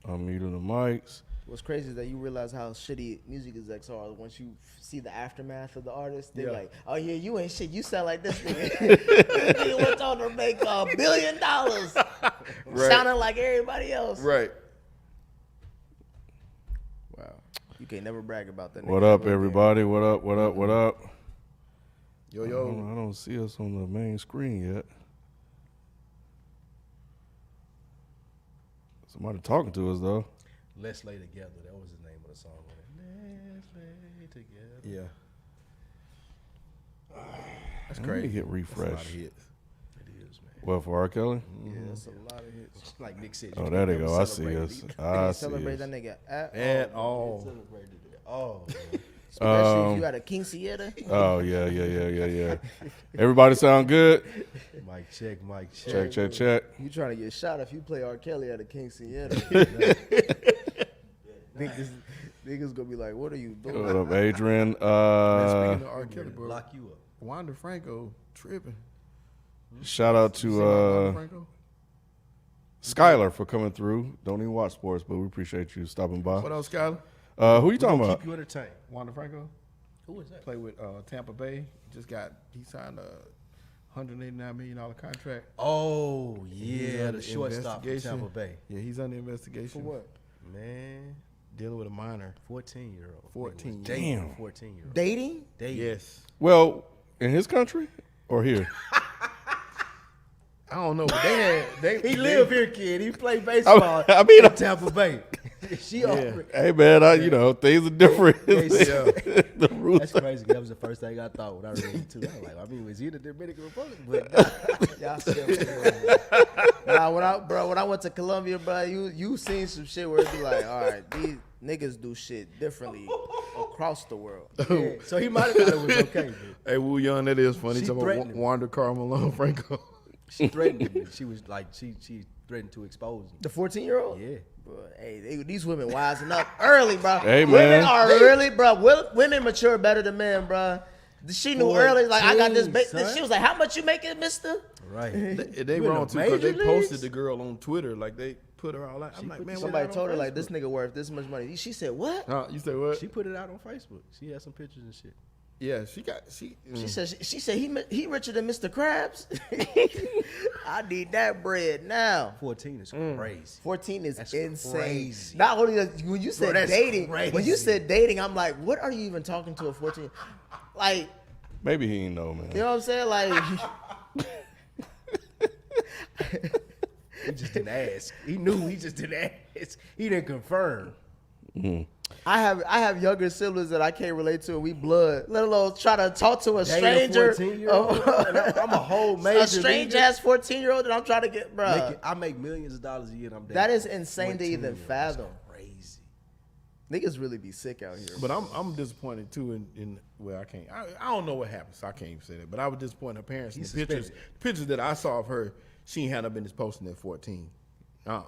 I'm muting the mics. What's crazy is that you realize how shitty music execs are once you see the aftermath of the artist. They're like, oh yeah, you ain't shit. You sound like this nigga. This nigga went on to make $1 billion. Right. Sounding like everybody else. Right. Wow. You can't never brag about that. What up, everybody? What up? What up? What up? Yo. I don't see us on the main screen yet. Somebody talking to us, though. Let's Lay Together. That was the name of the song. Let's Lay Together. Yeah. That's crazy. Let me hit refresh. That's a lot of hits. It is, man. What, for R. Kelly? Yeah, that's a lot of hits. Like Nick said. Oh, there they go. I see us. I see Celebrate us. that nigga At all. Celebrated it. Oh, man. Especially if you had a quinceañera. Oh, yeah. Everybody sound good? Mic check. Check. You trying to get shot if you play R. Kelly at a quinceañera. Niggas gonna be like, what are you doing? What up, Adrian? Speaking of R. Kelly, bro, Lock you up. Wanda Franco tripping. Shout out You see about Wanda to Franco? Skylar for coming through. Don't even watch sports, but we appreciate you stopping by. What else, Skyler? Who you talking about? Keep you entertained. Wanda Franco Who is that? played with Tampa Bay. He signed a $189 million contract. Oh, He's yeah. under The shortstop from investigation. Tampa Bay. Yeah, he's under investigation. For what? Man, Dealing with a minor. 14-year-old. 14. Damn. 14-year-old. Dating? Yes. Well, in his country or here? I don't know, but He live here, kid. He play baseball I mean, in Tampa Bay. She over. Hey man, things are different. The rules. That's crazy. That was the first thing I thought when I read it too. I was like, I mean, was he in the Dominican Republic? But y'all still. Nah, when I went to Colombia, bro, you seen some shit where it be like, all right, these niggas do shit differently across the world. Yeah. So he might have thought it was okay. But Hey, Wu Young, that is funny. She Talking threatened about him. Wanda Carmelo Franco. she threatened him. She was like, she threatened to expose him. The 14-year-old? Yeah. Bro, hey, these women wising up early, bro. Hey, women man. are really, bro. Women mature better than men, bro. She knew early, like, I got this. 14, She was like, how much you making, mister? Right. They You in wrong the too because they major posted leagues? the girl on Twitter. Like they put her all out. I'm like, man, Somebody told her, like, this nigga worth this much money. She said, what? You said what? She put it out on Facebook. She had some pictures and shit. Yeah, she. She said he richer than Mr. Krabs. I need that bread now. 14 is crazy. 14 is That's insane. crazy. Not only that, when you said that's dating, crazy. when you said dating, I'm like, what are you even talking to a 14? Like, Maybe he ain't know, man. you know what I'm saying? Like, He just didn't ask. He knew. He just didn't ask. He didn't confirm. I have younger siblings that I can't relate to, and we blood. Let alone try to talk to a Dating stranger. 14-year-old. I'm a whole major A strange ass 14-year-old that I'm trying to get, bro. I make millions of dollars a year. And I'm dating That is insane to 14-year-olds. even fathom. That's crazy. Niggas really be sick out here. But I'm disappointed too in well I can't I don't know what happened, so I can't even say that. But I was disappointed in her parents. He's The pictures that I saw of her, she ain't had no business posting at 14. No,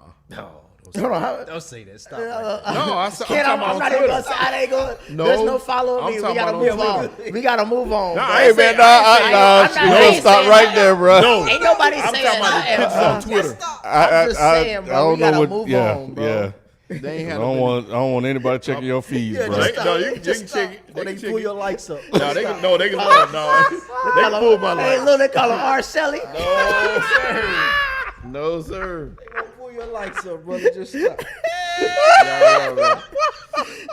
Hold on, don't say that. Stop. Like that. No, I'm Kid, I'm talking not about even on gonna say. I ain't gonna. No, There's no following I'm me. We talking gotta about move on on. We gotta move on. Nah, bro. hey man, I'm not we gonna saying stop right there, bro. No, Ain't nobody I'm saying talking about the nothing, pictures bro. on Twitter. I'm just saying, bro. We gotta move on, bro. Yeah. They ain't I had don't want anybody checking your feeds, bro. No, you can check it. Or they can pull check your it. likes up. No, they can. No, they can. No, they can pull my Hey, life. look, they call him R. Shelley. No, sir. No, sir. They gonna pull your likes up, brother. Just stop.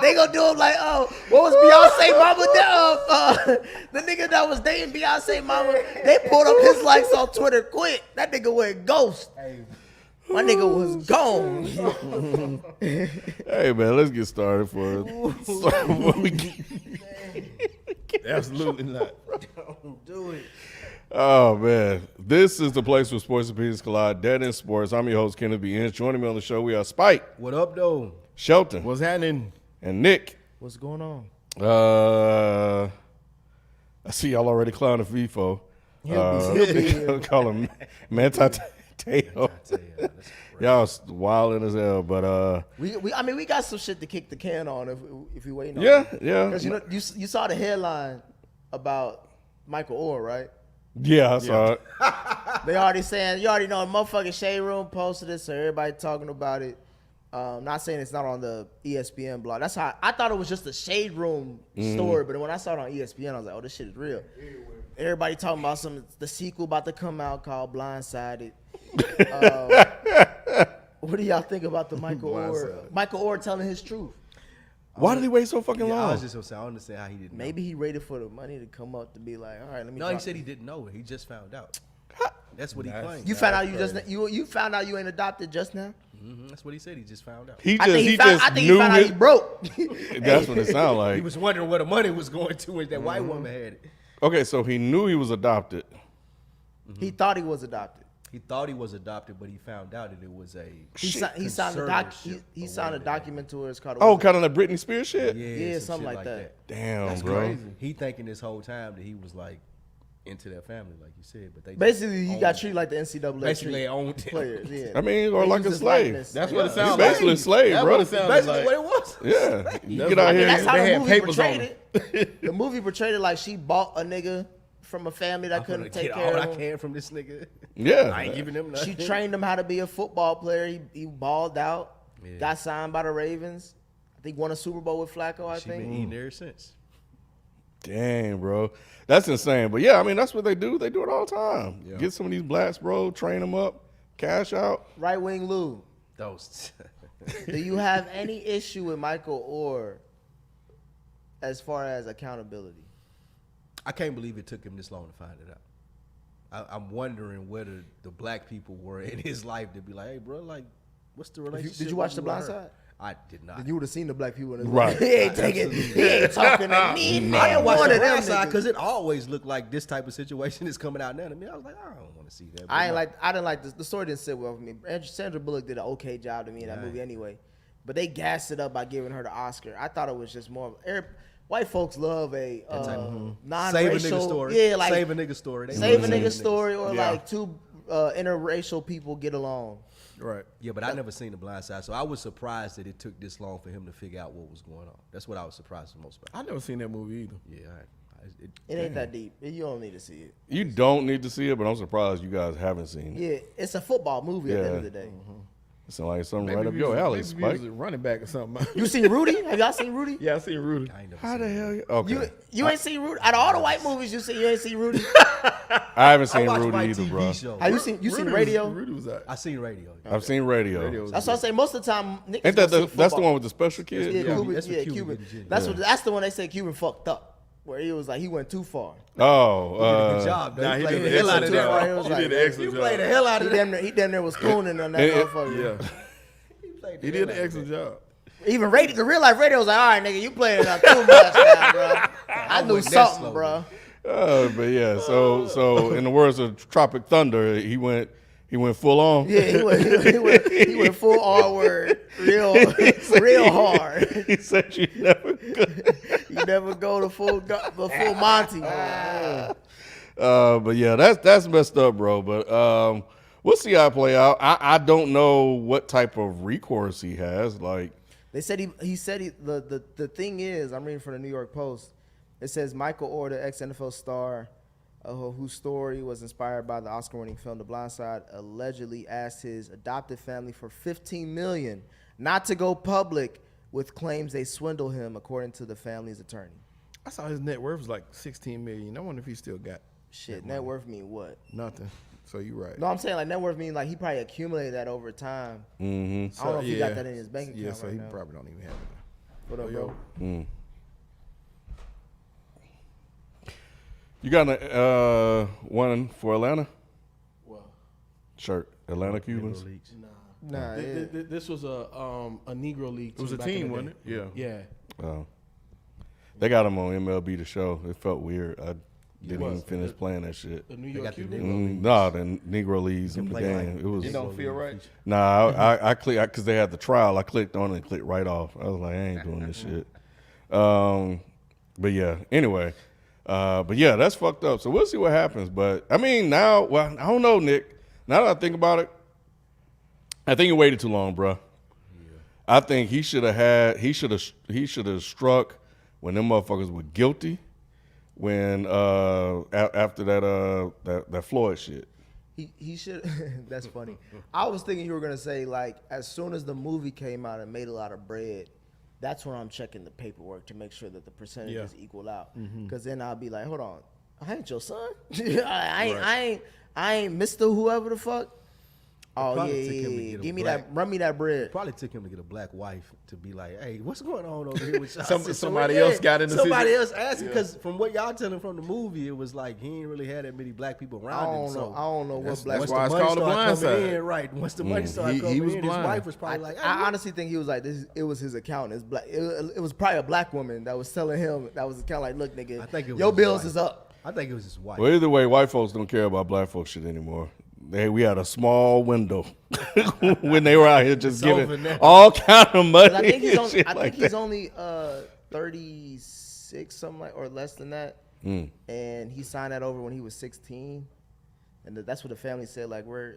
They gonna do him like, oh, what was Beyonce mama? The nigga that was dating Beyonce mama, they pulled up his likes on Twitter quick. That nigga went ghost. My nigga was gone. Hey man, let's get started Absolutely not. Don't do it. Oh man, this is the place where sports opinions collide. Dead in sports. I'm your host Kenneth B. Inch. Joining me on the show, we have Spike, What up, though? Shelton, What's happening? and Nick. What's going on? I see y'all already clowning FIFO. He'll be Call him Mantateo. Y'all wilding as hell, but we got some shit to kick the can on if you waiting on yeah, it. yeah, Because you saw the headline about Michael Orr, right? yeah. I saw it. They already saying, you already know, the motherfucking Shade Room posted it, so everybody talking about it. Not saying it's not on the ESPN blog. That's how I thought it was just a shade room story. But when I saw it on ESPN, I was like, oh, this shit is real. Everybody talking about the sequel about to come out called Blindsided. What do y'all think about the Michael Orr telling his truth? Why did he wait so fucking long? I was just gonna say, I don't understand how he didn't know. Maybe he waited for the money to come up to be like, all right, let me. No, he said he didn't know it. He just found out. That's what he claimed. You found out you found out you ain't adopted just now. Mm-hmm. That's what he said. He just found out. I think he found out he broke. That's what it sounded like. He was wondering where the money was going to, and that white woman had it. Okay, so he knew he was adopted. He thought he was adopted. He thought he was adopted, but he found out that it was a. He signed a document to it. It's called. Oh, kind of like Britney Spears shit. Yeah, something like that. Damn, That's bro. crazy. He thinking this whole time that he was like into their family, like you said, but they basically he got treated like the NCAA. Basically owned him. Players. Yeah. I mean, or They like a use his slave. likeness. That's what it He's sounds like. basically a slave, That's bro. what it sounds Basically like. what it was. Yeah, you That's get out what- here. That's how They the had movie papers on portrayed it. The movie portrayed it like she bought a nigga from a family that couldn't take Get care all of I him. can from this nigga. Yeah, I ain't giving him nothing. She trained him how to be a football player. He balled out. Yeah. Got signed by the Ravens. I think won a Super Bowl with Flacco. I She think. been eating ever since. Dang, bro. That's insane. But yeah, I mean, that's what they do. They do it all the time. Yeah. Get some of these blacks, bro, train them up, cash out. Right wing Lou. Those. Do you have any issue with Michael Orr as far as accountability? I can't believe it took him this long to find it out. I'm wondering whether the black people were in his life to be like, hey, bro, like, what's the relationship? Did you watch with The you Blind and her? Side? I did not. You would have seen the black people in his Right. life. He ain't taking. He ain't talking to me. I didn't watch One the of them Blind Side niggas. because it always looked like this type of situation is coming out now to me. I was like, I don't want to see that. But I no. didn't like this. The story didn't sit well with me. Sandra Bullock did an okay job to me in that movie anyway, but they gassed it up by giving her the Oscar. I thought it was just more. White folks love a non-racial, Save a nigga story. yeah, like save a nigga story. They save a love nigga niggas. story, or Yeah. like two interracial people get along. Right. Yeah, but I never seen The Blind Side, so I was surprised that it took this long for him to figure out what was going on. That's what I was surprised the most about. I never seen that movie either. Yeah, It ain't that deep. You don't need to see it. You don't need to see it, but I'm surprised you guys haven't seen it. Yeah, it's a football movie at the end Yeah. of the day. It sounds like something Maybe right up if your you was- alley, maybe if Spike. you was a running back or something. You seen Rudy? Have y'all seen Rudy? Yeah, I seen Rudy. I ain't never How seen the it. hell? Okay. You ain't seen Rudy? Out of all the white movies you see, you ain't seen Rudy? I haven't seen watched Rudy my either, TV bro. show. Have you seen Rudy Radio? Rudy was out. I seen Radio. I've seen Radio. Radio was That's what I say. Most of the time, niggas Ain't that don't see that's the football. one with the special kid? Yeah, Yeah, Cuban. that's what Yeah, Cuban Cuban. did, yeah. That's the one they say Cuban fucked up, where he was like he went too far. Oh, Good job, though. Nah, He he played did the an hell out of excellent that. Right, it job. was He like, did an man, excellent He played the job. hell out He of that. damn near was cooning on that motherfucker. Yeah, played the he did hell an out of excellent job. Even radio, the real life radio was like, all right, nigga, you playing it too much now, bro. I knew wasn't that something, slow, bro. but yeah. So in the words of Tropic Thunder, he went full on. Yeah, he went full R word, real hard. He said you never could. You never go to full Monty. Man. But yeah, that's messed up, bro. But we'll see how it play out. I don't know what type of recourse he has. Like, They said the thing is, I'm reading from the New York Post. It says Michael Orr, the ex-NFL star, whose story was inspired by the Oscar-winning film The Blind Side, allegedly asked his adopted family for $15 million not to go public with claims they swindle him, according to the family's attorney. I saw his net worth was like $16 million. I wonder if he still got Shit, net worth mean what? nothing. So you right. No, I'm saying like net worth mean like he probably accumulated that over time. mm-hmm. I don't know if he got that in his bank account Yeah, so right he now. probably don't even have it. What up, bro? You got one for Atlanta? Well, Shirt, Atlanta Cubans. Nah, This was a Negro League. it was a back in team, the wasn't it? day. Yeah. Yeah. Oh. They got him on MLB The Show. It felt weird. I didn't was. even finish playing that shit. The New They York got the Cubans. Nah, the Negro Leagues in the play game. like- It was. It don't feel right. Nah, I clicked because they had the trial. I clicked on it and clicked right off. I was like, I ain't doing this shit. But yeah. Anyway, but yeah, that's fucked up. So we'll see what happens. But I mean, now, well, I don't know, Nick. Now that I think about it, I think he waited too long, bro. I think he should have struck when them motherfuckers were guilty. When after that Floyd shit. He should. That's funny. I was thinking you were gonna say like as soon as the movie came out and made a lot of bread, that's when I'm checking the paperwork to make sure that the percentages equal out. Because then I'll be like, hold on, I ain't your son. I ain't Mr. Whoever the fuck. Oh yeah. Give me that. Run me that bread. Probably took him to get a black wife to be like, hey, what's going on over here with y'all? Somebody else got in the Somebody else asked him because from what y'all telling from the movie, it was like he ain't really had that many black people around him. I don't know what black. That's why it's called the blind side. Right. Once the money started coming in, his wife was probably like, hey, I honestly think he was like this. It was his accountant. It's black. It was probably a black woman that was telling him that was kind of like, look, nigga, I think it was your his bills wife. is up. I think it was his wife. Well, either way, white folks don't care about black folks shit anymore. We had a small window when they were out here just giving all kind of money. I think he's only, shit I think like he's that. only 36, something like, or less than that. And he signed that over when he was 16. And that's what the family said. Like we're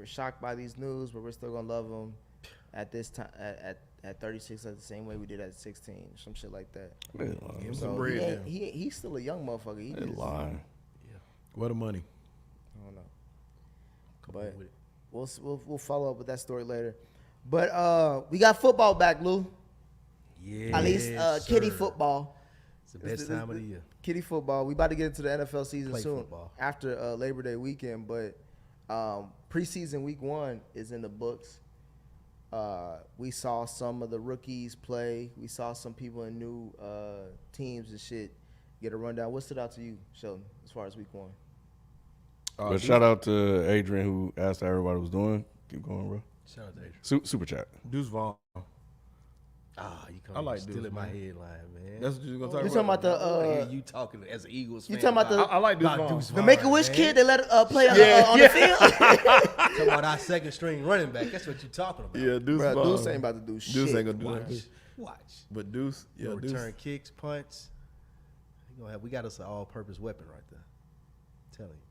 shocked by these news, but we're still gonna love him at this time at 36, like the same way we did at 16, some shit like that. So he's still a young motherfucker. He just, Lying. What a money. I don't know. But we'll follow up with that story later. But we got football back, Lou. Yeah. At least kitty football. It's the best time of the year. Kitty football. We about to get into the NFL season Play soon football. after Labor Day weekend. But preseason week 1 is in the books. We saw some of the rookies play. We saw some people in new teams and shit get a rundown. What stood out to you, Sheldon, as far as week 1? But shout out to Adrian who asked how everybody was doing. Keep going, bro. Shout out to Adrian. Super chat. Deuce Vaughn. You come I like still Deuce, in my man. headline, man. That's what you're gonna talk You about. talking about I the hear you talking as an Eagles fan. you talking about the I like Deuce about Vaughn. Deuce the Vaughn, Make-A-Wish man. kid they let play on the field? Talking about our second string running back. That's what you're talking about. Yeah, Deuce Bro, Vaughn. Deuce ain't about to do shit. Deuce ain't gonna do Watch. that. Watch. But Deuce, yeah, No Deuce. return kicks, punts. We got us an all-purpose weapon right there. I'm telling you.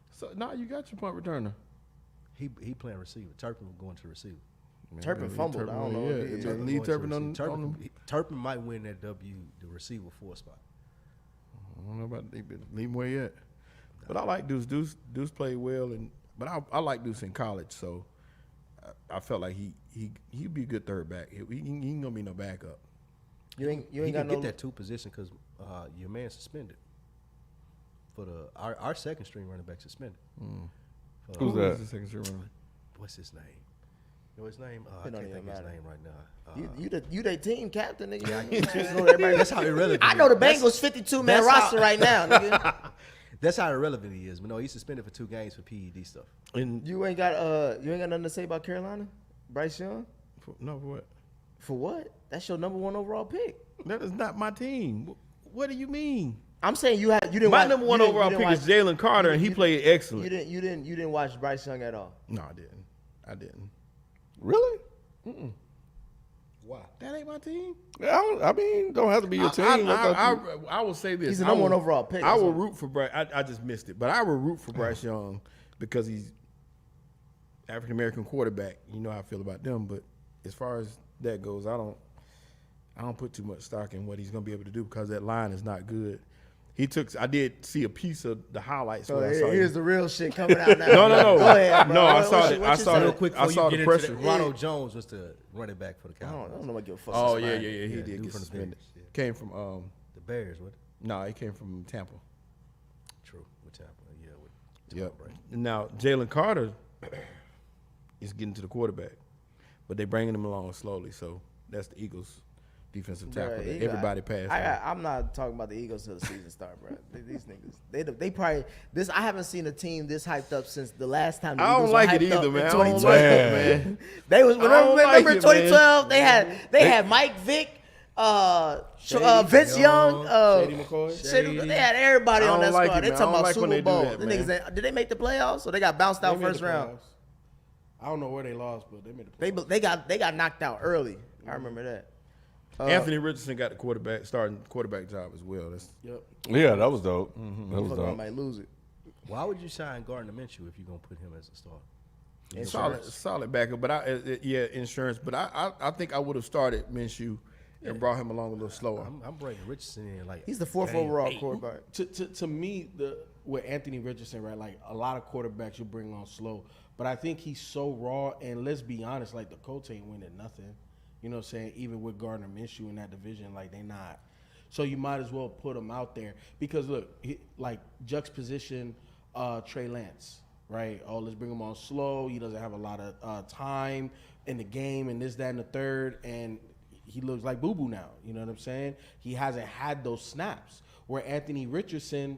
So now you got your punt returner. He playing receiver. Turpin going to receiver. Turpin fumbled. I don't know. Yeah, what it is. Turpin leave Turpin on them. Turpin might win that the receiver 4 spot. I don't know about they leave him where he at. But I like Deuce. Deuce played well, but I like Deuce in college, so I felt like he'd be a good third back. He ain't gonna be no backup. You ain't He got can no. get that 2 position because your man suspended. For our second string running back suspended. Who's Who that? was the second string runner? What's his name? You know his name? I It don't can't even think of his matter. name right now. You the team captain, nigga. That's how irrelevant. I know the he is. Bengals 52-man that's roster how- right now, nigga. That's how irrelevant he is. But no, he's suspended for 2 games for PED stuff. And You ain't got nothing to say about Carolina, Bryce Young. for what? For what? That's your number 1 overall pick. That is not my team. What do you mean? I'm saying you didn't. My watch, number you 1 didn't- overall you pick didn't is Jalen Carter, and he played excellent. You didn't watch Bryce Young at all. No, I didn't. Really? Why? That ain't my team. I mean, don't have to be your team. I will say this. He's the number 1 overall pick. I will root for Bryce. I just missed it, but I will root for Bryce Young because he's African American quarterback. You know how I feel about them. But as far as that goes, I don't put too much stock in what he's going to be able to do because that line is not good. I did see a piece of the highlights. So where I saw here's him. the real shit coming out now. No. Go ahead, bro. No, I What saw you- it. what I you saw say? the Quick I saw the pressure. Ronald Jones was the running back for the I Cowboys. don't know what give a fuck. Oh since yeah, mine. he Yeah, did dude get from the suspended. Bears, yeah. Came from The Bears, what? no, he came from Tampa. True. With Tampa. Yeah. With Yep. Tom Brady. Now Jalen Carter is getting to the quarterback, but they bringing him along slowly. So that's the Eagles' defensive tackle. Bruh, that Eagles- everybody passed. I'm not talking about the Eagles till the season start, bro. These niggas, they probably this. I haven't seen a team this hyped up since the last time. The I don't Eagles like were it hyped up either, in man. I don't 2012. like it, man. They was I don't remember like it, 2012. man. They had Mike Vick, Vince Young, Shady McCoy. Shady, they had everybody I on that don't like squad. it, They man. I talking don't about like when Super they do Bowl. that, The man. niggas, did they make the playoffs or they got bounced They out made first the round? playoffs. I don't know where they lost, but they made the playoffs. They got knocked out early. I remember that. Anthony Richardson got the starting quarterback job as well. That's Yep. Yeah, that was dope. Mm-hmm. That was Fuck, I dope. might lose it. Why would you sign Gardner Minshew if you're going to put him as a starter? solid backup. But insurance. But I think I would have started Minshew and brought him along a little slower. I'm bringing Richardson in like He's the fourth game overall 8. quarterback. To me, with Anthony Richardson, right? Like a lot of quarterbacks you bring on slow, but I think he's so raw. And let's be honest, like the Colts ain't winning nothing. You know what I'm saying? Even with Gardner Minshew in that division, like they not. So you might as well put him out there because look, like juxtaposition, Trey Lance, right? Oh, let's bring him on slow. He doesn't have a lot of time in the game and this, that, and the third, and he looks like boo-boo now. You know what I'm saying? He hasn't had those snaps. Where Anthony Richardson,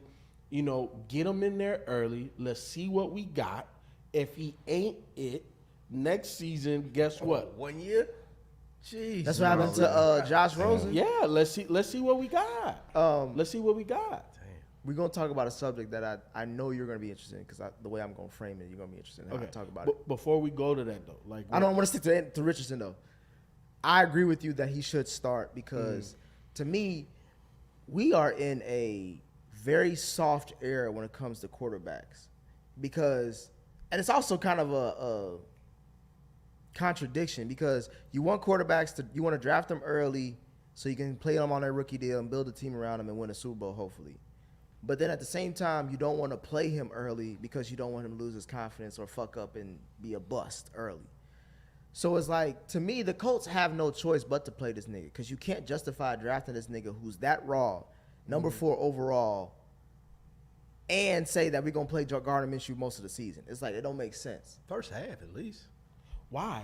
you know, get him in there early. Let's see what we got. If he ain't it, next season, guess what? 1 year? Jeez. That's what happened to Josh Rosen. Yeah, let's see what we got. Let's see what we got. We're going to talk about a subject that I know you're going to be interested in because the way I'm going to frame it, you're going to be interested in how I talk about it. Before we go to that, though, like I don't want to stick to Richardson, though. I agree with you that he should start because, to me, we are in a very soft era when it comes to quarterbacks because, and it's also kind of a contradiction because you want quarterbacks you want to draft them early so you can play them on their rookie deal and build a team around them and win a Super Bowl, hopefully. But then at the same time, you don't want to play him early because you don't want him to lose his confidence or fuck up and be a bust early. So it's like, to me, the Colts have no choice but to play this nigga because you can't justify drafting this nigga who's that raw, number 4 overall, and say that we're going to play Gardner Minshew most of the season. It's like, it don't make sense. First half, at least. Why?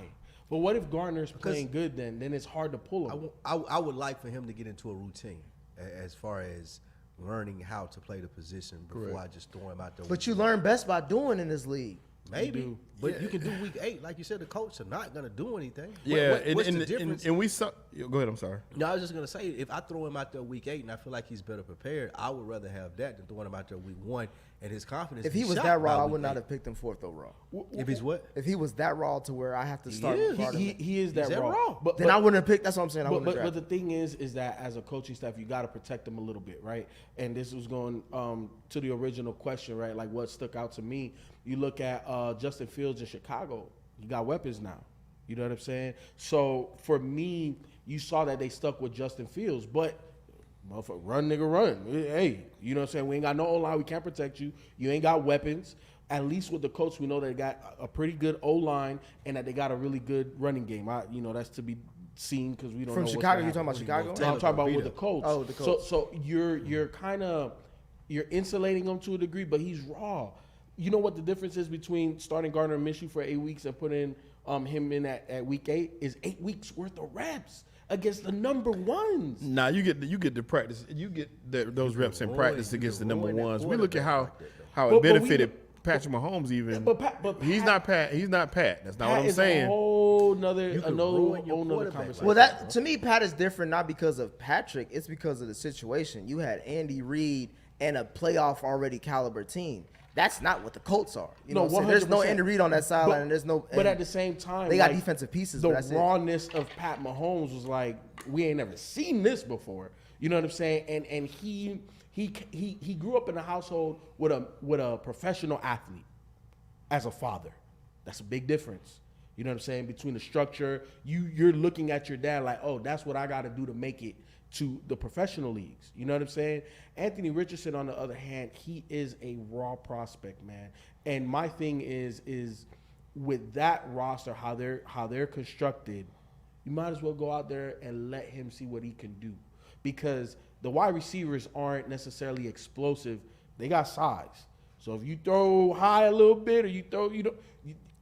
But what if Gardner's playing good then? Then it's hard to pull him. I would like for him to get into a routine as far as learning how to play the position before I just throw him out there. But you learn best by doing in this league. Maybe, but you can do week 8. Like you said, the Colts are not going to do anything. Yeah, what's the difference? And we saw. Go ahead. I'm sorry. No, I was just going to say, if I throw him out there week 8 and I feel like he's better prepared, I would rather have that than throwing him out there week 1 and his confidence. If he was that raw, I would not have picked him 4th overall. If he's what? If he was that raw to where I have to start. He is that raw. Then I wouldn't have picked. That's what I'm saying. But the thing is that as a coaching staff, you got to protect him a little bit, right? And this was going to the original question, right? Like what stuck out to me. You look at Justin Fields in Chicago. He got weapons now. You know what I'm saying? So for me, you saw that they stuck with Justin Fields, but motherfucker, run, nigga, run. Hey, you know what I'm saying? We ain't got no O-line. We can't protect you. You ain't got weapons. At least with the Colts, we know they got a pretty good O-line and that they got a really good running game. That's to be seen because we don't know. From Chicago, you talking about Chicago? No, I'm talking about with the Colts. Oh, the Colts. So you're insulating him to a degree, but he's raw. You know what the difference is between starting Gardner Minshew for 8 weeks and putting him in at week 8 is 8 weeks worth of reps against the number ones. Nah, you get the practice. You get those reps in practice against the number ones. We look at how it benefited Patrick Mahomes even. But he's not Pat. He's not Pat. That's not what I'm saying. A whole nother conversation. Well, that to me, Pat is different not because of Patrick. It's because of the situation. You had Andy Reid and a playoff already caliber team. That's not what the Colts are. You know, there's no Andy Reid on that sideline, and there's no. But at the same time, they got defensive pieces. The rawness of Pat Mahomes was like, we ain't never seen this before. You know what I'm saying? And he grew up in a household with a professional athlete as a father. That's a big difference. You know what I'm saying? Between the structure, you're looking at your dad like, oh, that's what I got to do to make it to the professional leagues. You know what I'm saying? Anthony Richardson, on the other hand, he is a raw prospect, man. And my thing is with that roster, how they're constructed, you might as well go out there and let him see what he can do. Because the wide receivers aren't necessarily explosive. They got size. So if you throw high a little bit or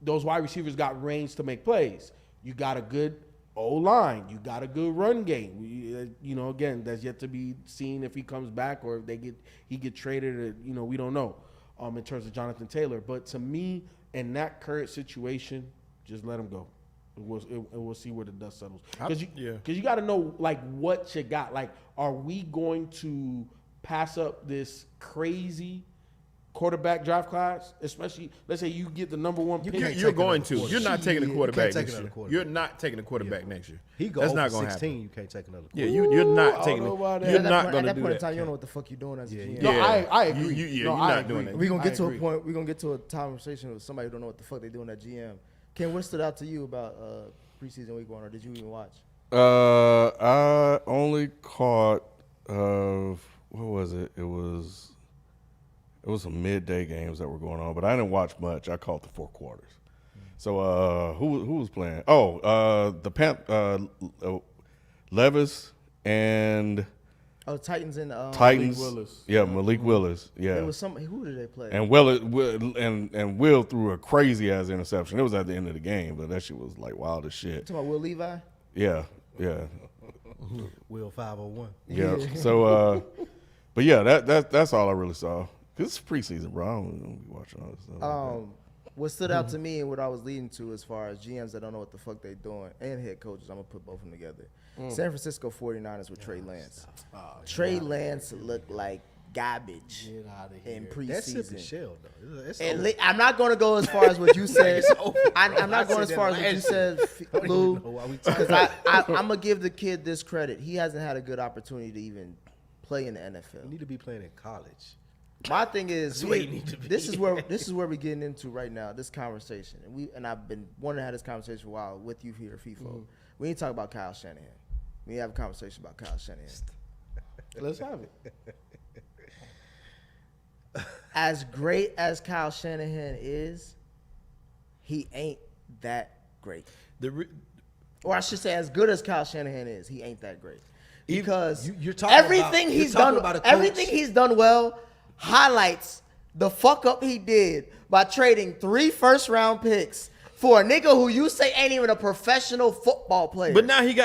those wide receivers got range to make plays. You got a good O-line. You got a good run game. Again, that's yet to be seen if he comes back or if he get traded. Or, we don't know in terms of Jonathan Taylor. But to me, in that current situation, just let him go. We'll see where the dust settles. Because you got to know like what you got. Like, are we going to pass up this crazy quarterback draft class, especially let's say you get the number 1 pick. You're going to. You're not taking a quarterback next year. You're not taking a quarterback next year. He goes That's not going to 16. happen. You can't take another. Yeah, you're not taking. You're not going to do that. At that point in time, you don't know what the fuck you're doing as a GM. No, I agree. You're not doing that. We're gonna get to a point. We're gonna get to a conversation with somebody who don't know what the fuck they doing at GM. Ken, what stood out to you about preseason week 1, or did you even watch? I only caught what was it? It was some midday games that were going on, but I didn't watch much. I caught the 4 quarters. So who was playing? Oh, Levis and Titans and Titans. Malik Willis. Yeah, Malik Willis. Yeah. There was some. Who did they play? And Will threw a crazy ass interception. It was at the end of the game, but that shit was like wild as shit. Talking about Will Levi. Yeah. Will 501. Yeah. So, but yeah, that's all I really saw. Cause it's preseason, bro. I don't be watching all this stuff. Like What stood out to me and what I was leading to as far as GMs that don't know what the fuck they doing and head coaches, I'm going to put both of them together. San Francisco 49ers with Trey Lance. Trey Lance looked like garbage in preseason. That's Sippy Shell, though. And I'm not going to go as far as what you said. I'm not going as far as what you said, Lou, because I'm going to give the kid this credit. He hasn't had a good opportunity to even play in the NFL. You need to be playing in college. My thing is, That's where you need to be. this is where we're getting into right now. This conversation, and I've been wanting to have this conversation for a while with you here, FIFO. We need to talk about Kyle Shanahan. We need to have a conversation about Kyle Shanahan. Let's have it. As great as Kyle Shanahan is, he ain't that great. Or I should say, as good as Kyle Shanahan is, he ain't that great. Because you're talking everything about, he's you're talking done, about a coach. everything he's done well, highlights the fuck up he did by trading 3 first-round picks for a nigga who you say ain't even a professional football player. But now look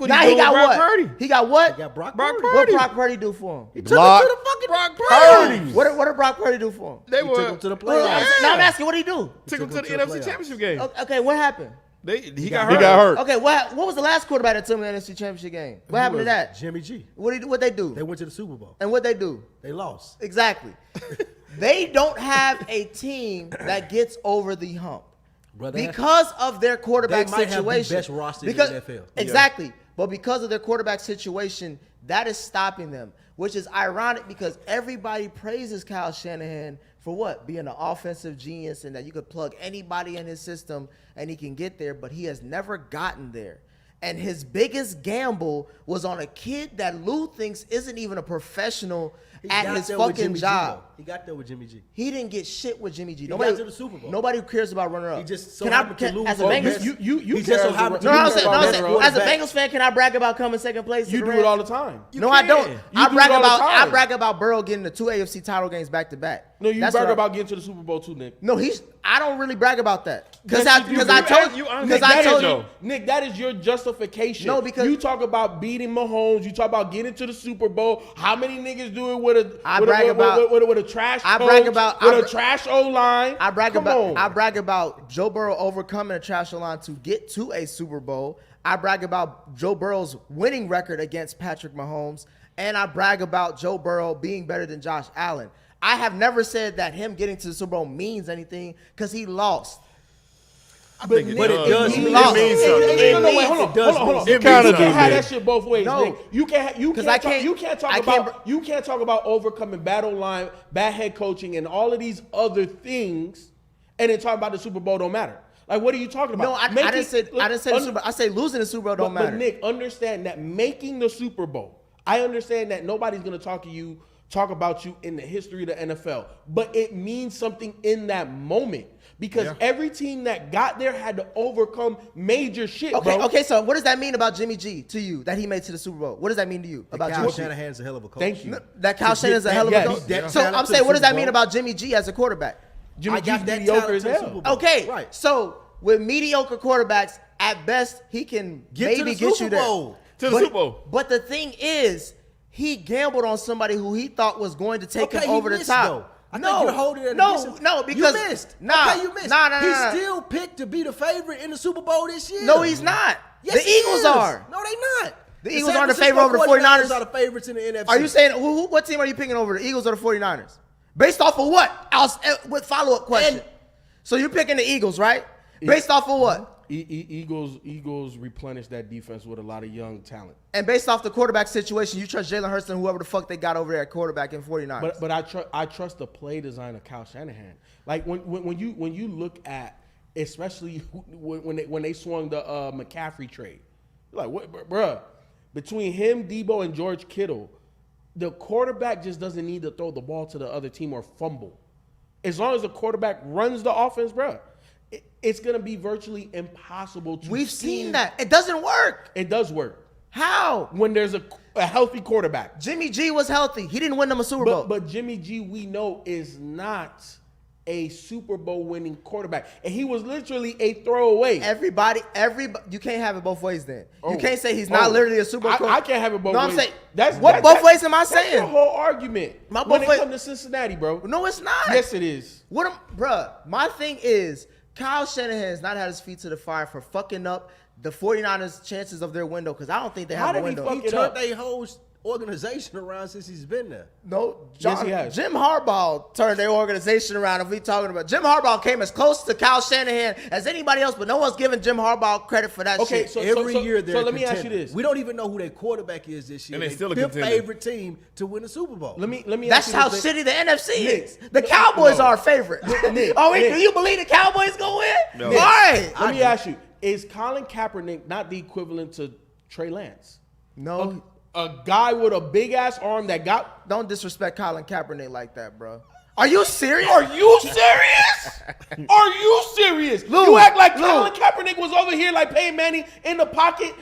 what now he doing he got with Brock what? Purdy. He got what? You got Brock Brock Purdy. Purdy. What Brock Purdy do for him? He took him Block. to the fucking Brock Purdy. Purdy. What did Brock Purdy do for him? They He took were him to the Well, playoffs. now I'm asking, what did he do? took him to the to the NFC playoffs. Championship game. Okay, what happened? He got he got hurt. Okay, what was the last quarterback that took him to the NFC Championship game? What happened to that? Jimmy G. What they do? They went to the Super Bowl. And what they do? They lost. Exactly. They don't have a team that gets over the hump Brother, because of their quarterback They might have the situation. best roster in the NFL. Exactly. But because of their quarterback situation, that is stopping them, which is ironic because everybody praises Kyle Shanahan for what? Being an offensive genius and that you could plug anybody in his system and he can get there, but he has never gotten there. And his biggest gamble was on a kid that Lou thinks isn't even a professional He at got his there with fucking Jimmy G, job. though. He got there with Jimmy G. He didn't get shit with Jimmy G. got to the Super Bowl. Nobody cares about runner up. He just so happened to lose. as a both Bengals, best- you he just so care happened to no, I'm lose saying, both no, I'm best saying, as a quarterbacks. Bengals fan, can I brag about coming second place? You to do the it all Rams? the time. No, I don't. You I do brag it all the about time. I brag about Burrow getting the 2 AFC title games back to back. No, you That's brag what I- about getting to the Super Bowl too, Nick. No, I don't really brag about that because Yes, I you do. told You because Nick, I that told is you. your- Nick, that is your justification. No, because- you talk about beating Mahomes, you talk about getting to the Super Bowl. How many niggas do it with a I brag about- with a trash I coach, brag about- with I a bra- trash O line? I brag Come about on. I brag about Joe Burrow overcoming a trash line to get to a Super Bowl. I brag about Joe Burrow's winning record against Patrick Mahomes, and I brag about Joe Burrow being better than Josh Allen. I have never said that him getting to the Super Bowl means anything because he lost. But it does He mean lost. means something. No, wait, hold on, It does hold on. mean You something. can't have It that shit both ways, No. Nick. You can't I can't talk about overcoming battle line, bad head coaching, and all of these other things, and then talk about the Super Bowl don't matter. Like, what are you talking about? No, I didn't say the Super Bowl. I say losing the Super Bowl don't matter. But Nick, understand that making the Super Bowl, I understand that nobody's gonna talk about you in the history of the NFL, but it means something in that moment because every team that got there had to overcome major shit. bro. Okay. So what does that mean about Jimmy G to you that he made to the Super Bowl? What does that mean to you about Kyle Jimmy G? Shanahan's a hell of a coach. Thank you. That Kyle Shanahan's a hell of a yes, coach. that So talent I'm to saying, the what does Super that mean Bowl. about Jimmy G as a quarterback? Jimmy I got G's that mediocre talent as to the hell. Super Bowl. Okay, Right. so with mediocre quarterbacks, at best he can Get to maybe the get Super you there. Bowl. To the Super Bowl. But the thing is, he gambled on somebody who he thought was going to take Okay, him he over the missed, top. though. I think you're holding it no, against him. no, because you missed. Nah, Okay, you missed. Nah. He's still picked to be the favorite in the Super Bowl this year. No, he's not. Yes, the he Eagles is. are. No, they not. The Eagles San aren't the Francisco favorite over the 49ers? are the favorites in the NFC. Are you saying what team are you picking over, the Eagles or the 49ers? Based off of what? With follow-up question. So you're picking the Eagles, right? Based off of what? Eagles replenish that defense with a lot of young talent. And based off the quarterback situation, you trust Jalen Hurts and whoever the fuck they got over there at quarterback in 49ers. But I trust the play design of Kyle Shanahan. Like when you look at, especially when they swung the McCaffrey trade, Like, what, bruh? Between him, Debo, and George Kittle, the quarterback just doesn't need to throw the ball to the other team or fumble. As long as the quarterback runs the offense, bruh, it's going to be virtually impossible to We've seen that. It doesn't work. It does work. How? When there's a healthy quarterback. Jimmy G was healthy. He didn't win them a Super Bowl. But Jimmy G, we know, is not a Super Bowl winning quarterback. And he was literally a throwaway. Everybody, you can't have it both ways then. You can't say he's not literally a Super Bowl. I can't have it both ways. No, I'm saying, That's both ways am I saying? That's the whole argument. When it comes to Cincinnati, bro. No, it's not. Yes, it is. Bruh, my thing is, Kyle Shanahan has not had his feet to the fire for fucking up the 49ers' chances of their window, because I don't think they have a window. He turned their whole organization around since he's been there. No, Yes, he has. Jim Harbaugh turned their organization around. If we talking about Jim Harbaugh came as close to Kyle Shanahan as anybody else, but no one's giving Jim Harbaugh credit for that Okay, shit. so Every year they're let me ask you this. We don't even know who their quarterback is this year. And they still a fifth contender. favorite team to win the Super Bowl. Let me That's ask you how this. shitty the NFC Nick, is. The Cowboys no. are our favorite. Nick, Oh, wait, Nick. do you believe the Cowboys gonna win? No. All right. Let me ask you, is Colin Kaepernick not the equivalent to Trey Lance? No, A guy with a big ass arm that got. don't disrespect Colin Kaepernick like that, bro. Are you serious? Are you serious? Are you serious? Lou, You act like Lou. Colin Kaepernick was over here like Peyton Manning in the pocket,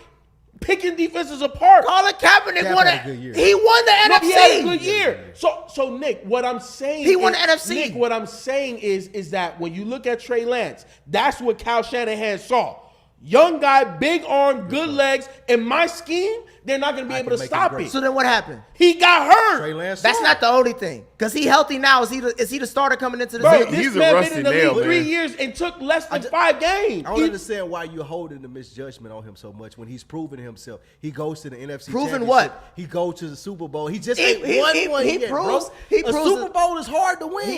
picking defenses apart. Colin Kaepernick Cap won had it. a good year. He won the NFC. He had a good year. So Nick, what I'm saying He won is- the NFC. Nick, what I'm saying is that when you look at Trey Lance, that's what Kyle Shanahan saw. Young guy, big arm, good legs. In my scheme, they're not going to be able to can make stop him great. it. So then what happened? He got hurt. Trey Lance. That's not the only thing. Because he healthy now. Is he the starter coming into the Bro, season? this He's a man rusty been in the nail, league 3 man. years and took less than 5 games. I don't understand why you're holding the misjudgment on him so much when he's proven himself. He goes to the NFC Proven Championship. what? He goes to the Super Bowl. He just He- ain't he- won he- one he yet, proves- bro. he A proves Super it- Bowl is hard to win.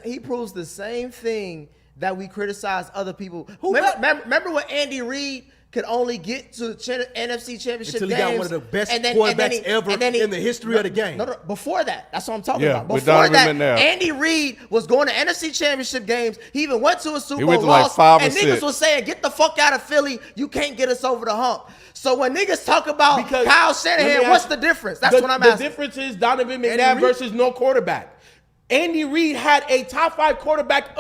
He proves the same thing that we criticize other people. Remember when Andy Reid could only get to NFC Championship Until he games, got one of the best and then quarterbacks ever and then in the history of the game. No, before that, that's what I'm talking Yeah, about. with Before Donovan that, McNabb. Andy Reid was going to NFC Championship games. He even went to a Super He Bowl went to like loss, 5 or and niggas 6. was saying, "Get the fuck out of Philly! You can't get us over the hump." So when niggas talk about Because- Kyle let Shanahan, me what's ask- the difference? That's what I'm The asking. difference is Donovan Andy McNabb Reid? versus no quarterback. Andy Reid had a top 5 quarterback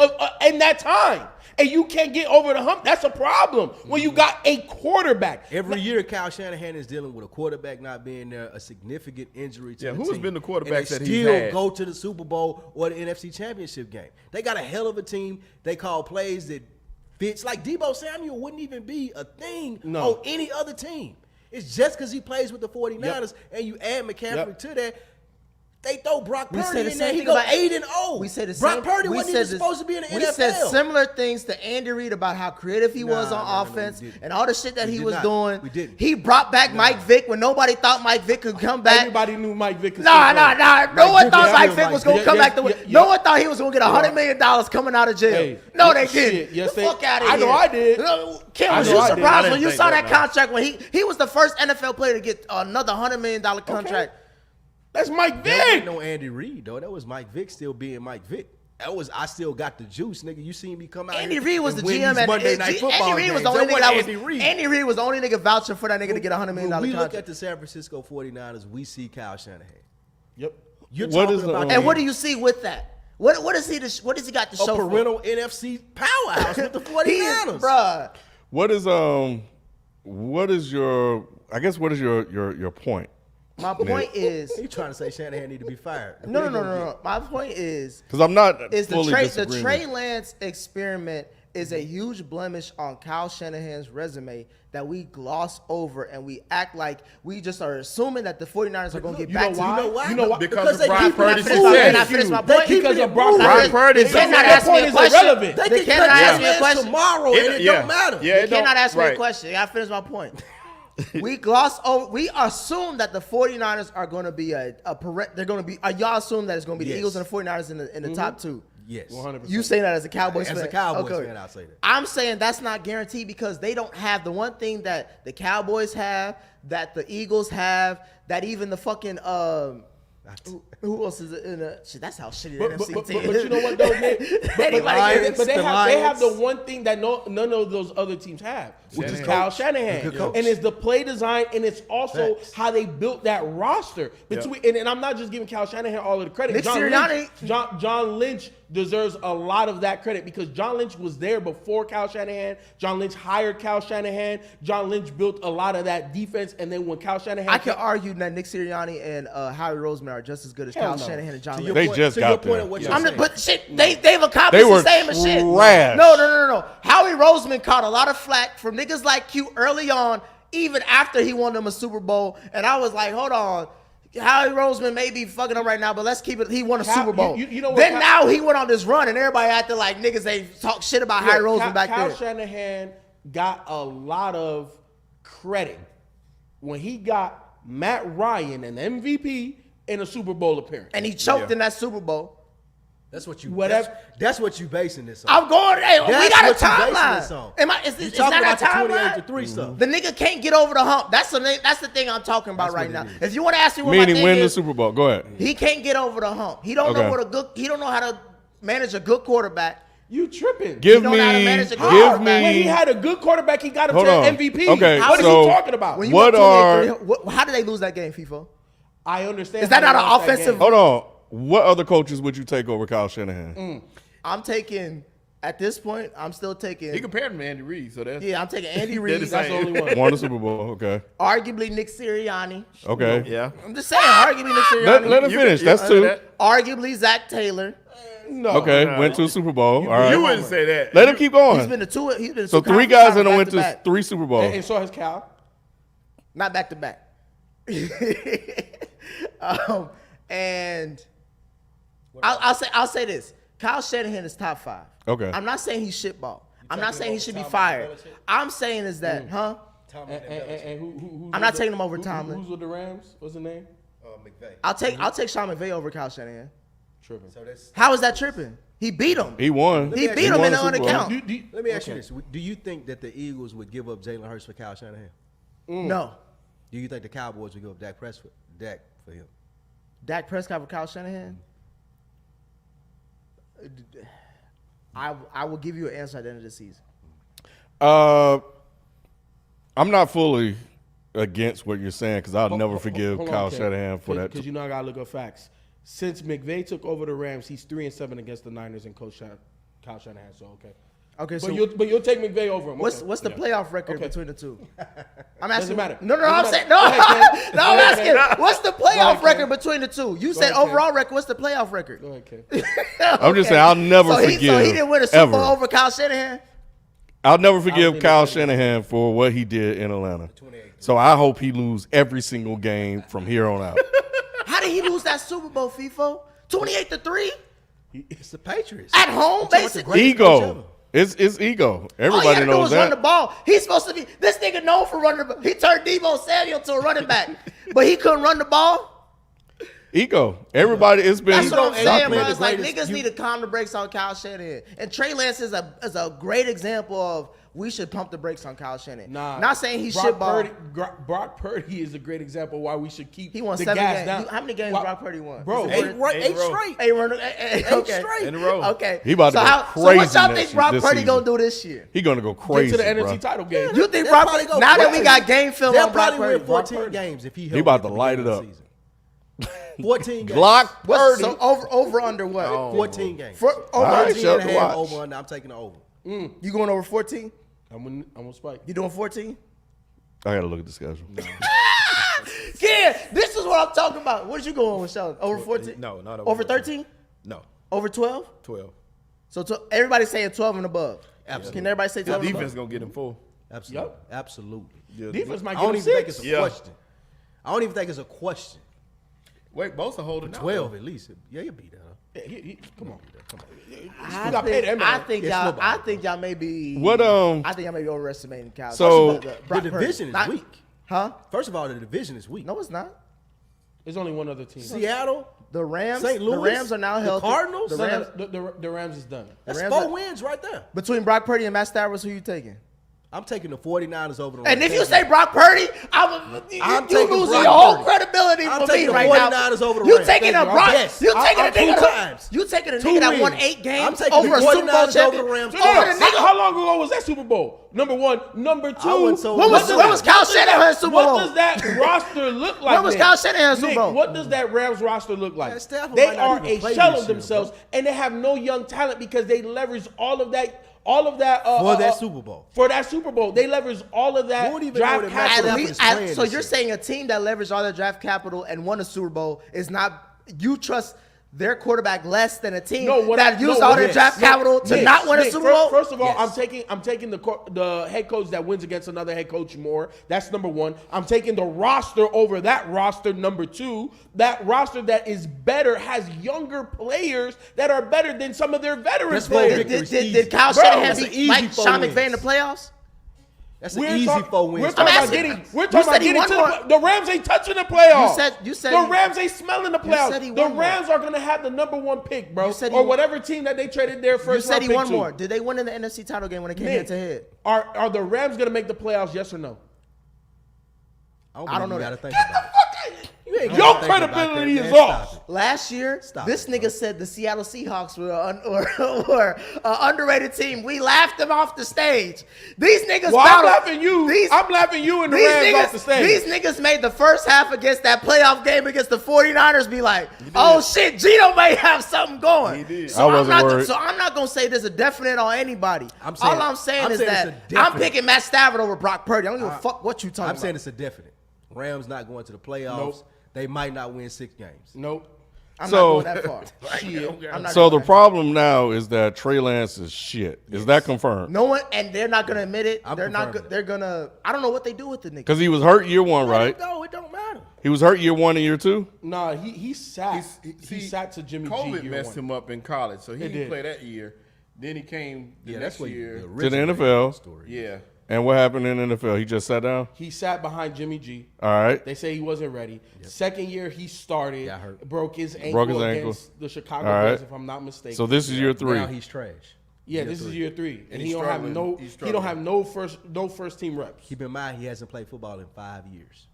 in that time. And you can't get over the hump. That's a problem when you got a quarterback. Every year, Kyle Shanahan is dealing with a quarterback not being there, a significant injury to Yeah, the who team. has been the quarterbacks and that they he's still had? go to the Super Bowl or the NFC Championship game. They got a hell of a team. They call plays that fits. Like Debo Samuel wouldn't even be a thing No. on any other team. It's just because he plays with the 49ers and you add McCaffrey Yep. to that. They throw Brock We Purdy said the in there. same He thing go about 8-0. We said the Brock same. Purdy we wasn't said even this- supposed to be in the We NFL. said similar things to Andy Reid about how creative he was on no, offense we didn't. and all the shit that We he did was not. doing. We didn't. He brought back Mike Vick when nobody thought Mike Vick could come back. Everybody knew Mike Vick. Nah. No one thought Mike Vick was gonna Vick. come Yes, back to win. yes, No yes. one thought he was gonna get $100 million coming out of jail. Hey, No, they shit, didn't. yes, the they- fuck out of I here. know I did. Kim, I was know you I did. surprised I when didn't you think saw that, that man. contract when he was the first NFL player to get another $100 million contract? That's Mike That wasn't Vick. no Andy Reid though. That was Mike Vick still being Mike Vick. That was I still got the juice, nigga. You seen me come out. Andy here Reid was and the win GM these at Monday Night Football Andy Reid was the games. only That nigga that was wasn't Andy Reid. Andy Reid was the only nigga vouching for that nigga to get $100 million When we look contract. at the San Francisco 49ers, we see Kyle Shanahan. Yep. You're What talking is the, about And what do you see with that? What does he got to a show for? parental NFC powerhouse with the 49ers. Bruh. what is your point? My point is He trying to say Shanahan need to be fired. no. My point is Because I'm not the fully Trey disagreeing. Lance experiment is a huge blemish on Kyle Shanahan's resume that we gloss over and we act like we just are assuming that the 49ers are going to get back to You know why? Because they of Brock keep Purdy's it moving. success. Can I finish my They point? keep Because it of Brock moving. Brock Purdy. They cannot That ask me point a is question. irrelevant. They They can cannot cut ask me a his question. tomorrow and it don't matter. Yeah, You it don't- cannot ask me a right. question. I finish my point. We gloss over. We assume that the 49ers are going to be they're going to be. Y'all assume that it's going to be the Yes. Eagles and the 49ers in the top two. Yes. 100%. You say that as a Cowboys fan. As a Cowboys Okay. fan, I'll say that. I'm saying that's not guaranteed because they don't have the one thing that the Cowboys have, that the Eagles have, that even the fucking I Who else is in the shit? That's how shitty the But NFC team but you know what though, Nick? Anybody But they the have the Lions. one thing that none of those other teams have, which is Shanahan. Kyle Shanahan, Good coach. and it's the play design, and it's also Facts. how they built that roster. Between and I'm not just giving Kyle Shanahan all of the credit. Nick Sirianni. John Lynch deserves a lot of that credit because John Lynch was there before Kyle Shanahan. John Lynch hired Kyle Shanahan. John Lynch built a lot of that defense, and then when Kyle Shanahan, I can argue that Nick Sirianni and Howie Roseman are just as good as Hell Kyle no. Shanahan and John To Lynch. They just to got your point there. of what Yeah. you're I'm saying. not, but shit, they've accomplished They were the same as shit. trash. No. Howie Roseman caught a lot of flack from niggas like Q early on, even after he won them a Super Bowl. And I was like, hold on. Howie Roseman may be fucking up right now, but let's keep it. He won a Super Bowl. you know what then Kyle- now he went on this run, and everybody acted like niggas ain't talk shit about Howie Roseman back Kyle then. Shanahan got a lot of credit when he got Matt Ryan an MVP in a Super Bowl appearance. And he choked in that Super Bowl. That's what you. Whatever. That's what you basing this on. I'm going. Hey, we That's got a what you basing this timeline. on. Am I? Is You that talking about a the timeline? 28-3 stuff. The nigga can't get over the hump. That's the thing I'm talking about That's right what now. it is. If you want to ask me what my Meaning thing win the is, Super Bowl. Go ahead. he can't get over the hump. He don't know Okay. what a good. He don't know how to manage a good quarterback. You tripping? Give don't know how to me. manage a Give quarterback. When he me. had a good quarterback, he got him Hold to on. MVP. Okay, What so are you talking about? When you What went are- 28-3, how did they lose that game, FIFO? I understand. Is that how not they an lost that offensive- game. Hold on. What other coaches would you take over Kyle Shanahan? I'm taking. At this point, I'm still taking. He compared him to Andy Reid, so that's Yeah, I'm taking Andy They're Reid. the That's the same. only one. Won the Super Bowl. Okay. Arguably Nick Sirianni. Okay. yeah. I'm just saying, arguably Nick Sirianni. Let him finish. That's two. Arguably Zach Taylor. No. Okay. Went to a Super Bowl. All right. You wouldn't say that. Let him keep going. He's been to two. He's been to So two three conference guys that finals went to back-to-back. 3 Super Bowls. And so has Cal. Not back to back. And I'll say this: Kyle Shanahan is top 5. Okay. I'm not saying he's shitball. I'm not saying he should be fired. I'm saying is that, And who's I'm not taking him over Tomlin. Who's with the Rams? What's the name? McVay. I'll take Sean McVay over Kyle Shanahan. Tripping. So that's. How is that tripping? He beat him. He won. He beat him won in the the Super Bowl. account. Let me ask you this: do you think that the Eagles would give up Jalen Hurts for Kyle Shanahan? No. Do you think the Cowboys would give up Dak for him? Dak Prescott for Kyle Shanahan? I will give you an answer at the end of the season. I'm not fully against what you're saying because I'll never forgive Hold on, Kyle Ken. Shanahan for that. Because you know I gotta look up facts. Since McVay took over the Rams, he's 3-7 against the Niners and Kyle Shanahan. So okay. Okay, so But you'll take McVay over him. what's Okay. the playoff record Okay. between the two? I'm Doesn't asking. matter. No, Doesn't I'm matter. saying no. Go ahead, Ken. No, I'm Go ahead, asking. What's the playoff ahead, Ken. record between the two? You said ahead, Ken. overall record. What's the playoff record? Go ahead, Ken. I'm just saying I'll never So he forgive didn't win a Super Bowl ever. over Kyle Shanahan. I'll never forgive think Kyle that's it. Shanahan for what he did in Atlanta. So I hope he lose every single game from here on out. How did he lose that Super Bowl, FIFO? 28-3 It's the Patriots. at home, basically. Ego. It's ego. All he Everybody had to do knows was run the that. ball. He's supposed to be this nigga known for running the ball. He turned Deebo Samuel to a running back, but he couldn't run the ball. Ego. Everybody, it's been. That's what I'm Ego saying, ain't bro. the It's like greatest. niggas need to calm the brakes on Kyle Shanahan. And Trey Lance is a great example of we should pump the brakes on Kyle Shanahan. Nah, Not saying he's Brock shitball. Brock Purdy is a great example why we should keep He won the 7 gas games. down. How many games Why- Brock Purdy won? Bro, Is it Eight more- straight. Okay. In a row. Okay. He about to so go so crazy what y'all next think year- Brock this Purdy season. gonna do this year? He gonna go get crazy, to the bro. NFC title game. You think They'll Brock probably go now that we crazy. got game film They'll on Brock probably win Purdy? 14 games if he. He about to light it up. 14 games. Glock What's, Purdy. so over under what? 14 games. For, All over, right, 14 shut and a the half watch. over under. I'm taking the over. you going over 14? I'm gonna spike. You doing 14? I gotta look at the schedule. Yeah, this is what I'm talking about. What did you go on with, Sheldon? Over 14? No, not Over 13? No, Over 12? 12. So everybody's saying 12 and above. Absolutely. Can everybody say The 12 and defense above? gonna get him full. Absolutely. Absolutely. Yeah, Defense might I give don't him even think 6. it's a Yeah. question. I don't even think it's a question. Wait, Bosa holding out. 12 at least. Yeah, you beat that. Yeah, come on. I got paid that man. I think y'all may be. What, I think y'all may be overestimating Cal. So- The Brock Purdy. division is Not- weak. Huh? First of all, the division is weak. No, it's not. There's only one other team. Seattle, The Rams. St. Louis, the Rams are now the healthy. Cardinals? The Rams. The Rams is done. that's Rams 4 are- wins right there. Between Brock Purdy and Matt Stafford, who you taking? I'm taking the 49ers over the Rams. And if you say Brock Purdy, I'm you taking losing Brock your whole Purdy. credibility I'm for me taking the right now. 49ers over the You Rams. taking a Thank you. Brock? Yes. You taking a I'm two nigga? times. You taking a Two nigga that won wins. 8 games I'm taking over the a Super Bowl 49ers over champion? the Rams. Over a nigga. How long ago was that Super Bowl? Number one. Number two. went so- When was Kyle Shanahan Super Bowl? What does that roster look like? When was Nick? Kyle Shanahan Super Nick, Bowl? what does that Rams roster look like? Man, Stafford They might not are even a play shell this of year, themselves, bro. and they have no young talent because they leverage all of that. For that Super Bowl. For that Super Bowl, they leverage all of that You won't even draft know that Matt capital. Stafford is playing So this you're year. saying a team that leveraged all their draft capital and won a Super Bowl is not, you trust their quarterback less than a team that used all their draft capital to not win a Super Bowl? First of all, Yes. I'm taking the head coach that wins against another head coach more. That's number one. I'm taking the roster over that roster. Number two, that roster that is better has younger players that are better than some of their veteran That's players. victory. Did Kyle Bro, Shanahan that's an beat easy Mike 4 Sean wins. McVay in the playoffs? That's an easy 4 wins. We're talking about asking- getting. We're you talking said about he getting won to more. the Rams ain't touching the playoffs. You said the he- Rams ain't smelling the You said playoffs. he The won more. Rams are gonna have the number one pick, bro, You said he or won- whatever team that they traded their You first. said round he pick won to. more. Did they win in the NFC title game when it came Nick, head to head? Are the Rams gonna make the playoffs? Yes or no? I don't know You that. gotta think about it. Your gotta think about credibility that, is man. off. Stop Last year, Stop this it, nigga bro. said the Seattle Seahawks were an underrated team. We laughed them off the stage. These niggas. Well, I'm battled- laughing you. I'm laughing you and the these Rams niggas, off the stage. These niggas made the first half against that playoff game against the 49ers be like, oh shit, Gino may have something going. He did. So I wasn't I'm not, worried. So I'm not gonna say there's a definite on anybody. I'm saying- All I'm saying I'm is saying that it's a I'm definite. picking Matt Stafford over Brock Purdy. I don't give a fuck what you talking I'm about. saying it's a definite. Rams not going to the playoffs. Nope. They might not win 6 games. Nope. I'm So- not going that far. I'm not So going the problem now is that Trey Lance is shit. Is that confirmed? No one, and they're not gonna admit it. I'm They're not. confirming it. They're gonna. I don't know what they do with the nigga. Because he was hurt year one, right? No, it don't matter. He was hurt year one and year two. Nah, he sat. He See, sat to Jimmy G. COVID year messed one. him up in college, so he It didn't did. play that year. Then he came the Yeah, next that's what year. To the NFL. Story. Yeah. And what happened in the NFL? He just sat down. He sat behind Jimmy G. All right. They say he wasn't ready. Second year he started, Got hurt. broke his ankle Broke his ankle. against the Chicago All right. Bears, if I'm not mistaken. So this is year three. Now he's trash. yeah, this is year 3, and he's he don't have struggling. no. He's He don't have no first team reps. Keep in mind, he hasn't played football in 5 years.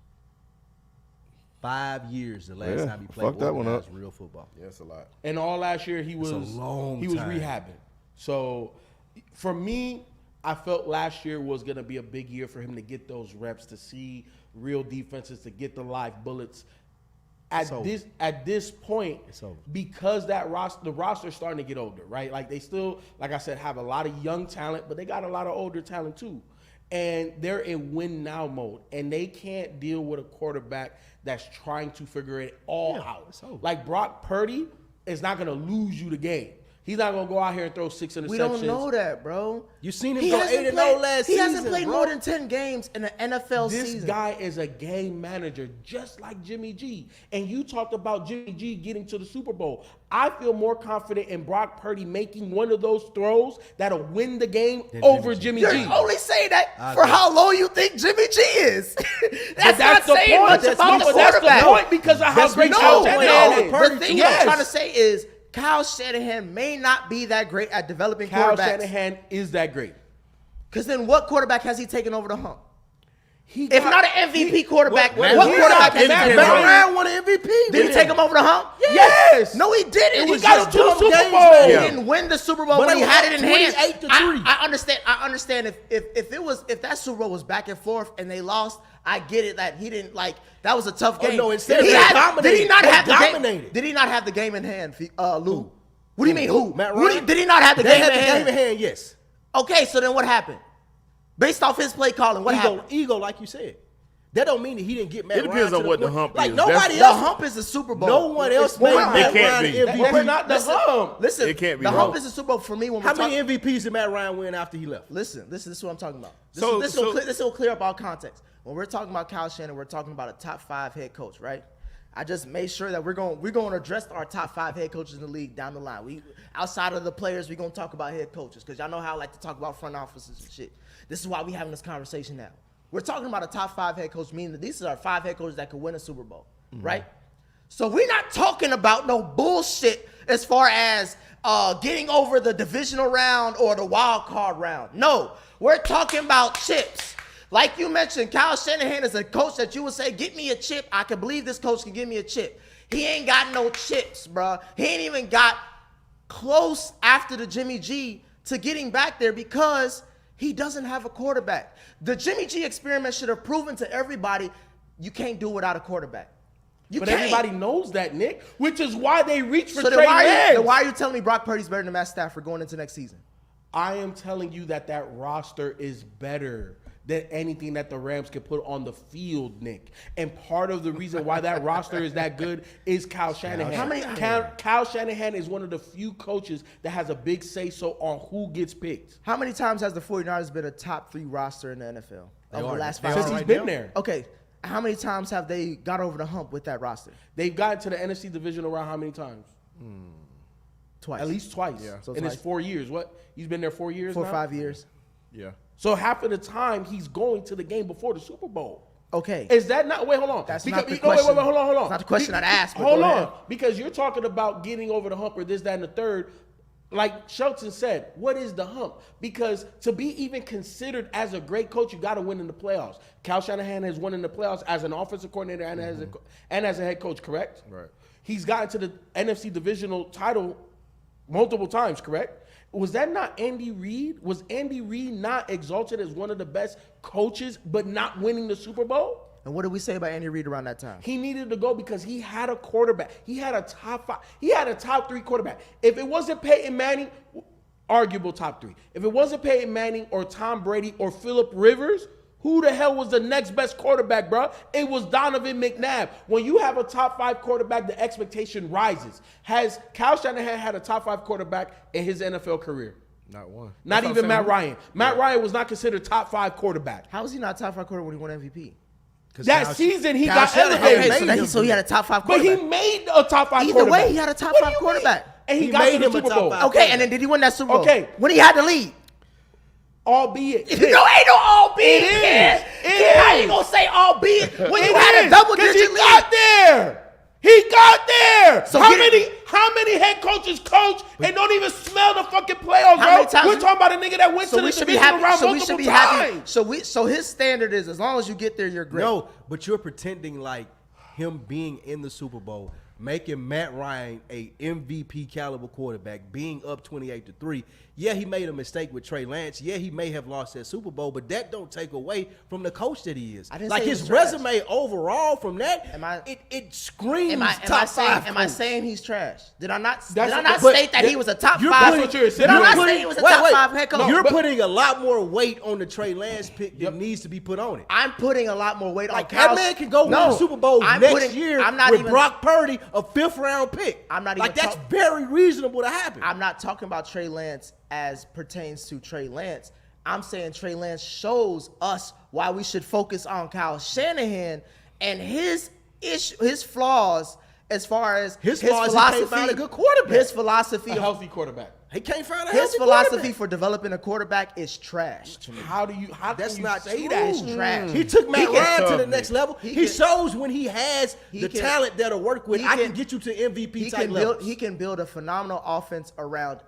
5 years the last Yeah, time he played fuck that one up. organized real football. Yeah, that's a lot. And all last year he was a long he was time. rehabbing. So for me, I felt last year was gonna be a big year for him to get those reps, to see real defenses, to get the live bullets. At this point, It's over. because the roster's starting to get older, right? Like they still, like I said, have a lot of young talent, but they got a lot of older talent too. And they're in win now mode, and they can't deal with a quarterback that's trying to figure it all out. it's over. Like Brock Purdy is not gonna lose you the game. He's not gonna go out here and throw 6 interceptions. We don't know that, bro. You seen him He go hasn't 8-0 played- last He season, hasn't played bro. more than 10 games in an NFL This season. guy is a game manager, just like Jimmy G. And you talked about Jimmy G getting to the Super Bowl. I feel more confident in Brock Purdy making one of those throws that'll win the game over Jimmy You're G. only saying that I for agree. how low you think Jimmy G is. But that's not saying point. much That's about no, the but that's the quarterback. point because of how That's great no, Kyle No, Shanahan no. is. The thing Yes. I'm trying to say is Kyle Shanahan may not be that great at developing Kyle quarterbacks. Shanahan is that great. Because then what quarterback has he taken over the hump? He If got- not an MVP quarterback, Matt what Ryan- quarterback has he Matt taken Ryan- over? Matt Ryan won an MVP. Did he take him over the hump? Yes. No, he didn't. He He got him to the dumb Super games, Bowl. man. He Yeah. didn't win the Super Bowl But when it he was had it in hand. 28-3. I understand if that Super Bowl was back and forth and they lost, I get it that he didn't like that was a tough Oh, game. no, instead Did he they have- dominated. Did he not They have the game? dominated. Did he not have the game in hand, Lou? What do you mean who? Matt What do you- Ryan? Did he not have the They game had in the hand? game in hand, yes. Okay, so then what happened? Based off his play calling, what happened? Ego, like you said. That don't mean that he didn't get Matt It depends Ryan on to what the point. hump Like is. nobody The else. hump is the Super Bowl. No one else It's- made well, Matt It can't Ryan be. MVP. That's not the hump. Listen, It can't be the wrong. hump is the Super Bowl for me when we're How talking. many MVPs did Matt Ryan win after he left? Listen, this is what I'm talking about. So- This will clear up all context. When we're talking about Kyle Shanahan, we're talking about a top 5 head coach, right? I just made sure that we're going to address our top 5 head coaches in the league down the line. We outside of the players, we're going to talk about head coaches because y'all know how I like to talk about front offices and shit. This is why we having this conversation now. We're talking about a top 5 head coach, meaning that these are 5 head coaches that could win a Super Bowl, right? So we're not talking about no bullshit as far as getting over the divisional round or the wild card round. No, we're talking about chips. Like you mentioned, Kyle Shanahan is a coach that you would say, get me a chip. I can believe this coach can give me a chip. He ain't got no chips, bro. He ain't even got close after the Jimmy G to getting back there because he doesn't have a quarterback. The Jimmy G experiment should have proven to everybody you can't do it without a quarterback. But everybody knows that, Nick, which is why they reach for So Trey Lance. then why are you telling me Brock Purdy's better than Matt Stafford going into next season? I am telling you that roster is better than anything that the Rams can put on the field, Nick. And part of the reason why that roster is that good is Kyle Shanahan. Kyle Shanahan is one of the few coaches that has a big say-so on who gets picked. How many times has the 49ers been a top 3 roster in the NFL over the last 5 Since years? he's been there. Okay. How many times have they got over the hump with that roster? They've gotten to the NFC divisional round how many times? Twice. At least twice. Yeah. So in his twice. 4 years. What? He's been there 4 years 4 now? or 5 years. Yeah. So half of the time he's going to the game before the Super Bowl. Okay. Is that not? Wait, hold on. That's Because, not the wait, question. hold on. That's not the question I'd ask, but Hold go on, ahead. because you're talking about getting over the hump or this, that, and the third. Like Shelton said, what is the hump? Because to be even considered as a great coach, you got to win in the playoffs. Kyle Shanahan has won in the playoffs as an offensive coordinator and as a head coach, correct? Right. He's gotten to the NFC divisional title multiple times, correct? Was that not Andy Reid? Was Andy Reid not exalted as one of the best coaches, but not winning the Super Bowl? And what did we say about Andy Reid around that time? He needed to go because he had a quarterback. He had a top 5. He had a top 3 quarterback. If it wasn't Peyton Manning, arguable top 3. If it wasn't Peyton Manning or Tom Brady or Phillip Rivers, who the hell was the next best quarterback, bro? It was Donovan McNabb. When you have a top 5 quarterback, the expectation rises. Has Kyle Shanahan had a top 5 quarterback in his NFL career? Not one. Not That's even what I'm Matt Ryan. Matt Ryan was not considered top 5 quarterback. How was he not top 5 quarterback when he won MVP? That season, he Kyle got Shanahan elevated. made So he had a top 5 But quarterback. he made a top 5 Either quarterback. way, he had a top What 5 do you quarterback. mean? And he He got made to the him a Super top Bowl. 5. Okay, and then did he win that Super Bowl? Okay. When he had the lead. Albeit. No, ain't no albeit. It is. Kid. It Kid, how is. you gonna say albeit when you It had a is, double 'cause digit he got lead? there. He got there. So how get it- many head coaches coach and don't even smell the fucking playoffs, How many bro? times We're you- talking about a nigga that went So to we the should be divisional happy. round So we multiple should be happy. times. So his standard is as long as you get there, you're great. No, but you're pretending like him being in the Super Bowl, making Matt Ryan a MVP caliber quarterback, being up 28-3. Yeah, he made a mistake with Trey Lance. Yeah, he may have lost that Super Bowl, but that don't take away from the coach that he is. I didn't Like say he his was trash. resume overall from that, Am I- it screams Am I top saying? 5 Am I coach. saying he's trash? Did I not? That's- Did I not but state that he was a top you're 5? putting- That's what you're Did I saying. not You're say he was a top 5 head coach? You're but- putting a lot more weight on the Trey Lance pick than needs to be put on it. I'm putting a lot more weight on Like Kyle. that man can go win No, the Super Bowl I'm next putting- year I'm not with even, Brock Purdy, a 5th-round pick. I'm not like even that's talk- very reasonable to happen. I'm not talking about Trey Lance as pertains to Trey Lance. I'm saying Trey Lance shows us why we should focus on Kyle Shanahan and his flaws as far as His flaws, he can't find a good quarterback. His philosophy, A healthy quarterback. He can't find a his healthy philosophy quarterback. for developing a quarterback is trash. How can That's you not say true. that? It's trash. He took Matt He can- Ryan to the Tough, next level. He He can- shows when he has he the can- talent that'll work with. he I can can- get you to MVP He type can levels. build. He can build a phenomenal offense around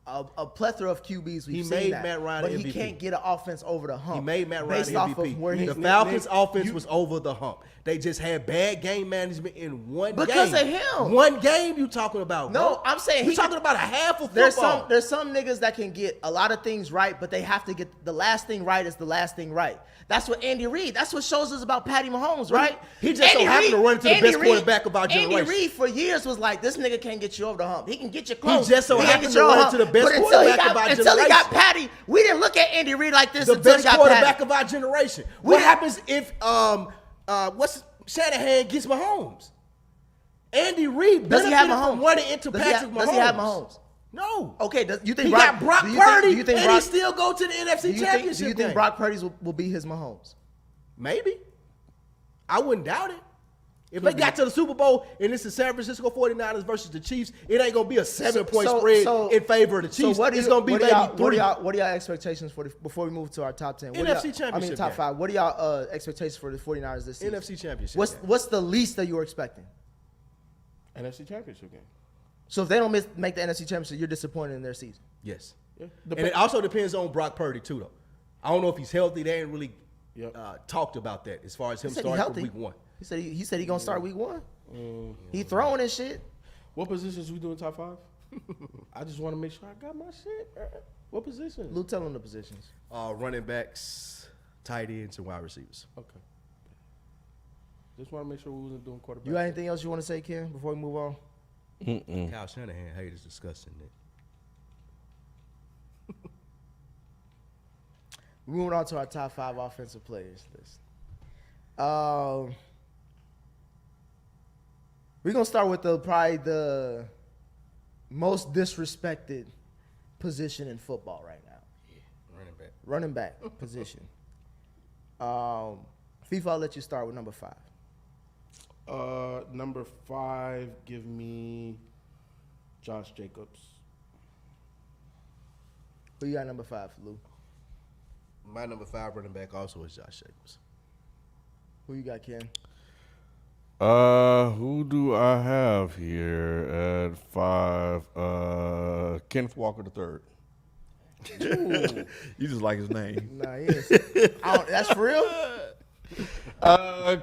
a plethora of QBs. We've He seen made that, Matt Ryan but an he MVP. can't get an offense over the hump. He made Matt Ryan based off MVP. of where he. The Falcons' offense was over the hump. They just had bad game management in one Because game. of him. One game you talking about, No, bro. I'm saying You're he talking can- about a half of football. There's some niggas that can get a lot of things right, but they have to get the last thing right is the last thing right. That's what Andy Reid. That's what shows us about Patty Mahomes, right? He just so happened to run into the Andy best quarterback of our generation. Andy Reid for years was like, this nigga can't get you over the hump. He can get you close. just so He can happened get to you over run the into the hump. best But until he quarterback got- of our Until he got generation. Patty, we didn't look at Andy Reid like this The until he best got quarterback Patty. of our generation. What happens if Shanahan gets Mahomes? Andy Reid Does he have benefited from Mahomes? running into Does he Patrick have- Mahomes. does he have Mahomes? No. Okay, you think He Brock, got Brock do you think- Purdy, do you think and Brock, he still go to the NFC Championship Do you game. think Brock Purdy's will be his Mahomes? Maybe. I wouldn't doubt it. If they got to the Super Bowl and it's the San Francisco 49ers versus the Chiefs, it ain't going to be a 7-point spread in favor of the Chiefs. It's going to be maybe 3. What are y'all expectations for before we move to our top 10? What are NFC y'all- Championship top game. 5. What are y'all expectations for the 49ers this season? NFC Championship. What's the least that you were expecting? NFC Championship game. So if they don't make the NFC Championship, you're disappointed in their season. Yes. Yeah. And it also depends on Brock Purdy, too, though. I don't know if he's healthy. They ain't really talked about that as far as him He said he starting healthy. for week 1. He said he gonna start week 1. He throwing and shit. What positions we doing top 5? I just want to make sure I got my shit. What positions? Lou, tell him the positions. Running backs, tight ends, and wide receivers. Okay. Just want to make sure we wasn't doing quarterback. You got anything else you want to say, Ken, before we move on? Kyle Shanahan haters discussing it. Moving on to our top 5 offensive players list. We're gonna start with probably the most disrespected position in football right now. Running back position. FIFA, I'll let you start with number 5. Number 5, give me Josh Jacobs. Who you got number 5, Lou? My number 5 running back also is Josh Jacobs. Who you got, Ken? Who do I have here at 5? Kenneth Walker III. You just like his name. Nah, he is. That's for real?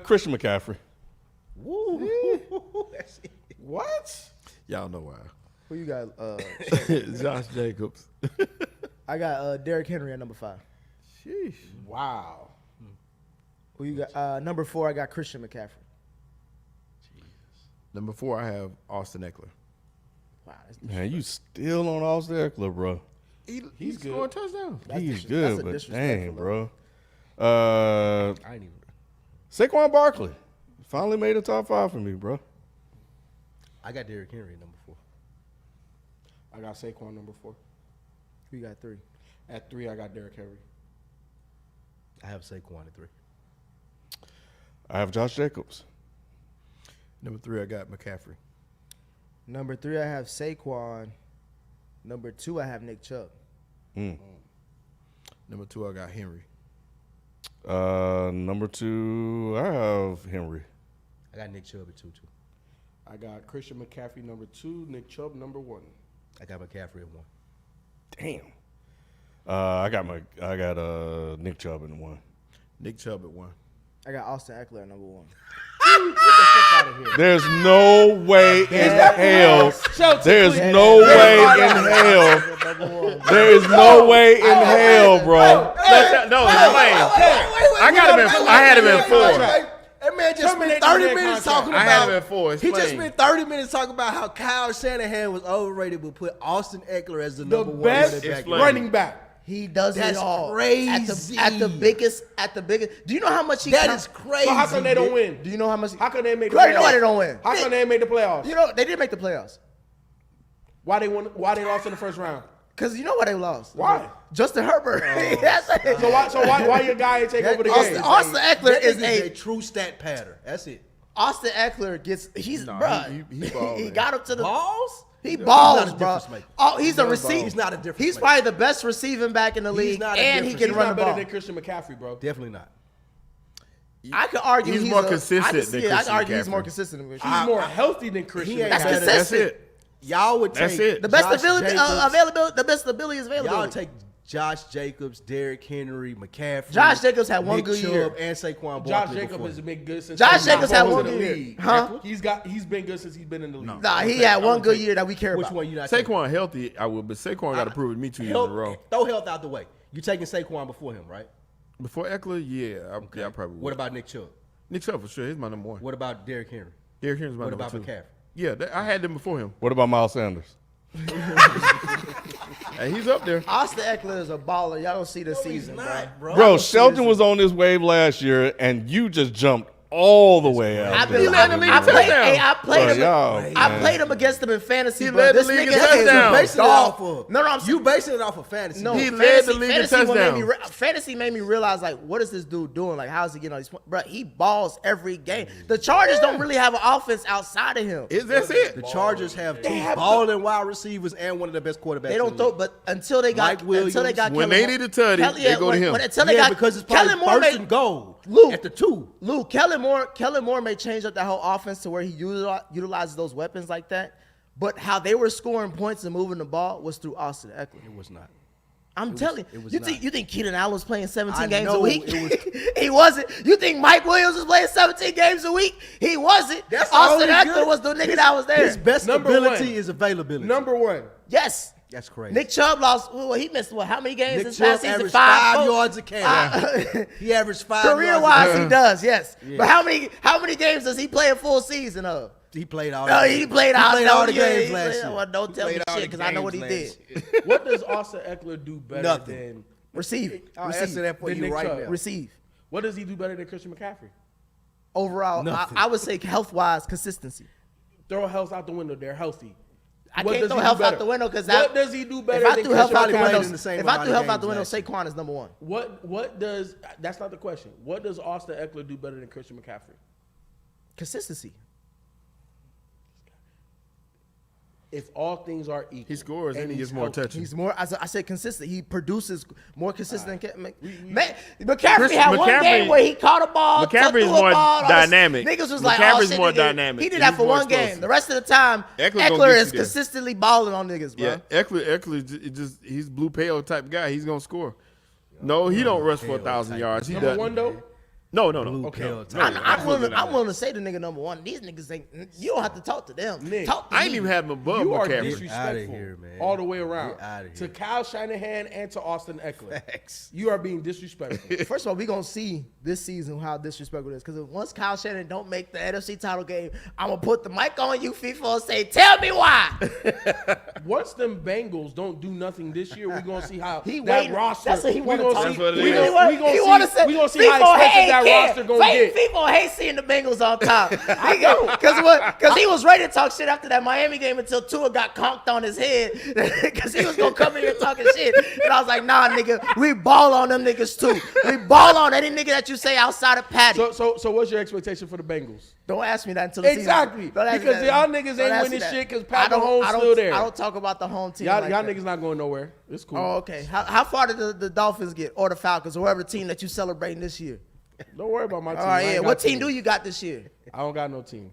Christian McCaffrey. Woo! That's it. What? Y'all know why. Who you got? Josh Jacobs. I got Derrick Henry at number 5. Sheesh. Wow. Who you got? Number 4, I got Christian McCaffrey. Number 4, I have Austin Eckler. Wow, Man, you still on Austin Eckler, bro. He's scoring touchdowns. He's that's good, a but disrespectful dang, bro. I ain't even. Saquon Barkley finally made a top 5 for me, bro. I got Derrick Henry at number 4. I got Saquon number 4. Who you got 3? At 3, I got Derrick Henry. I have Saquon at 3. I have Josh Jacobs. Number 3, I got McCaffrey. Number 3, I have Saquon. Number 2, I have Nick Chubb. Number 2, I got Henry. Number 2, I have Henry. I got Nick Chubb at 2 too. I got Christian McCaffrey number 2, Nick Chubb number 1. I got McCaffrey at 1. Damn. I got Nick Chubb in 1. Nick Chubb at 1. I got Austin Eckler at number 1. There's no way in hell. There's no way in hell. There is no way in hell, bro. No, I had him in 4. That man just spent 30 minutes talking about. I had him at 4. He just spent 30 minutes talking about how Kyle Shanahan was overrated, but put Austin Eckler as the number 1 best running back. He does That's it all. crazy. At the biggest. Do you know how much he That is crazy. So how come they don't win? Do you know how much? How come they made the You already playoffs? know why they don't win. How come they made the playoffs? You know, they didn't make the playoffs. Why they won? Why they lost in the first round? Because you know why they lost. Why? Justin Herbert. That's it. So why your guy ain't take over the game? Austin Eckler That is a a true stat pattern. That's it. Austin Eckler gets bruh. he balled, he man. got him to the Balls? He balls, He's not a bro. difference maker. Oh, he's a receiver. He's not a difference He's maker. probably the best receiving back in the league, not a and he difference can He's run not the better ball. than Christian McCaffrey, bro. Definitely not. I could argue He's he's more a- consistent I can see than it. I Christian can argue he's more McCaffrey. consistent than He's more healthy than Christian. he ain't That's McCaffrey. consistent. That's it. Y'all would take That's it. The best Josh ability, Jacobs. availability, the best ability is available. Y'all take Josh Jacobs, Derrick Henry, McCaffrey. Josh Jacobs had one Nick good year. Chubb, and Saquon Barkley. Josh before Jacobs has him. been good since. Josh he's Jacobs been had in one the good year. league. Huh? He's been good since he's been in the league. Nah, he had one good year that we care Which about. one you not taking? Saquon healthy, I will, but Saquon got to prove it to me 2 years in a row. Throw health out the way. You taking Saquon before him, right? Before Eckler, yeah, I probably would. What about Nick Chubb? Nick Chubb for sure? He's my number 1. What about Derrick Henry? Derrick Henry's my What number about 2. McCaffrey? Yeah, I had them before him. What about Miles Sanders? Hey, he's up there. Austin Eckler is a baller. Y'all don't see this season, bro. Bro, Shelton was on this wave last year, and you just jumped all the way out. I there. played Bro, him. y'all, I man. played him against him in fantasy. He But led the this league in nigga is touchdowns. a Basing it dog. off of- No, I'm You basing it off of fantasy. No, He led the league in fantasy what made me touchdowns. fantasy made me realize, like, what is this dude doing? Like, how is he getting all these points? Bro, he balls every game. The Chargers don't really have an offense outside of him. That's it. The Chargers have two balling wide receivers and one of the best quarterbacks. They in don't the throw, league. but until they got Mike Williams. Kellen When they Moore- need a tutty, Kelly- they go to him. Until they Yeah, got because it's probably Kellen Moore first made and goal. Luke, at the 2. Luke, Kellen Moore may change up that whole offense to where he utilizes those weapons like that. But how they were scoring points and moving the ball was through Austin Eckler. It was not. I'm telling you. not. You think Keenan Allen was playing 17 I games know a week? it He wasn't. You think Mike Williams was playing 17 games a week? He wasn't. That's Austin only Eckler good. was the nigga that was there. His best Number ability one. is availability. Number one. Yes. That's crazy. Nick Chubb lost. Well, he missed what? How many games Nick this Chubb past season? averaged 5 5 yards a carry. He averaged 5 yards a Career-wise, carry. he does. Yes. But how many games does he play a full season of? He played all. No, he played all the games yeah, last year. Well, don't tell me Played all shit the because I know what he games did. last What does Austin Eckler do better Nothing. than Receive. I'll Receive. answer that for Then you Nick right Chubb. now. Receive. what does he do better than Christian McCaffrey? Overall, Nothing. I would say health-wise, consistency. Throw health out the window. They're healthy. I What can't does throw he do health out better? the window because What does he do better If I than threw health Christian out the McCaffrey? window, Played in the same if I amount threw of health out the games window, last Saquon is number one. What does that's not the question. What does Austin Eckler do better than Christian McCaffrey? Consistency. If all things are equal, He scores and he he's gets more healthy. touches. He's more. I said consistent. He produces more consistent. Man, McCaffrey had one McCaffrey- game where he caught a ball. McCaffrey threw is a more ball, dynamic. Niggas was like, McCaffrey's oh, shit, more nigga. dynamic. He did He's that for more one game. explosive. The rest of the time, Eckler's gonna Eckler get is you there. consistently balling on niggas, bro. Yeah, Eckler he's blue pale type guy. He's gonna score. No, he don't rush for 1,000 yards. He Number doesn't. one though. No. Okay. I'm willing to say the nigga number one. These niggas ain't. You don't have to talk to them. Nick, Talk to I ain't me. even have him above You are McCaffrey. Outta disrespectful here, man. all the way around. Get outta here. To Kyle Shanahan and to Austin Eckler. Facts. You are being disrespectful. First of all, we gonna see this season how disrespectful it is. Because once Kyle Shannon don't make the NFC title game, I'm gonna put the mic on you, FIFA, and say, "Tell me why." Once them Bengals don't do nothing this year, we're gonna see how He that waiting. roster. That's what he we wanna gonna talk. see- That's what it we is. gonna- we gonna He see- wanna say, we gonna see how FIFA expensive hate that care. roster gonna get. FIFA hate seeing the Bengals on top. Because he was ready to talk shit after that Miami game until Tua got conked on his head because he was gonna come in here talking shit. And I was like, nah, nigga, we ball on them niggas too. We ball on any nigga that you say outside of Patty. So what's your expectation for the Bengals? Don't ask me that until the Exactly. season. Don't ask me Because that. y'all niggas Don't ain't ask winning me that. shit 'cause I Pat don't- Mahomes I don't- still there. I don't talk about the home team. Y'all like that. niggas not going nowhere. It's cool. Oh, okay. How far did the Dolphins get, or the Falcons, or whoever team that you celebrating this year? Don't worry about my team. All right, I ain't yeah. got What a team do you got this year? I don't got no team.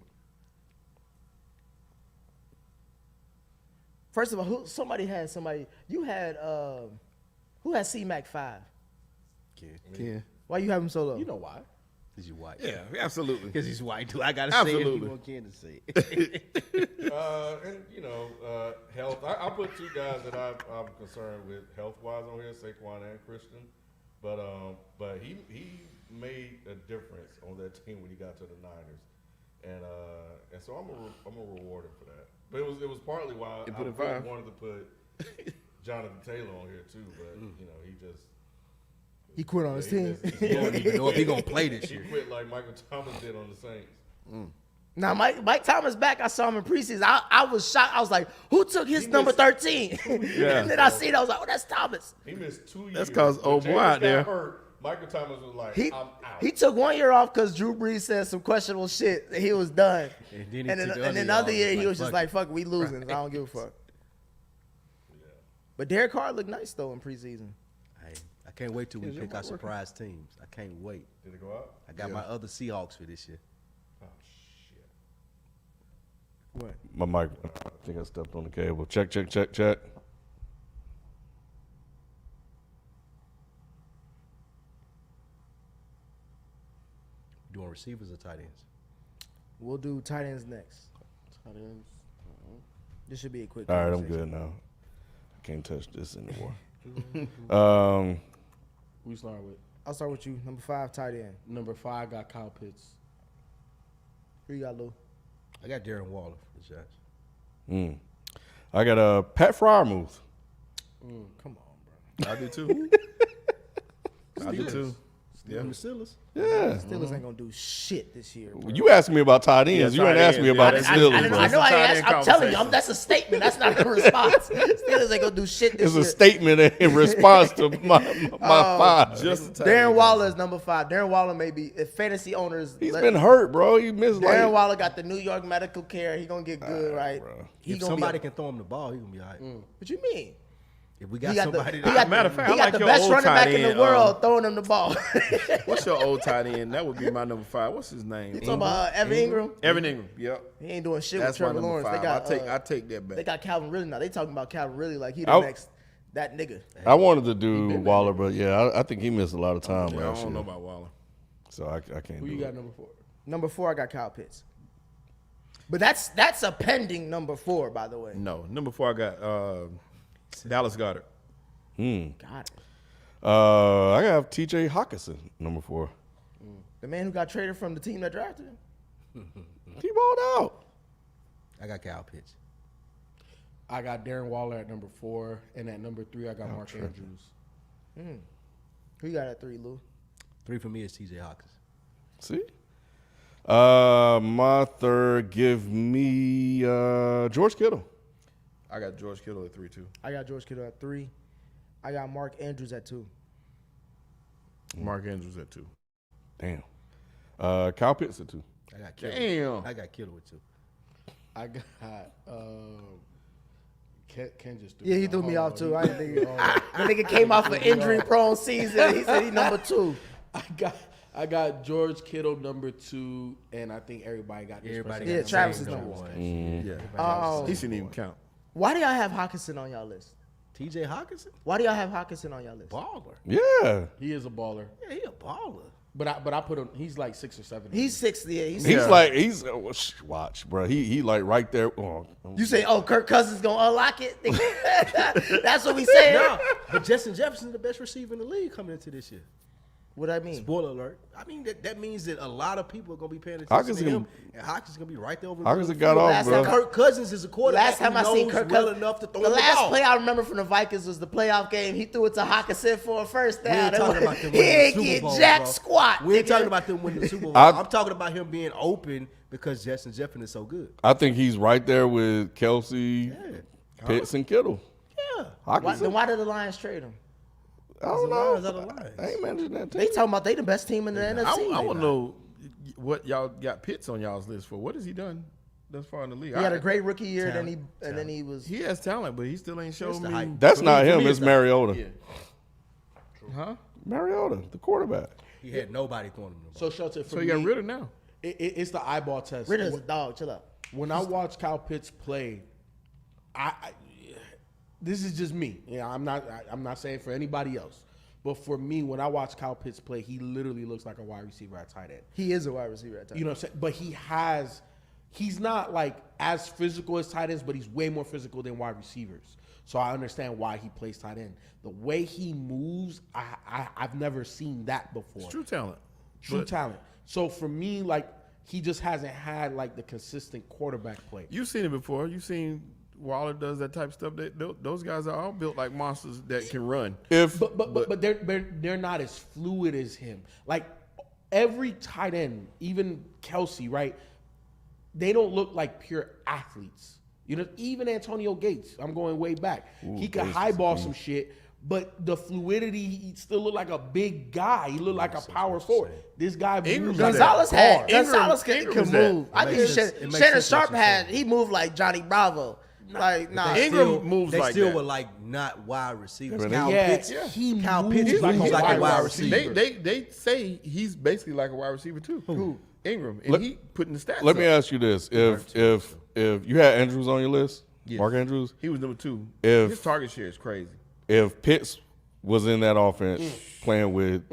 First of all, somebody. You had who had C-Mac 5? Yeah. Why you have him so low? You know why? Because he's white. Yeah, absolutely. Because he's white. Do I gotta say it? Absolutely. He want Ken to say it. And health. I put two guys that I'm concerned with health-wise on here, Saquon and Christian. But he made a difference on that team when he got to the Niners, and so I'm gonna reward him for that. But it was partly why You put him I five. wanted to put Jonathan Taylor on here too, but he just He quit on his team. You don't even know if he gonna play this he year. quit like Michael Thomas did on the Saints. Now, Mike Thomas back. I saw him in preseason. I was shocked. I was like, who took his number 13? Yeah. And then I see it. I was like, oh, that's Thomas. He missed 2 years. That's 'cause When old boy Jameis out got there. hurt, Michael Thomas was like, He I'm out. he took 1 year off because Drew Brees said some questionable shit. And he was done. And then he And took the then other another year year, off. he was just Fuck like, it. fuck it, we losing. I don't give a fuck. But Derek Carr looked nice, though, in preseason. Hey, I can't wait till we pick our surprise teams. I can't wait. Did it go out? I got my other Seahawks for this year. Oh shit. What? My mic. I think I stepped on the cable. Check. Doing receivers or tight ends? We'll do tight ends next. This should be a quick All right, I'm conversation. good now. I can't touch this anymore. We start with I'll start with you. Number 5, tight end. number 5. Got Kyle Pitts. Who you got, Lou? I got Darren Waller for the Giants. I got a Pat Fryermuth. Come on, bro. I do too. I do too. Yeah. From the Steelers. Yeah. Steelers ain't gonna do shit this year. Bro. You asked me about tight ends. Yeah, you ain't tight asked me ends, about yeah, the that's- Steelers, I bro. know. I It's a tight asked. end I'm telling you, conversation. that's a statement. That's not a response. Steelers ain't gonna do shit this It's year. a statement in response to my five. Just a tight Darren end. Waller is number 5. Darren Waller may be if fantasy owners. He's been hurt, bro. He missed Darren like. Waller got the New York medical care. He gonna get good, right? bro. He If gonna somebody be. can throw him the ball, he gonna be all right. What you mean? If we got He got the, somebody he that got, Matter of fact, he I got like the your best old running back tight in the end, world throwing him the ball. What's your old tight end? That would be my number 5. What's his name? You talking about Evan Ingram? Evan Ingram. Yep. He ain't doing shit That's with my Trevor number Lawrence. 5. They got I take that back. They got Calvin Ridley now. They talking about Calvin Ridley like he the I- next that nigga. I wanted to do Waller, but yeah, I think he missed a lot of time I last don't know year. about Waller. So I can't Who do you it. got number 4? Number 4, I got Kyle Pitts. But that's a pending number 4, by the way. No. Number 4, I got Dallas Goedert. Got it. I got T.J. Hawkinson, number 4. The man who got traded from the team that drafted him. He balled out. I got Kyle Pitts. I got Darren Waller at number 4, and at number 3, I got Mark Andrews. Who you got at 3, Lou? 3 for me is T.J. Hawkins. See? My third, give me George Kittle. I got George Kittle at 3 too. I got George Kittle at 3. I got Mark Andrews at 2. Mark Andrews at 2. Damn. Kyle Pitts at 2. I got Kittle. Damn. I got Kittle with 2. I got Ken just threw Yeah, he me threw me Hold off on. too. I didn't think the nigga came off an injury-prone season. He said he number 2. I got George Kittle number 2, and I think everybody got this. Everybody person. Yeah, got the Travis same is number 1. Yeah. Oh, He shouldn't even count. why do y'all have Hawkinson on y'all list? T.J. Hawkinson? Why do y'all have Hawkinson on y'all list? Baller. Yeah. He is a baller, Yeah, he a baller. but I put him. He's like 6 or 7. He's 6. Yeah, he's He's 6. like, watch, bro. He like right there. Oh, You say, oh, Kirk Cousins gonna unlock it? That's what we saying. No, but Justin Jefferson's the best receiver in the league coming into this year. What I mean? Spoiler alert. I mean, that means that a lot of people are going to be paying attention Hawkins to can- him, and Hawkins is going to be right there over Hawkins the got off, Last bro. time Kirk Cousins is a quarterback Last time I who seen knows Kirk well Cousins, enough to throw the the last ball. play I remember from the Vikings was the playoff game. He threw it to Hawkinson for a first We down. ain't talking about them He winning the ain't Super get Bowl, jack bro. squat. We ain't nigga. talking about them winning the Super Bowl. I- I'm talking about him being open because Justin Jefferson is so good. I think he's right there with Kelsey, Pitts, and Kittle. Yeah. Hawkinson. Then why did the Lions trade him? I don't The know. Lions are the Lions. I ain't managing that team. They talking about they the best team in the NFC. I want to know what y'all got Pitts on y'all's list for. What has he done thus far in the league? He had a great rookie year, Talent. and then he was. He has talent, but he still ain't shown the me. hype. That's For not me, him. for me, It's the- Mariota. Yeah. Huh? Mariota, the quarterback. He had nobody throwing him the ball. So Shelton, for So you got me, rid of now. it's the eyeball test. Ritter's a dog. Chill out. When I watch Kyle Pitts play, I this is just me. Yeah, I'm not saying for anybody else, but for me, when I watch Kyle Pitts play, he literally looks like a wide receiver at tight end. He is a wide receiver at times. You know what I'm saying? But he's not like as physical as tight ends, but he's way more physical than wide receivers. So I understand why he plays tight end. The way he moves, I've never seen that before. It's true talent. True But talent. So for me, like he just hasn't had like the consistent quarterback play. You've seen it before. You've seen Waller does that type of stuff. Those guys are all built like monsters that can run. If But they're not as fluid as him. Like every tight end, even Kelsey, right? They don't look like pure athletes. You know, even Antonio Gates. I'm going way back. He could highball some shit, but the fluidity, he still look like a big guy. He looked like a power forward. This guy Ingram moves is like Gonzalez a had car. Gonzalez Ingram can is that. move. I It think makes sense. It makes Shannon sense Sharp what you're had saying. he moved like Johnny Bravo. Like nah. They Ingram still- moves they like still that. were like not wide receivers. Yeah, but Kyle Yeah, Pitts, he Kyle moves Pitts like moves a like a wide wide receiver. receiver. They say he's basically like a wide receiver too. Who? Ingram, and Let- he putting the stats. let me up. ask you this: if you had Andrews on your list, Yes. Mark Andrews, He was number 2. If- His target share is crazy. if Pitts was in that offense playing with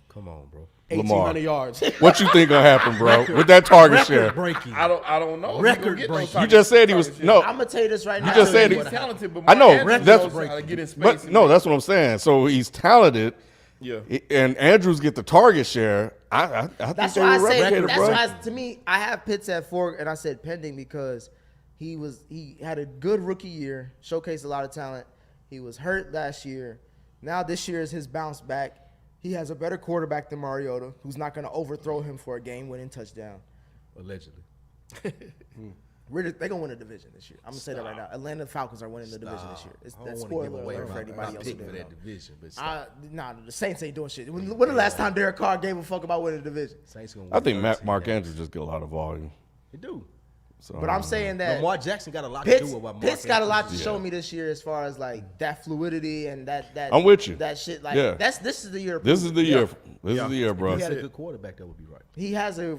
Come on, bro. Lamar, 1,800 yards. what you think gonna happen, bro, with that target share? Breaking. I don't know. Record He gonna get breaking. those You just said he was target share. no. I'm gonna tell you this right now. just said He's talented, but I know, Mark Andrews that's- knows how to get in space. But no, that's what I'm saying. So he's talented. Yeah. And Andrews get the target share. I think That's they why I would said. replicate it, That's bro. why to me, I have Pitts at 4, and I said pending because he had a good rookie year, showcased a lot of talent. He was hurt last year. Now this year is his bounce back. He has a better quarterback than Mariota, who's not going to overthrow him for a game-winning touchdown. Allegedly. They're gonna win the division this year. I'm gonna say that right now. Atlanta Falcons are winning the division this year. It's I that don't want to spoiler give away alert for my anybody else. pick who for don't that know. division, but stop. Nah, the Saints ain't doing shit. When the last time Derek Carr gave a fuck about winning the division? Saints gonna I win think 13 Mark games. Andrews just get a lot of volume. They do. So, But I'm saying that Lamar Jackson got a lot to do Pitts, with what Mark Pitts got a lot to Andrews show me this year as far as like that fluidity and that I'm with you. That shit like Yeah. this is the year. this is the year. This Yeah. is the year, did. bro. If he had a good quarterback, that would be right. He has a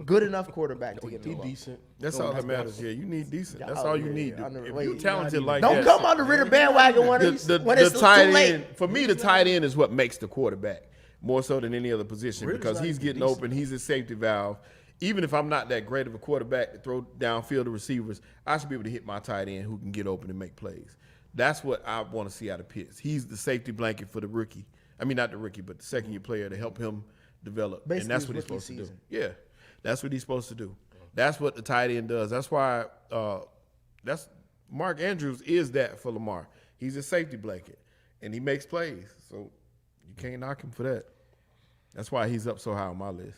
good enough quarterback to get He him. decent. That's all that matters. Yeah, you need decent. That's Y'all all you yeah, need. under- If wait, you're you talented like Don't that, come under Ritter bandwagon when it's the too tight late. end. For me, the tight end is what makes the quarterback more so than any other position Ritter's because not he's even getting decent. open. He's a safety valve. Even if I'm not that great of a quarterback to throw downfield to receivers, I should be able to hit my tight end who can get open and make plays. That's what I want to see out of Pitts. He's the safety blanket for the rookie. I mean, not the rookie, but the second-year player to help him develop. Basically and that's his what he's rookie supposed to do. season. Yeah, that's what he's supposed to do. That's what the tight end does. That's why that's Mark Andrews is that for Lamar. He's a safety blanket, and he makes plays. So you can't knock him for that. That's why he's up so high on my list.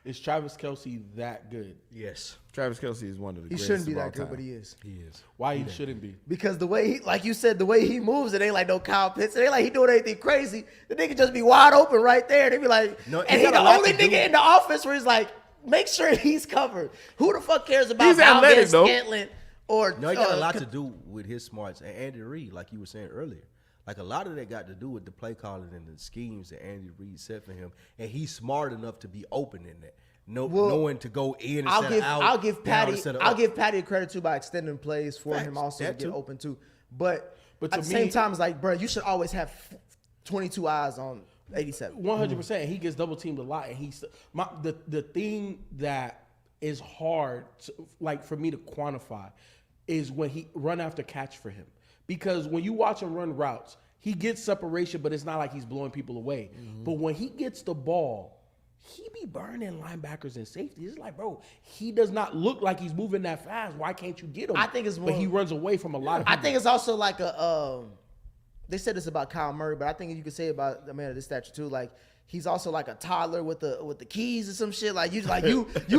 Is Travis Kelce that good? Yes, Travis Kelce is one of the He greatest shouldn't be of all that good, time. but he is. he is. Why he shouldn't be? Because the way he, like you said, the way he moves, it ain't like no Kyle Pitts. It ain't like he doing anything crazy. The nigga just be wide open right there. They be like, No, and he he got the a lot only to do. nigga in the office where he's like, make sure he's covered. Who the fuck cares about He's athletic, Valdez though. Scantling or No, he got a lot to do with his smarts and Andy Reid, like you were saying earlier. Like a lot of that got to do with the play calling and the schemes that Andy Reid set for him, and he's smart enough to be open in that, knowing to go in and set out. I'll give down, Patty set I'll up. give Patty credit too by extending plays for Facts. him also to That get too. open too. But But at to the same me- time, it's like, bro, you should always have 22 eyes on 87. 100%. He gets double teamed a lot, and the thing that is hard, like for me to quantify, is when he run after catch for him, because when you watch him run routes, he gets separation, but it's not like he's blowing people away. But when he gets the ball, he be burning linebackers and safeties. It's like, bro, he does not look like he's moving that fast. Why can't you get him? I think it's but more- he runs away from a lot of I people. think it's also like a. They said this about Kyle Murray, but I think you could say about a man of this stature too. Like he's also like a toddler with the keys or some shit. Like you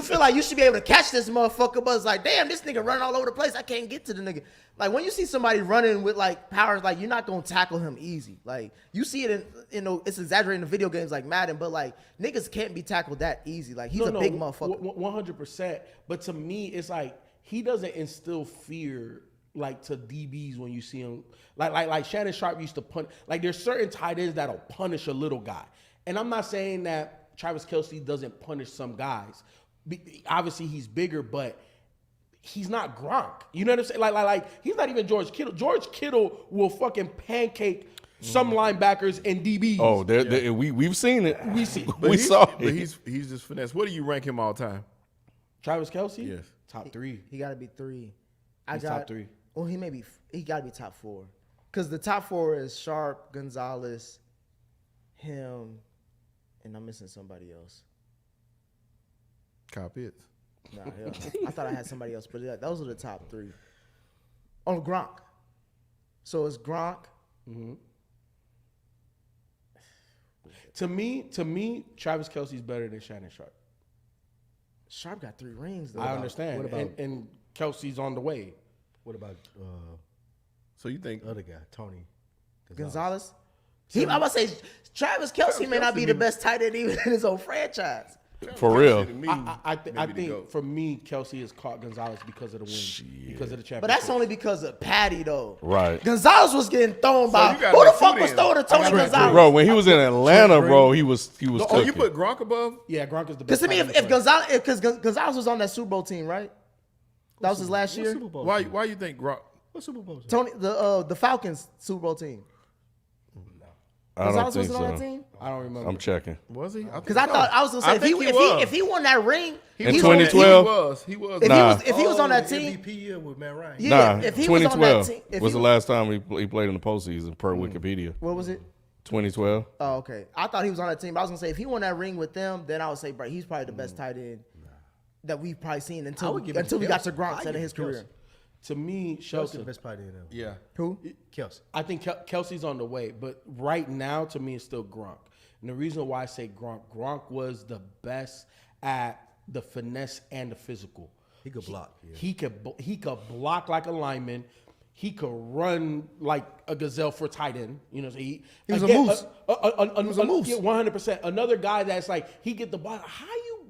feel like you should be able to catch this motherfucker, but it's like, damn, this nigga running all over the place. I can't get to the nigga. Like when you see somebody running with like powers, like you're not gonna tackle him easy. Like you see it in it's exaggerating the video games like Madden, but like niggas can't be tackled that easy. Like he's a big motherfucker. 100%. But to me, it's like he doesn't instill fear like to DBs when you see him. Like Shannon Sharp used to punt. Like there's certain tight ends that'll punish a little guy. And I'm not saying that Travis Kelce doesn't punish some guys. Obviously he's bigger, but he's not Gronk. You know what I'm saying? Like he's not even George Kittle. George Kittle will fucking pancake some linebackers and DBs. Oh, we've seen it. We see. We saw But it. he's just finesse. What do you rank him all time? Travis Kelce? Yes. Top 3. He got to be 3. He's top 3. Well, he got to be top 4. Because the top 4 is Sharp, Gonzalez, him, and I'm missing somebody else. Kyle Pitts. Nah, hell no. I thought I had somebody else, but yeah, those are the top 3. On Gronk. So it's Gronk. To me, Travis Kelce's better than Shannon Sharp. Sharp got 3 rings, though. I understand. what about- and Kelsey's on the way. What about So you think the other guy, Tony Gonzalez. I'm about to say, Travis Kelce may not be the best tight end even in his own franchise. For real. I think for me, Kelsey has caught Gonzalez because of the win, because of the championship. But that's only because of Patty, though. Right. Gonzalez was getting thrown by. you got Who the like fuck two was then. throwing to Tony Gonzalez? Bro, when he was in Atlanta, bro, he was Oh, cooking. you put Gronk above? Yeah, Gronk is the Because best. to me, tight end if in the Gonzalez, because Gonzalez was on that Super Bowl team, right? That was his last year. Super Bowl. Why you think Gronk? What Super Bowl? Tony, the Falcons Super Bowl team. I don't Gonzalez think wasn't on that so. team. I don't remember. I'm checking. Was he? Because I thought I was gonna say if he won that ring, In he's 2012? He was. if he was on that the team, MVP year with Matt Ryan. yeah. Nah, If he was on that 2012 team, if was he the last time he played in the postseason per Wikipedia. what was it? 2012. Oh, okay. I thought he was on that team. But I was gonna say if he won that ring with them, then I would say, bro, he's probably the best tight end that we've probably seen I until would give it to we got to Kelce. Gronk I'd set in give his it to Kelce. career. To me, Kelsey Shelton. the best tight end ever. Yeah. Who? Kelsey. I think Kelsey's on the way, but right now, to me, it's still Gronk. And the reason why I say Gronk was the best at the finesse and the physical. He could block. Yeah. He could block like a lineman. He could run like a gazelle for tight end. You know, so he was a moose. He was a moose. Yeah, 100%. Another guy that's like he get the ball. How you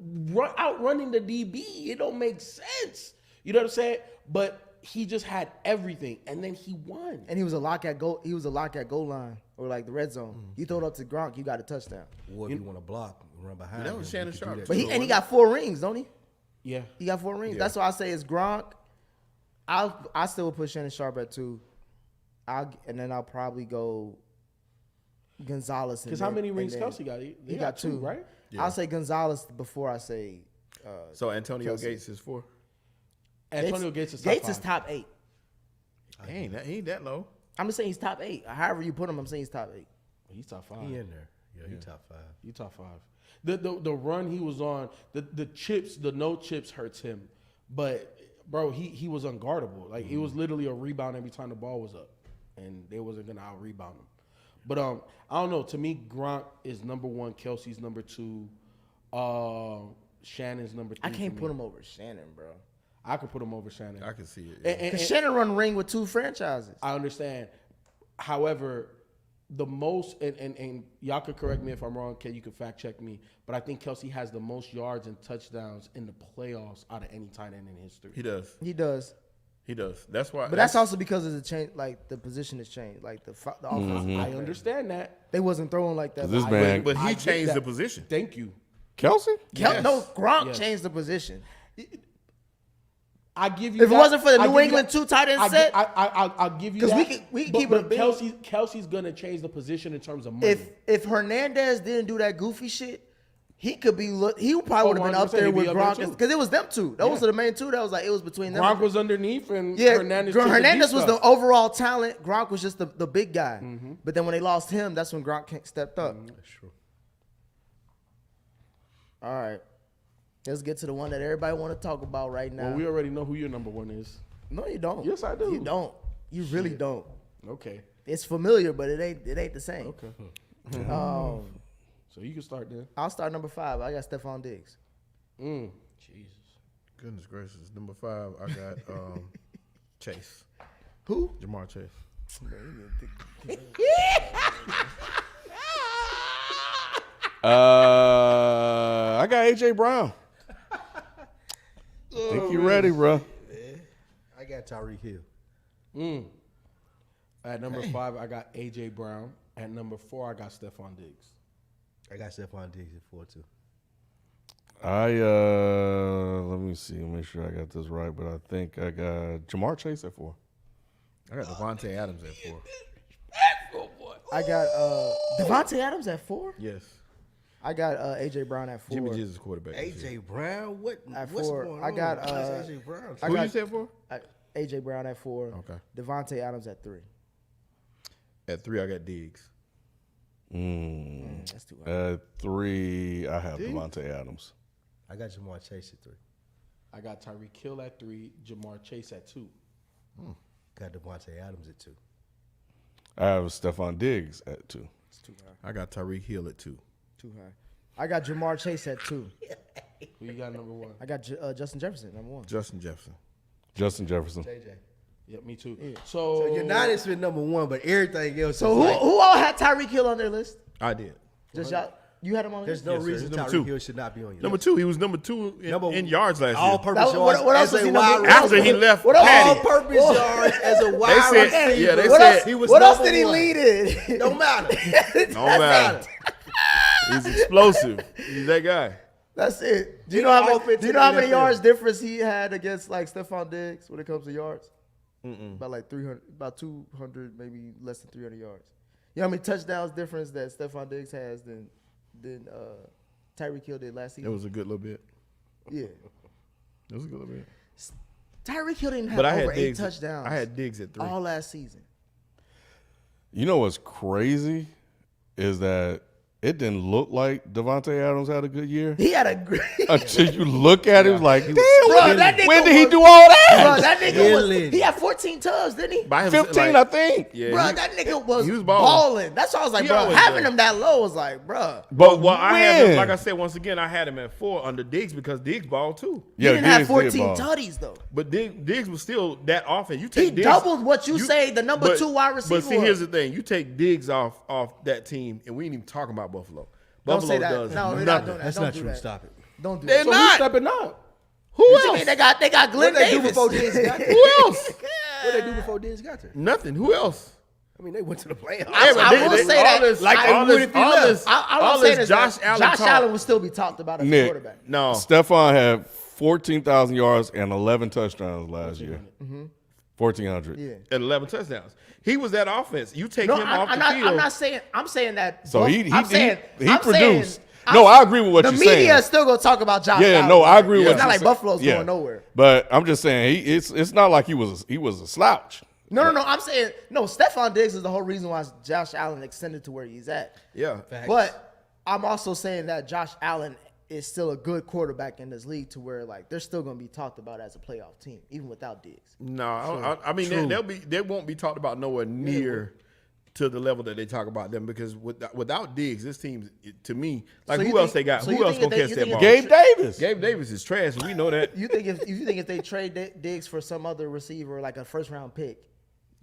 outrunning the DB. It don't make sense. You know what I'm saying? But he just had everything, and then he won. And he was a lock at goal. He was a lock at goal line or like the red zone. You throw it up to Gronk, you got a touchdown. Or if you want to block, run behind. That was him, Shannon you could do Sharp. that But too. he got 4 rings, don't he? Yeah. He got 4 rings. Yeah. That's why I say it's Gronk. I still would put Shannon Sharp at 2. And then I'll probably go Gonzalez. Because how many rings Kelsey got? He got 2, right? Yeah. I'll say Gonzalez before I say. So Antonio Kelsey. Gates is 4. Antonio Gates is top Gates 5. is top 8. He ain't that low. I'm just saying he's top 8. However you put him, I'm saying he's top 8. He's top 5. He in there. Yeah, he top 5. He top 5. The run he was on, the chips, the no chips hurts him. But bro, he was unguardable. Like it was literally a rebound every time the ball was up, and they wasn't gonna out rebound him. But I don't know. To me, Gronk is number 1. Kelsey's number 2. Shannon's number 3. I can't put him over Shannon, bro. I could put him over Shannon. I can see it. Yeah. Because Shannon run ring with 2 franchises. I understand. However, the most and y'all could correct me if I'm wrong. You can fact check me, but I think Kelsey has the most yards and touchdowns in the playoffs out of any tight end in history. He does. He does. He does. That's why. But that's also because of the change, like the position has changed, like the offense. I understand that. They wasn't throwing like that. This man, But I he get changed that. the position. Thank you. Kelsey? Yes. No, Gronk Yes. changed the position. I give you. If it that. wasn't for the I New give you England that. 2 tight end I set, I'll give you 'Cause that. we can keep but it a big- Kelsey's gonna change the position in terms of money. if Hernandez didn't do that goofy shit, he could be. He probably would have been up 100%, there he'd be with up there Gronk too. because it was them 2. Those are the main 2. That was like it was between them. Gronk was underneath, and Yeah, Hernandez. took the Hernandez deep was stuff. the overall talent. Gronk was just the big guy. But then when they lost him, that's when Gronk stepped up. That's true. All right, let's get to the one that everybody want to talk about right now. Well, we already know who your number 1 is. No, you don't. Yes, I do. You don't. You really don't. Okay. It's familiar, but it ain't the same. Okay. So you can start then. I'll start number 5. I got Stephon Diggs. Jesus. Goodness gracious. Number 5, I got Chase. Who? Jamar Chase. I got AJ Brown. Think you ready, bro? I got Tyreek Hill. At number 5, I got AJ Brown. At number 4, I got Stephon Diggs. I got Stephon Diggs at 4 too. Let me see, make sure I got this right, but I think I got Jamar Chase at 4. I got Devontae Adams at 4. I got Devontae Adams at 4. Yes. I got AJ Brown at 4. Jimmy G is the quarterback. this year. AJ Brown, At what's 4. going I on? got, Why is AJ Brown. I Who got- you said 4? AJ Brown at 4. Okay. Devontae Adams at 3. At 3, I got Diggs. That's too high. At 3, I have Devontae Adams. I got Jamar Chase at 3. I got Tyreek Hill at 3, Jamar Chase at 2. Got Devontae Adams at 2. I have Stephon Diggs at 2. It's too high. I got Tyreek Hill at 2. Too high. I got Jamar Chase at 2. Who you got number 1? I got Justin Jefferson number 1. Justin Jefferson. Justin Jefferson. JJ. Yep, me too. Yeah. So United's been number 1, but everything else So is like, who all had Tyreek Hill on their list? I did. Just y'all. You had him on. there's There? no Yes, sir. reason Number Tyreek 2. Hill should not be on your Number list. 2, he was number 2 in yards last year. All-purpose That- what- yards what else as was a he wide number- receiver. After he left What else- Patty. All-purpose yards as a wide said- receiver. yeah, they What said- else? He was What else number did he 1. lead in? Don't matter. No matter. He's explosive. He's that guy. That's it. Do you He know how many? offensive Do you know how many NFL. yards difference he had against like Stephon Diggs when it comes to yards? About like 300, about 200, maybe less than 300 yards. You know how many touchdowns difference that Stephon Diggs has than Tyreek Hill did last It season? was a good little bit. Yeah, It was a good little bit. Tyreek Hill didn't have But I over had 8 Diggs. touchdowns. I had Diggs at 3. all last season. You know what's crazy is that it didn't look like Devontae Adams had a good year He had a great. until you look at him like, damn, Bro, that nigga when did he was- do all Bro, that? that nigga was. Killing. He had 14 tubs, didn't he? By him, 15, like, I think. Yeah, Bro, he- that nigga was, he was balling. balling. That's why I was like, He bro, always having does. him that low was like, bro. But well, I had him, when? like I said, once again, I had him at 4 under Diggs because Diggs balled too. He Yeah, didn't have Diggs 14 did ball. tutties though. But Diggs was still that offense. You He take Diggs, doubled what you say the number 2 wide receiver But see, was. here's the thing: you take Diggs off that team, and we ain't even talking about Buffalo. Don't Buffalo say that. does No, we're not nothing. doing that. That's Don't not do true. that. Stop it. Don't do They're that. So not. who's stepping up? Who What you else? mean they got Glenn What they do Davis? before Diggs got there? Who else? What they do before Diggs got there? Nothing. Who else? I mean, they went to the playoffs. I will say that. All this Josh Allen Josh talk. Allen will still be talked about as a Nick, quarterback. No. Stephon had 14,000 yards and 11 touchdowns last year. 1,400. Yeah. At 11 touchdowns. He was that offense. You take No, him off the I'm field. not saying. I'm saying that. So he I'm saying, produced. No, I agree with what the you're media saying. is still gonna talk about Josh Yeah, Allen. no, I agree with It's what not you're like saying. Buffalo's Yeah. going nowhere. But I'm just saying it's not like he was a slouch. No. I'm saying no. Stephon Diggs is the whole reason why Josh Allen extended to where he's at. Yeah. But I'm also saying that Josh Allen is still a good quarterback in this league to where like they're still going to be talked about as a playoff team even without Diggs. No, I mean they won't be talked about nowhere near to the level that they talk about them because without Diggs, this team to me like So you who else think- they got? so Who you else think gonna if catch they- that you ball? think Gabe Davis. Gabe Davis is trash, and we know that. You think if they trade Diggs for some other receiver like a first round pick,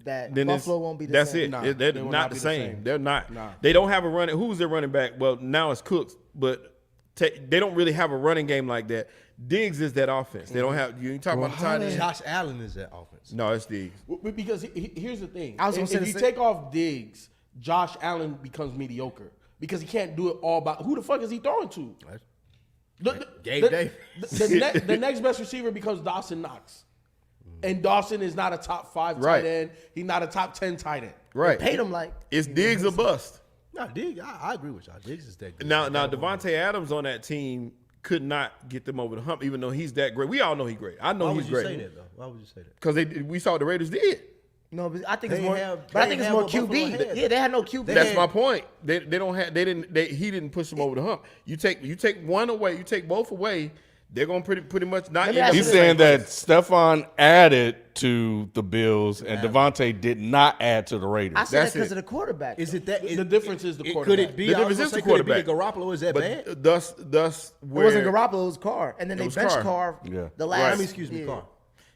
that Then Buffalo won't be the that's same. it. Nah, They're they will not not the be the same. same. They're not. Nah. They don't have a running. Who's their running back? Well, now it's Cooks, but they don't really have a running game like that. Diggs is that offense. They don't have. You talk about the tight end. Josh Allen is that offense. No, it's Diggs. Because here's the thing. I was gonna say if the you same- take off Diggs, Josh Allen becomes mediocre because he can't do it all by. Who the fuck is he throwing to? Gabe Davis. The next best receiver becomes Dawson Knox. And Dawson is not a top 5 Right. tight end. He's not a top 10 tight end. Right. Paid him like It's Diggs or bust. No, Diggs. I agree with y'all. Diggs is that good. Now Devontae Adams on that team could not get them over the hump, even though he's that great. We all know he's great. I know Why he's would you say great that though? Why would you say that? because we saw what the Raiders did. no, but I think They it's more. have- but I they think it's have more what Buffalo QB. had. Yeah, they had no QB. That's my point. They don't have. They didn't. He didn't push them over the hump. You take one away. You take both away. They're gonna pretty much not. Let me end ask up you He's in the saying same that place. Stephon added to the Bills and Devontae did not add to the Raiders. I said That's that because it. of the quarterback. Is it that? The difference is the Could quarterback. it be? The I was difference gonna is say, the could it be that quarterback. Garoppolo is that bad? But thus It where wasn't Garoppolo, it was Carr, and then they was benched Carr. Carr. Yeah. The last. I mean, excuse me, yeah. Carr.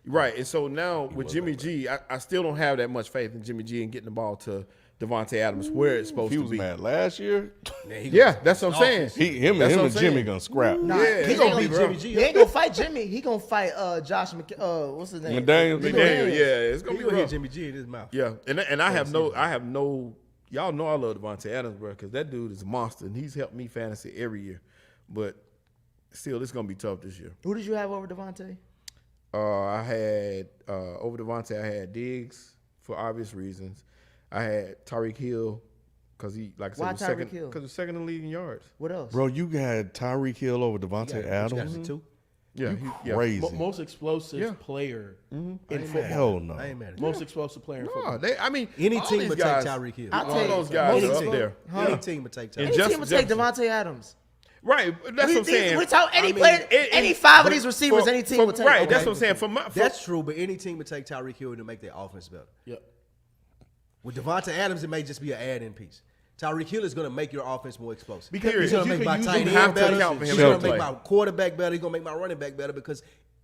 right. And so now with Jimmy G, I still don't have that much faith in Jimmy G and getting the ball to Devontae Adams where it's supposed He to was be. mad last year. Yeah, that's what I'm saying. Him That's and what I'm Jimmy saying. gonna scrap. Nah, Yeah, he it's gonna gonna be be rough. Jimmy G. He ain't gonna fight Jimmy. He gonna fight Josh what's his name? McDaniels? McDaniel, yeah, it's gonna He be gonna hit rough. Jimmy G in his mouth. Yeah, and I have no. Y'all know I love Devontae Adams, bro, because that dude is a monster, and he's helped me fantasy every year. But still, it's gonna be tough this year. Who did you have over Devontae? I had over Devontae, I had Diggs for obvious reasons. I had Tyreek Hill because he, like I said, Why was Tyreek second Hill? because second in the league in yards. What else? Bro, you had Tyreek Hill over Devontae You got Adams. it too. Yeah, Crazy. Most explosive Yeah. player in football. Hell no. I ain't mad at Most explosive player in football. No, I mean, Any all team these would guys, take Tyreek Hill. I'll All take those guys most are up of there. Any team would take Tyreek And Any Hill. team would take Jefferson. Devontae Adams. Right, that's what I'm saying. We talk any I mean, player, any five of but these receivers, for- any team for- would take. Right, Okay. that's what I'm saying. For That's true, but any team would take Tyreek Hill to make their offense better. Yep. With Devontae Adams, it may just be an add-in piece. Tyreek Hill is going to make your offense more explosive. Because He's going to you make can my use tight him end have to better. account for him He's going to to make play. my quarterback better. He's going to make my running back better because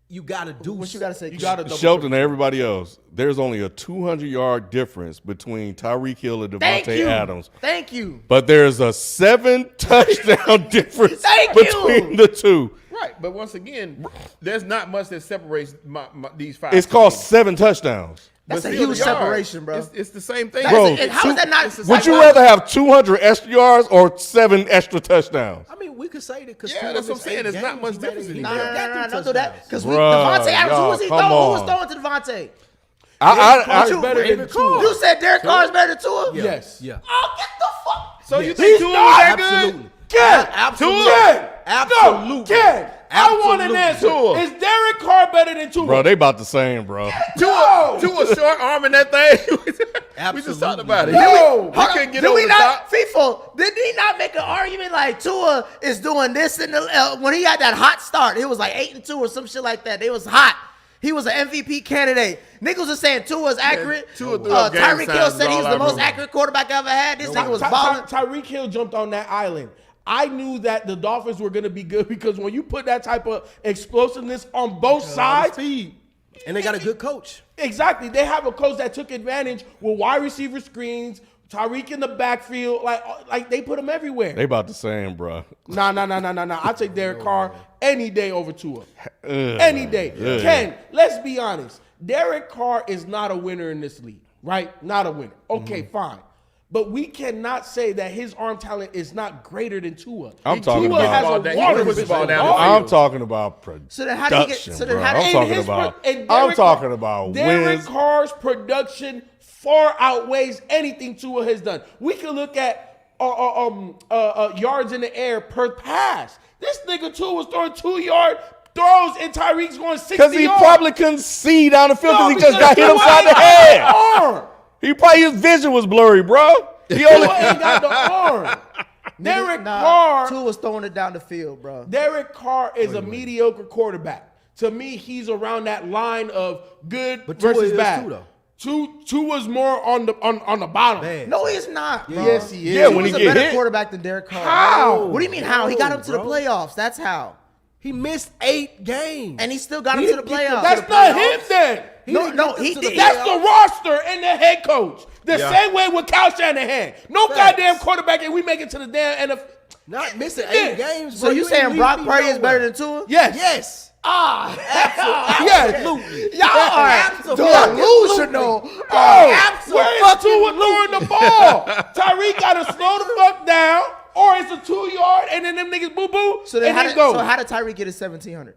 you got to do. What you gotta say? You got to double Shelton and everybody else, there's only a 200-yard difference between Tyreek Hill and Thank Devontae you. Adams. Thank you. But there's a 7-touchdown difference Thank you. between the two. Right, but once again, there's not much that separates these five. It's called teams. 7 touchdowns. But That's a still, huge the yards, separation, bro. It's the same thing, Bro, And how is that not? it's the Would same you thing. rather have 200 extra yards or 7 extra touchdowns? I mean, we could say that because Yeah, that's what I'm saying. There's not much difference No, anymore. don't do that. Because Bruh, Devontae Adams, who was he y'all, throwing? come Who was on. throwing to Devontae? I Carr's better than Tua. You said Derek Carr's better than Tua? Yes. Yeah. Oh, get the fuck. So you Yes. think Tua was that Absolutely. good? Ken, Absolutely. Ken, Absolutely. Ken, I want an answer. Tua. Is Derek Carr better than Tua? Bro, they about the same, bro. Tua short arming that thing. We just Absolutely. talked about it. No. He couldn't get Did over we the not, top. FIFA, did he not make an argument like Tua is doing this in the when he had that hot start? It was like 8-2 or some shit like that. They was hot. He was an MVP candidate. Niggas was saying Tua's accurate. Tua threw up game Tyreek Hill signs said he was all the I most remember. accurate quarterback I ever had. This nigga was balling. Tyreek Hill jumped on that island. I knew that the Dolphins were going to be good because when you put that type of explosiveness on both sides, Speed. And they got a good coach. exactly, they have a coach that took advantage with wide receiver screens, Tyreek in the backfield, like they put him everywhere. They about the same, bro. Nah. I take Derek Carr any day over Tua. Any day. Ken, let's be honest. Derek Carr is not a winner in this league, right? Not a winner. Okay, fine. But we cannot say that his arm talent is not greater than Tua. I'm talking Tua about- has a water puts the ball pistol. down the dog. field. I'm talking about production. So then how do you get? So then bro. how do I'm you? talking his about. pro- and I'm Derek talking Carr- about Derek wins. Carr's production far outweighs anything Tua has done. We can look at yards in the air per pass. This nigga Tua was throwing 2-yard throws and Tyreek's going 60 Because he yards. probably couldn't see down the field No, because he just got hit Tua upside ain't the got head. arm. His vision was blurry, bro. He only. Tua ain't got the arm. Derek Nah, Carr. Tua was throwing it down the field, bro. Derek Carr is a mediocre quarterback. To me, he's around that line of good But Tua versus is bad. too, though. Two was more on the bottom. Bad. No, he's not. Bro. Yes, he is. Yeah, He when was he a get better hit. quarterback than Derek Carr. How? What do you mean how? He got him to the bro. playoffs. That's how. He missed 8 games. And he still got him to the playoffs. That's not him then. No, he did. That's the roster and the head coach. The Yeah. same way with Kyle Shanahan. No Facts. goddamn quarterback, and we make it to the damn NFL. Not missing Yeah. 8 games. So bro. you ain't saying leave Brock me Purdy is nowhere. better than Tua? Yes. Yes. Yes. Absolutely. Y'all are Absolutely. delusional. Where is Tua throwing the ball? Tyreek got to slow the fuck down, or it's a 2-yard, and then them niggas boo-boo, So then and how then did, go. so how did Tyreek get his 1,700?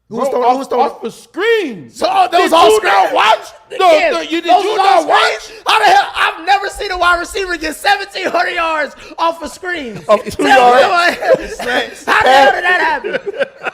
Who Bro, was throwing? Who was throwing? off the screen. So those Did all you screens. not watch? Again, Did those you was not all watch? screens? How the hell? I've never seen a wide receiver get 1,700 yards off a screen. Off 2 Tell me yards. how the hell did that happen?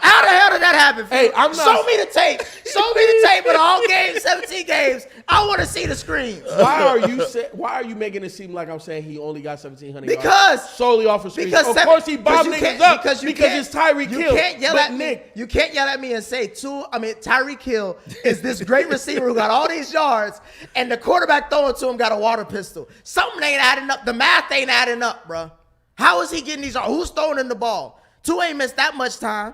How the hell did that happen? Hey, I'm not- Show me the tape. Show me the tape of all games, 17 games. I want to see the screens. Why are you making it seem like I'm saying he only got 1,700 yards? Because- solely off of screen. Because Of course he bombed you niggas can't- up because it's Tyreek you Hill. can't yell But at me. Nick, You can't yell at me and say Tyreek Hill is this great receiver who got all these yards, and the quarterback throwing to him got a water pistol. Something ain't adding up. The math ain't adding up, bro. How is he getting these yards? Who's throwing him the ball? Tua ain't missed that much time.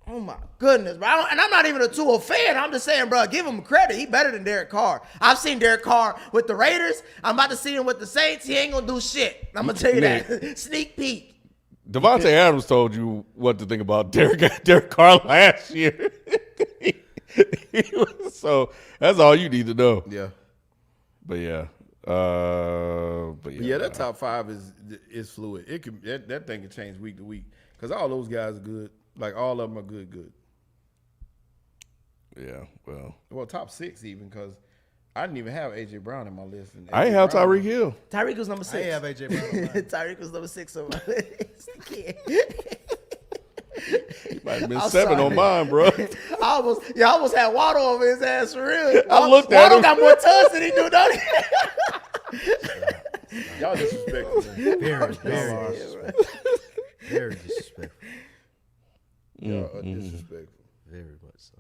Oh my goodness, bro. And I'm not even a Tua fan. I'm just saying, bro, give him credit. He better than Derek Carr. I've seen Derek Carr with the Raiders. I'm about to see him with the Saints. He ain't gonna do shit. I'm gonna tell you that. Sneak peek. Devontae Adams told you what to think about Derek Carr last year. So that's all you need to know. Yeah. But yeah. Yeah, that top 5 is fluid. It can that thing can change week to week because all those guys are good. Like all of them are good. Yeah, Well, top 6 even because I didn't even have AJ Brown in my list. And I ain't have Tyreek Hill. Tyreek was number 6. I ain't have AJ Brown on mine. Tyreek was number 6 on my list. Might have been I'm 7 sorry. on mine, bro. I almost had Waddle over his ass for real. I looked at Waddle him. got more touch than he do, don't he? Y'all disrespectful. Man. Very disrespectful. Y'all are disrespectful. Very much so.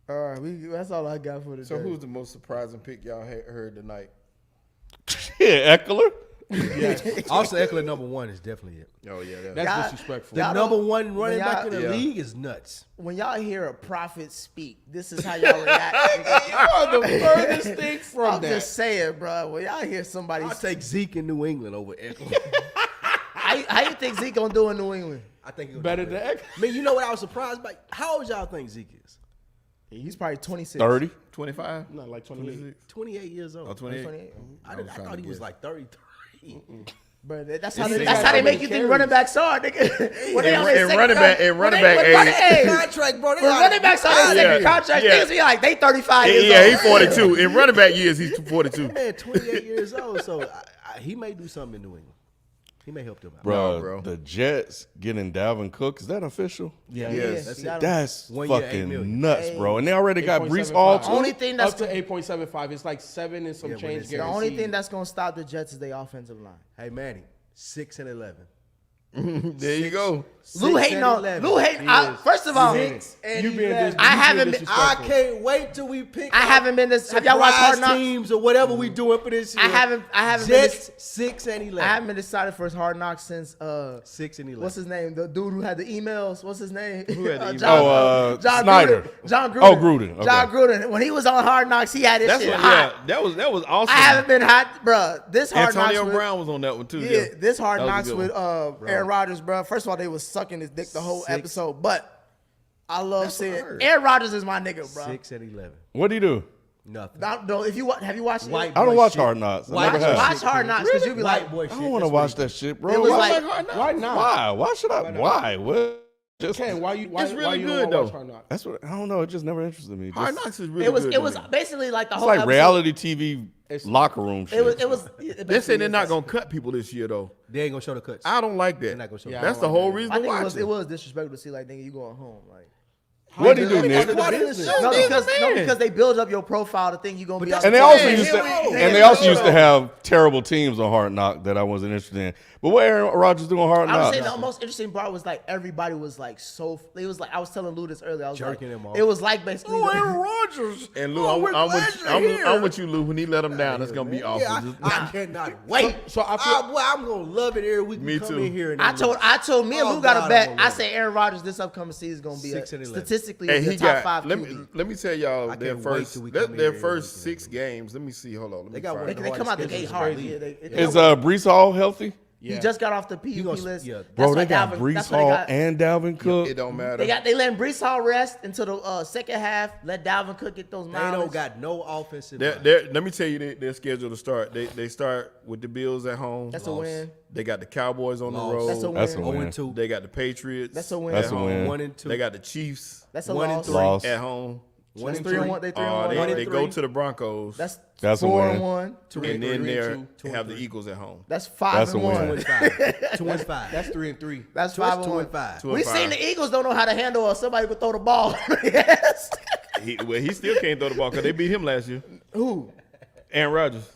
All right, that's all I got for today. So who's the most surprising pick y'all heard tonight? Yeah, Eckler. Also, Eckler number 1 is definitely it. Oh yeah, that's Y'all- disrespectful. The y'all number don't- 1 running when back in y'all- the Yeah. league is nuts. when y'all hear a prophet speak, this is how y'all react. You are the furthest thing from I'm that. just saying, bro. When y'all hear somebody, I'll take Zeke in New England over Eckler. how you think Zeke gonna do in New England? I think he'll do Better than better. Eckler. I mean, you know what I was surprised by? How old y'all think Zeke is? He's probably 26. 30. 25. Not like 28. 28 years old. Oh, 28. 28. I was thought trying he to was guess. like 33. But that's It's how like they how make many you think carries. running backs are, nigga. When they on their And second running back- contract- and running when back they- age- hey, Contract, bro. They when like- running backs on their second contract, yeah. niggas be like, they 35 years Yeah, old. he's 42. In running back years, he's 42. Man, 28 years old, so he may do something in New England. He may help them out. Bro, No, bro. the Jets getting Dalvin Cook. Is that official? Yeah. Yes. That's you got it. him. That's 1 year, $8 fucking million. nuts, bro. And they already got Brees 8.75. Hall too. Only thing that's Up to 8.75. It's like 7 and some Yeah, when change it's- the guaranteed. only thing that's gonna stop the Jets is their offensive line. Hey, Manny, 6 and 11. There you go. Lou hating on. Lou hating. First of all, I haven't been. I can't wait till we pick. I haven't been this. Have y'all watched Hard Knocks? Teams or whatever we doing for this year. I haven't. Jets been 6 and 11. I haven't been decided for Hard Knocks since 6 and 11. What's his name? The dude who had the emails. What's his name? Who had the John Snyder. Gruden. John Gruden. Oh, Gruden. Okay. John Gruden. When he was on Hard Knocks, he had this That's shit what. hot. Yeah, that was awesome. I haven't been hot, bro. This Hard Antonio Knocks. Brown was on that one too. Yeah, this Hard That was a Knocks good with one. Aaron Rodgers, bro. First of all, they was sucking his dick the whole 6. episode, but I love That's what I seeing heard. Aaron Rodgers is my nigga, bro. 6 and 11. What do you do? Nothing. No, if you have you watched it? White I don't boy watch shit. Hard Knocks. I White never boy have. Watch Hard Knocks because you be like, White boy shit. I don't want to watch that shit, bro. It was Why? like- Why not? Why? Why should I? Why? What? Just Ken, why you? Why, It's really why you good, don't wanna watch though. Hard Knocks? That's what I don't know. It just never interested me. Hard Just- Knocks is really it was good. it was to me. basically like the It's whole like episode. reality TV locker room shit. It was. They say they're not gonna cut people this year though. They ain't gonna show the cuts. I don't like They're that. not gonna show Yeah, the That's I the don't whole like reason I to think watch it was disrespectful to see like nigga you going home like. What do you do, Nick? No, because they build up your profile to think you're gonna be. that's out And they there. also Man, used to, here we go. and they also used to have terrible teams on Hard Knock that I wasn't interested in. But what Aaron Rodgers doing on Hard I would Knocks? say the most interesting part was like everybody was like so. It was like I was telling Lou this earlier. I was Jerking like, him off. it was like basically. Rodgers. And Lou, we're glad you're here. I'm with you, Lou. When he let him down, that's gonna be awful. Yeah, I cannot wait. So I feel- boy, I'm gonna love it every week. Me we come too. in here. And I told me and Oh, Lou got God, a bet. I'm I gonna say Aaron Rodgers this upcoming season is gonna be 6 and 11. statistically Hey, a he top got. 5 QB. Let me tell y'all I their can't wait first till we come in their here first and 6 games. Let me see. Hold on. Let me They got find one it. of They come out the gate hard. crazy. Yeah, Is Brees Hall healthy? he just got off the PUP gonna- list. yeah. Bro, That's they why got Dalvin- Brees that's why they Hall got- and Dalvin Cook. It don't matter. They letting Brees Hall rest until the second half. Let Dalvin Cook get those They miles. don't got no offensive. Let me tell you their schedule to start. They start with the Bills at home. That's a win. They got the Cowboys on Loss. the road. That's a win. That's a 0 win. and 2. They got the Patriots. That's a win. That's at a home. win. 1 and 2. They got the Chiefs That's a One and loss. three. Loss. at home. One and 3 and 3. 1. They 3 and 1. 1 They and go 3. to the Broncos. That's That's a 4 win. and 1. and then they 2 and have 3. the Eagles at home. That's 5 That's and a win. 1. 2 and 5. 2 and 5. That's 3 and 3. That's So it's 5 and 2 1. and 5. 2 and We 5. seen the Eagles don't know how to handle or somebody could throw the ball. Yes. He still can't throw the ball because they beat him last year. Who? Aaron Rodgers.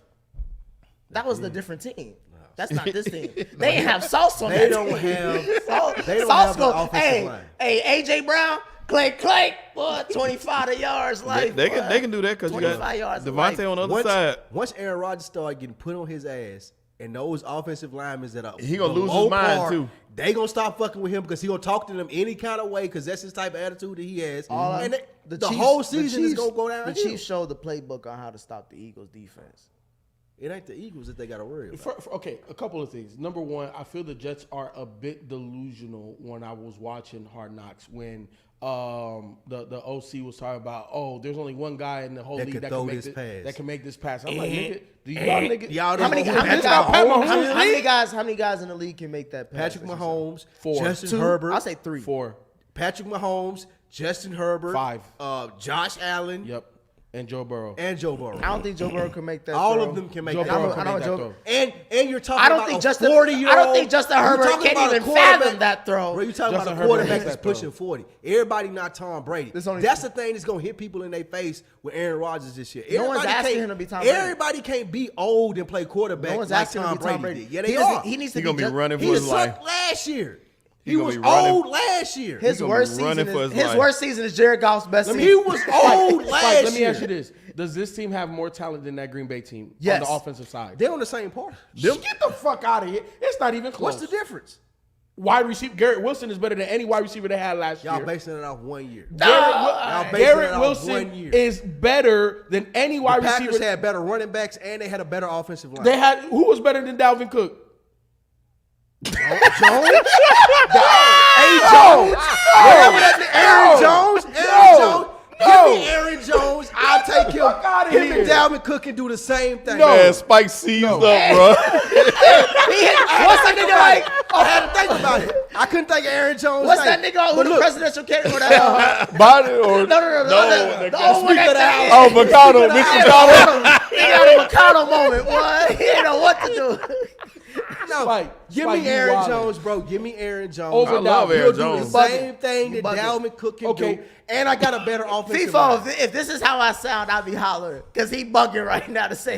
That was the different team. That's not this team. They ain't have Sauce on They that don't team. have. Sauce, they don't Sauce have go, an offensive line. Hey, AJ Brown, Clay, boy, 25 yards life. They can do that because you 25 got yards of life. Devontae on the other side. Once Aaron Rodgers started getting put on his ass, and those offensive linemen that are He gonna the lose low his mind, par, too. They gonna stop fucking with him because he gonna talk to them any kind of way because that's his type of attitude that he has. And the Chiefs- whole season the is Chiefs- gonna go down. The Chiefs showed the playbook on how to stop the Eagles' defense. It ain't the Eagles that they got to worry about. Okay, a couple of things. Number one, I feel the Jets are a bit delusional when I was watching Hard Knocks when the OC was talking about, oh, there's only one guy in the whole That league can that throw can make this this pass. that can make this pass. I'm like, nigga, do y'all niggas? Y'all How many don't know who guys in the league can make that pass? Patrick Mahomes, 4. Justin 2? Herbert. I'll say 3. 4. Patrick Mahomes, Justin Herbert, 5. Josh Allen, Yep. And Joe Burrow. and Joe Burrow. I don't think Joe Burrow can make that. All throw. of them can make Joe that. Burrow throw. can make that throw. And you're talking I don't about think a Justin. 40-year-old. I don't think Justin You're Herbert talking can't about a even quarterback- fathom that throw. Bro, you talking Justin about a Herbert quarterback makes that's that throw. pushing 40. Everybody not Tom Brady. There's only- That's the thing that's gonna hit people in their face with Aaron Rodgers this year. No one's Everybody asking can't- him to be Tom Brady. Everybody can't be old and play quarterback No one's like asking him Tom to be Tom Brady Brady. did. Yeah, they are. He needs to He gonna be just- running for He his life. sucked last year. He gonna was be running- old last year. His gonna be worst running season. for Is, his his life. worst season is Jared Goff's best season. He was old last Spike, let me year. ask you this. Does this team have more talent than that Green Bay team Yes. on the offensive side? They're on the same part. Get the fuck out of here. It's not even close. What's the difference? Wide receiver Garrett Wilson is better than any wide receiver they had last Y'all year. basing it off 1 year. Garrett basing it Garrett off Wilson 1 year. is better than any wide The Packers receiver. had better running backs and they had a better offensive line. They had who was better than Dalvin Cook? Jones? Aaron Jones? Aaron Jones? Give me Aaron Jones. I'll take him. outta Him here. and Dalvin Cook can do the same thing. Man, Spike seized up, bro. What's that nigga like? I had to think about it. I couldn't think of Aaron Jones. What's that nigga with the presidential candidate? Or that, Body or no. The old one Speaker of the that oh, McConnell, Mitch McConnell. he got a McConnell moment, boy. He didn't know what to do. No, Spike, give Spike, me you Aaron wildin'. Jones, bro. Give me Aaron Jones. Over I love Dalvin. Aaron He'll do Jones. the same thing that bugging. Dalvin Cook can Okay. do. And I got a better offensive line. FIFA, if this is how I sound, I'll be hollering. Because he bugging right now to say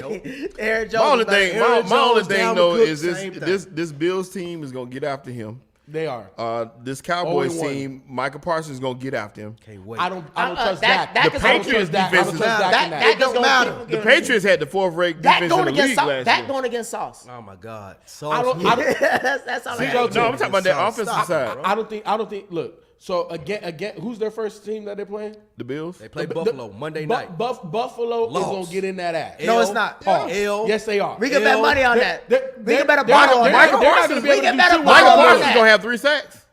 Aaron Jones. My only is better. thing, Aaron my only Jones, thing Dalvin though Cook, is same thing. this Bills team is gonna get after him. They are. This Cowboys 0-1. team, Michael Parsons is gonna get after him. Can't wait. I don't trust that- that. that- The Patriots defense is That don't matter. the Patriots had the 4th-ranked That defense in going the against league Sauce. last That year. going against Sauce. Oh my God. That's all I Zero got. No, I'm talking about that Stop, offensive side. I don't think. Look. So again, who's their first team that they're playing? The Bills. They play Buffalo Monday night. Buffalo is Lost. gonna get in that ass. No, it's not. Pause. L. Yes, they are. We can bet money on that. We can bet a they're bottle on not- that. they're not gonna be We able to can do bet a two bottle Michael on Parsons that. gonna have 3 sacks.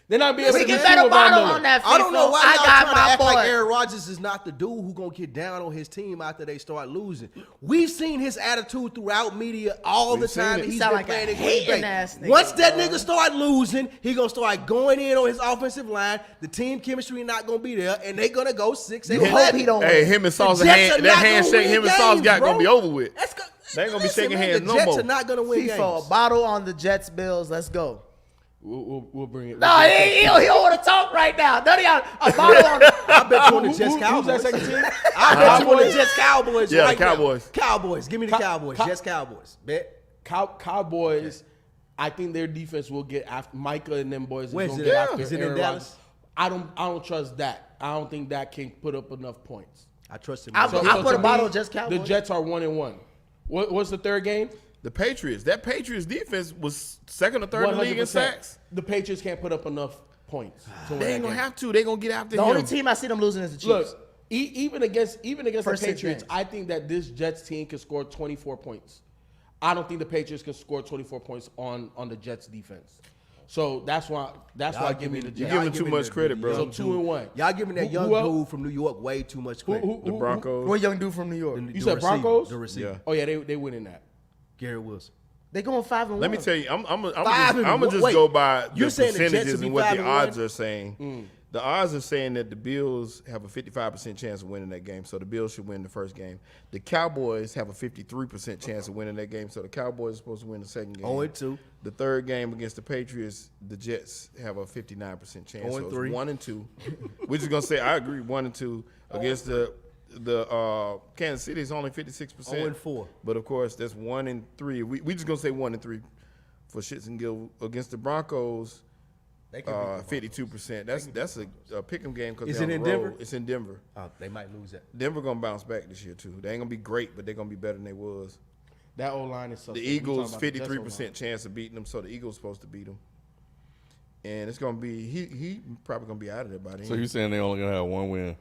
They're not be able We to can do bet two a with Von bottle Miller. on that. I don't know FIFO. why I y'all got trying to my act like boy. Aaron Rodgers is not the dude who gonna get down on his team after they start losing. We've seen his attitude throughout media all the time. seen it. He's Sound been like a playing in hating Green Bay. ass nigga, Once that bro. nigga start losing, he gonna start going in on his offensive line. The team chemistry not gonna be there, and they gonna go 6 and You hope he don't Hey, win. him and Sauce, The Jets are that not gonna handshake win him and Sauce games, got bro. gonna be over with. They They ain't gonna be shaking hands no The Jets more. are not gonna win FIFO, games. a bottle on the Jets Bills. Let's go. We'll bring it. No, he don't want to talk right now. None of y'all. A bottle on. I bet you on the Jets Who's Cowboys. that second team? I bet you on the Jets Cowboys. Yeah, the right now. Cowboys. Cowboys. Give me the Cowboys. Cow- Jets Cowboys. Bet. Cowboys. I think their defense will get after Micah and them boys. Where's Is it gonna get at? after Is it in Aaron Dallas? Rodgers. I don't trust that. I don't think that can put up enough points. I trust him. I put a to bottle me, of Jets Cowboys. The Jets are 1-1. What's the third game? The Patriots. That Patriots defense was second or third in the league in 100%. sacks. The Patriots can't put up enough points. To win They that ain't gonna game. have to. They gonna get after The him. only team I see them losing is the Chiefs. Look, even against the First six Patriots, games. I think that this Jets team can score 24 points. I don't think the Patriots can score 24 points on the Jets defense. So that's why I give me the You Jets. giving too much credit, bro. So 2-1. Y'all giving that young Who else? dude from New York way too much credit. The Broncos. What young dude from New York? The said receiver, Broncos? The receiver. Yeah. Oh yeah, they winning that. Garrett Wilson. They going 5-1. Let me tell you, I'm Five gonna and just wait. go by the You're saying the Jets percentages will be and what 5 the and odds 1? are saying. The odds are saying that the Bills have a 55% chance of winning that game, so the Bills should win the first game. The Cowboys have a 53% chance of winning that game, so the Cowboys are supposed to win the second game. 0-2. The third game against the Patriots, the Jets have a 59% chance. So 0-3. it's 1-2. We're just gonna say I agree 1-2 against the Kansas City is only 56%. 0-4. But of course, that's 1-3. We just gonna say 1-3 for shits and giggles against the Broncos. They could beat the 52%. That's a pick'em game because Is it in Denver? It's in Denver. They might lose that. Denver gonna bounce back this year too. They ain't gonna be great, but they're gonna be better than they was. That O line is The Eagles 53% chance of beating them, so the Eagles supposed to beat them. And it's gonna be he probably gonna be out of there by the end. So you saying they only gonna have one win?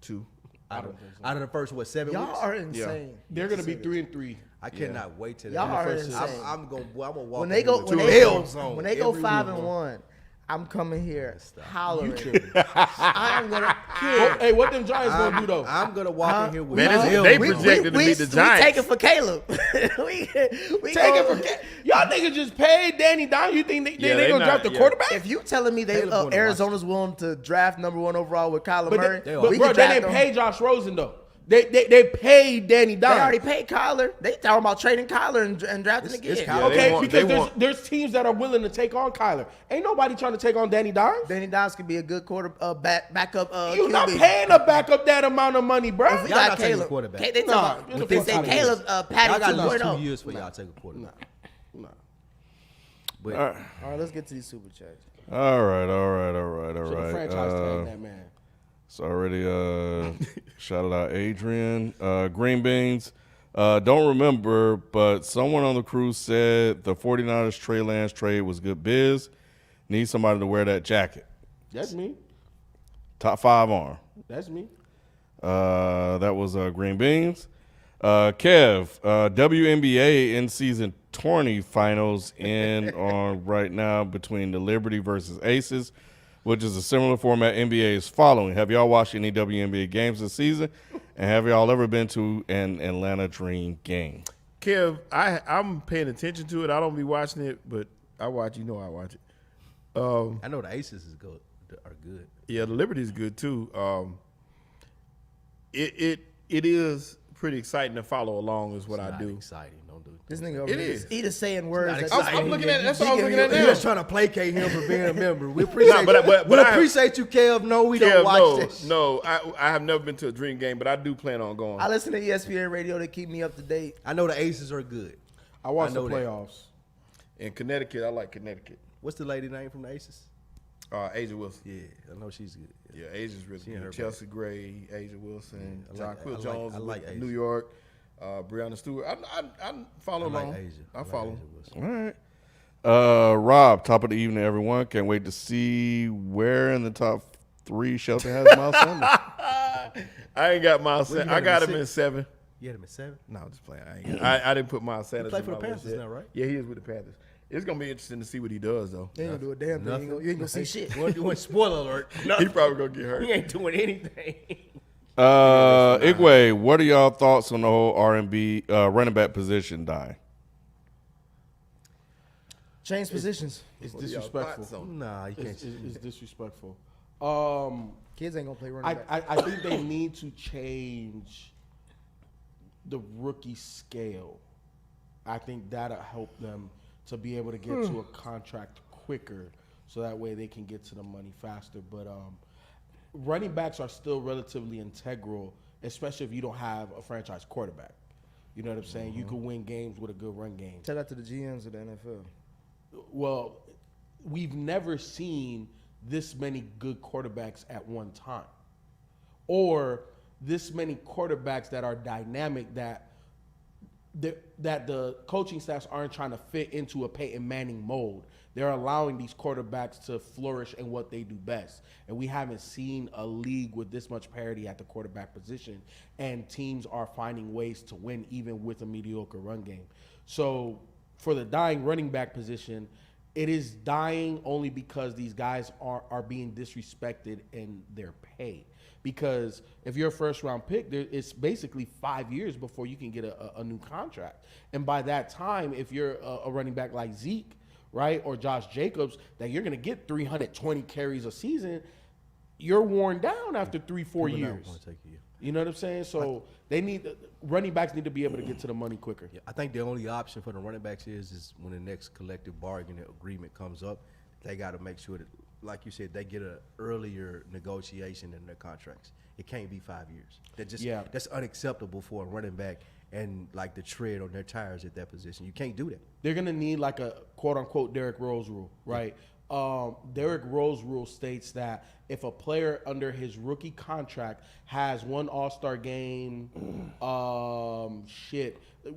2. Out of the first 7 Y'all weeks? are insane. They're gonna be 3-3. I cannot wait till Y'all are first. insane. I'm gonna walk When they go, in when with they two go, L's on when they go every 5-1, I'm coming here hollering. I'm gonna Oh, hey, what them Giants gonna do though? I'm gonna walk in here with Man, two it's- L's. they projected to beat the Giants. We taking for Caleb. we Take it go- for y'all niggas just paid Danny Down. You think they they gonna not- draft the yeah. quarterback? If you telling me they Caleb going to Arizona's willing to draft number 1 overall with Kyler But, Murray, but we bro, can they draft didn't him. pay Josh Rosen though. They paid Danny They Down. already paid Kyler. They talking about trading Kyler and drafting It's again. Kyler. They Okay, want- because they want- there's teams that are willing to take on Kyler. Ain't nobody trying to take on Danny Dimes. Danny Downs could be a good backup. You not QB. paying a backup that amount of money, bro. If we Y'all got not taking a Caleb. quarterback. They Nah, talking get about, the they fuck say outta here. Caleb Y'all Patty got at least 2 2.0. years for y'all to take a quarterback. But All right, let's get to these super chats. All right. Should have franchise tag that man. It's already shouted out Adrian. Green Beans. Don't remember, but someone on the crew said the 49ers Trey Lance trade was good biz. Need somebody to wear that jacket. That's me. Top 5 arm. That's me. That was Green Beans. Kev, WNBA in season 20 finals in on right now between the Liberty versus Aces, which is a similar format NBA is following. Have y'all watched any WNBA games this season? And have y'all ever been to an Atlanta Dream game? Kev, I'm paying attention to it. I don't be watching it, but I watch. You know I watch it. I know the Aces are good. Yeah, the Liberty's good too. It is pretty exciting to follow along. Is what I Not do. exciting. Don't do This nigga over It here is. he just saying words. Not that- exciting. I'm looking at. That's what I was looking at He now. was trying to placate him for being a member. We appreciate. but we I- appreciate you, Kev. No, we Kev, don't watch that. shit. no. I have never been to a Dream game, but I do plan on going. I listen to ESPN radio to keep me up to date. I know the Aces are good. I watched I the know that. playoffs. In Connecticut, I like Connecticut. What's the lady name from the Aces? Asia Wilson. Yeah, I know she's good. Yeah, Asia's really She and her good. Chelsea Gray, Asia Wilson, I John like- Quill I like- Jones, I like with Asia. New York, Breonna Stewart. I follow I like along. Asia. I like follow. Asia Wilson. All right. Rob, top of the evening, everyone. Can't wait to see where in the top 3 Shelton has Miles Sanders. I ain't got Miles What, you Sanders. had I him got at him in 7. You had him at 7? No, I'm just playing. I didn't put Miles Sanders. play in for my the list Panthers yet. now, right? Yeah, he is with the Panthers. It's gonna be interesting to see what he does, though. You ain't gonna do a damn thing. Nothing. You ain't gonna see shit. What spoiler alert. He probably gonna get hurt. He ain't doing anything. Igwe, what are y'all thoughts on the whole R&B running back position dying? Change positions. It's What are y'all disrespectful. thoughts on it? Nah, you can't. It's disrespectful. Kids ain't gonna play running back. I think they need to change the rookie scale. I think that'll help them to be able to get to a contract quicker, so that way they can get to the money faster. But running backs are still relatively integral, especially if you don't have a franchise quarterback. You know what I'm saying? You can win games with a good run game. Tell that to the GMs of the NFL. Well, we've never seen this many good quarterbacks at one time, or this many quarterbacks that are dynamic that the coaching staffs aren't trying to fit into a Peyton Manning mold. They're allowing these quarterbacks to flourish in what they do best. And we haven't seen a league with this much parity at the quarterback position. And teams are finding ways to win even with a mediocre run game. So for the dying running back position, it is dying only because these guys are being disrespected in their pay. Because if you're a first-round pick, it's basically 5 years before you can get a new contract. And by that time, if you're a running back like Zeke, right, or Josh Jacobs, that you're going to get 320 carries a season, you're worn down after 3-4 years. You know what I'm saying? So running backs need to be able to get to the money quicker. Yeah, I think the only option for the running backs is when the next collective bargaining agreement comes up, they got to make sure that, like you said, they get an earlier negotiation in their contracts. It can't be 5 years. That's unacceptable for a running back and like the tread on their tires at that position. You can't do that. They're gonna need like a quote unquote Derrick Rose rule, right? Derrick Rose rule states that if a player under his rookie contract has one All-Star game,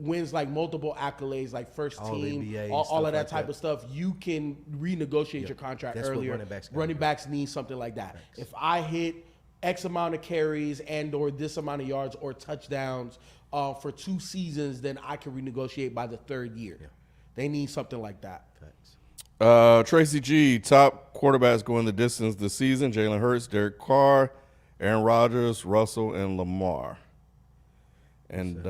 wins like multiple accolades, like first All team, NBA, all of that stuff like type that. of stuff, you can renegotiate your contract That's what earlier. running backs gotta Running do. backs need something like that. If I hit X amount of carries and or this amount of yards or touchdowns for 2 seasons, then I can renegotiate by the 3rd year. They need something like that. Tracy G, top quarterbacks going the distance this season: Jalen Hurts, Derek Carr, Aaron Rodgers, Russell, and Lamar. And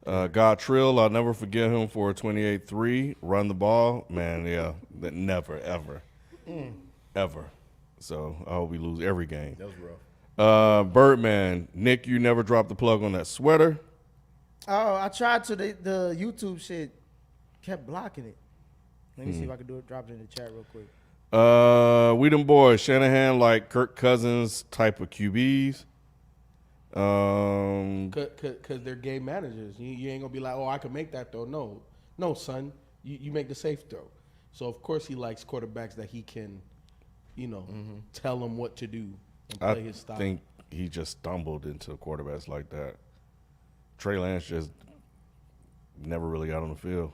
God Trill, I'll never forget him for a 28-3. Run the ball. Man, yeah, that never, ever. Ever. So I hope we lose every game. That was rough. Birdman, Nick, you never dropped the plug on that sweater. Oh, I tried to. The YouTube shit kept blocking it. Let me see if I can drop it in the chat real quick. We them boys, Shanahan like Kirk Cousins type of QBs. Because they're game managers. You ain't going to be like, oh, I can make that throw. No, son. You make the safe throw. So, of course, he likes quarterbacks that he can, tell them what to do and play his style. I think he just stumbled into quarterbacks like that. Trey Lance just never really got on the field.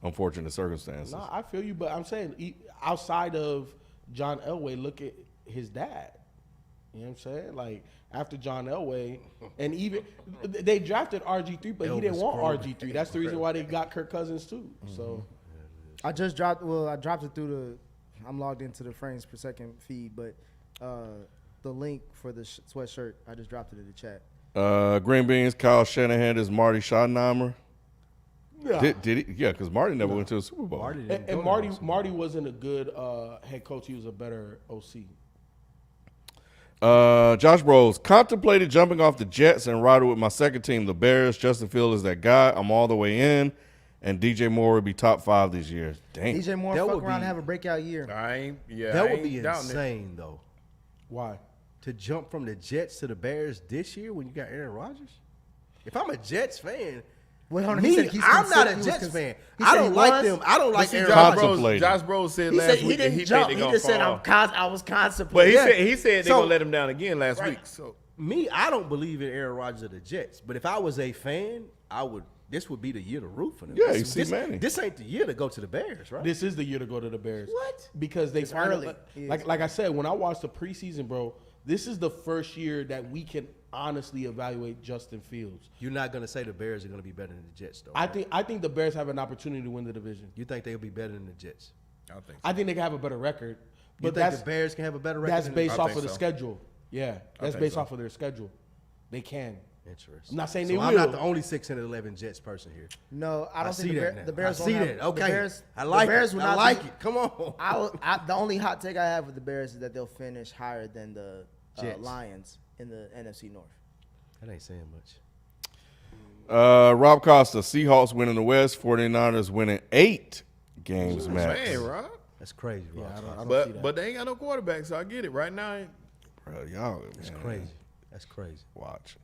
Unfortunate circumstances. No, I feel you, but I'm saying outside of John Elway, look at his dad. You know what I'm saying? Like, after John Elway, and even they drafted RG3, but he didn't want RG3. That's the reason why they got Kirk Cousins too. So I just dropped. Well, I dropped it through the. I'm logged into the frames per second feed, but the link for the sweatshirt, I just dropped it in the chat. Green Beans, Kyle Shanahan is Marty Schottenheimer. yeah. Did he? Yeah, because Marty never went to a Super Bowl. And Marty wasn't a good head coach. He was a better OC. Josh Bros contemplated jumping off the Jets and riding with my second team, the Bears. Justin Fields is that guy. I'm all the way in, and DJ Moore would be top 5 this year. Dang. DJ Moore That fuck would around and be- have a breakout year. That would be insane, though. Why? To jump from the Jets to the Bears this year when you got Aaron Rodgers? If I'm a Jets fan, Wait, hold on. He Me, said he's I'm not a he was Jets fan. he I said don't he like was? them. I don't like See, Aaron Josh Rodgers. Contemplating. Bros said He last said he week that didn't he jump. think He they're just said gonna fall. I was But contemplating. he said they're So- gonna let him down again last week. So Me, I don't believe in Aaron Rodgers or the Jets. But if I was a fan, this would be the year to root for them. Yeah, this, you see this, Manning. this ain't the year to go to the Bears, right? This is the year to go to the Bears. What? Because they finally, early. like I said, when I watched the preseason, bro, this is the first year that we can honestly evaluate Justin Fields. You're not going to say the Bears are going to be better than the Jets, though. I right? think the Bears have an opportunity to win the division. You think they'll be better than the Jets? I think. I think they can have a better record, You but think that's the Bears can have a better record? that's than based I off think of the so. schedule. Yeah, that's think based so. off of their schedule. They can. Interesting. I'm not saying So they I'm will. not the only 6-11 Jets person here. No, I don't see think that now. the Bears. I won't see have, that. the Okay. Bears, I like the Bears it. will I not like be- it. Come on. The only hot take I have with the Bears is that they'll finish higher than the Jets. Lions in the NFC North. That ain't saying much. Rob Costa, Seahawks winning the West, 49ers winning 8 games, max. Man, Rob. That's crazy, Rob. I don't see that. But they ain't got no quarterback, so I get it. Right now, Bro, y'all, That's man, crazy. That's crazy. Watch.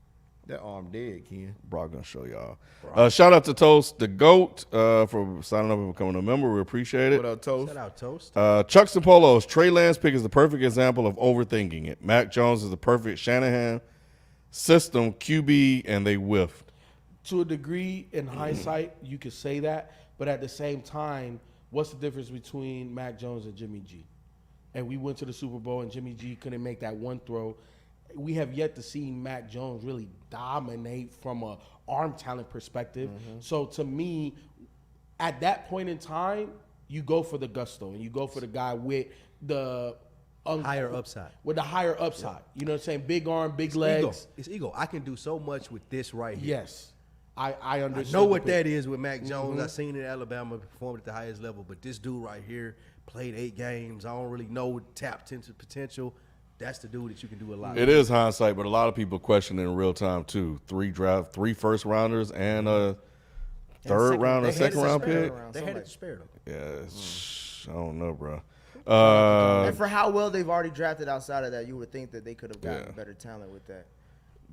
that arm dead, Ken. Brock gonna show y'all. Shout out to Toast the GOAT for signing up and becoming a member. We appreciate it. What up, Toast? Shout out Toast. Chucks and Polos, Trey Lance pick is the perfect example of overthinking it. Mac Jones is the perfect Shanahan system QB, and they whiffed. To a degree, in hindsight, you could say that, but at the same time, what's the difference between Mac Jones and Jimmy G? And we went to the Super Bowl, and Jimmy G couldn't make that one throw. We have yet to see Mac Jones really dominate from a arm talent perspective. So to me, at that point in time, you go for the gusto, and you go for the guy with the Higher upside. With the higher upside. You know what I'm saying? Big arm, big It's legs. ego. It's ego. I can do so much with this right here. Yes. I I understand. know what that is with Mac Jones. I seen it in Alabama, performed at the highest level. But this dude right here played 8 games. I don't really know tapped into potential. That's the dude that you can do a lot. It is hindsight, but a lot of people question it in real time too. 3 first rounders and a third round or second round pick. They had it to spare them. Yeah, I don't know, bro. And for how well they've already drafted outside of that, you would think that they could have gotten better talent with that.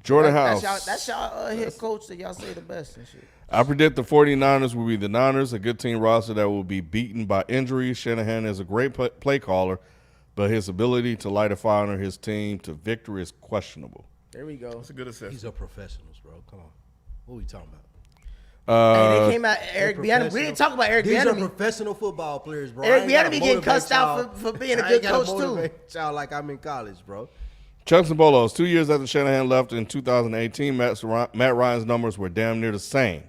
Jordan House. That's y'all head coach that y'all say the best and shit. I predict the 49ers will be the Niners, a good team roster that will be beaten by injuries. Shanahan is a great play caller, but his ability to light a fire under his team to victory is questionable. There we go. That's a good assessment. These are professionals, bro. Come on. What are we talking about? Hey, they came out Eric Bieniemy. We didn't talk about Eric These are Bieniemy. professional football players, bro. Eric I ain't gotta Bieniemy getting cussed out motivate for being a y'all. good I ain't coach gotta too. motivate y'all like I'm in college, bro. Chucks and Bolos, 2 years after Shanahan left in 2018, Matt Ryan's numbers were damn near the same.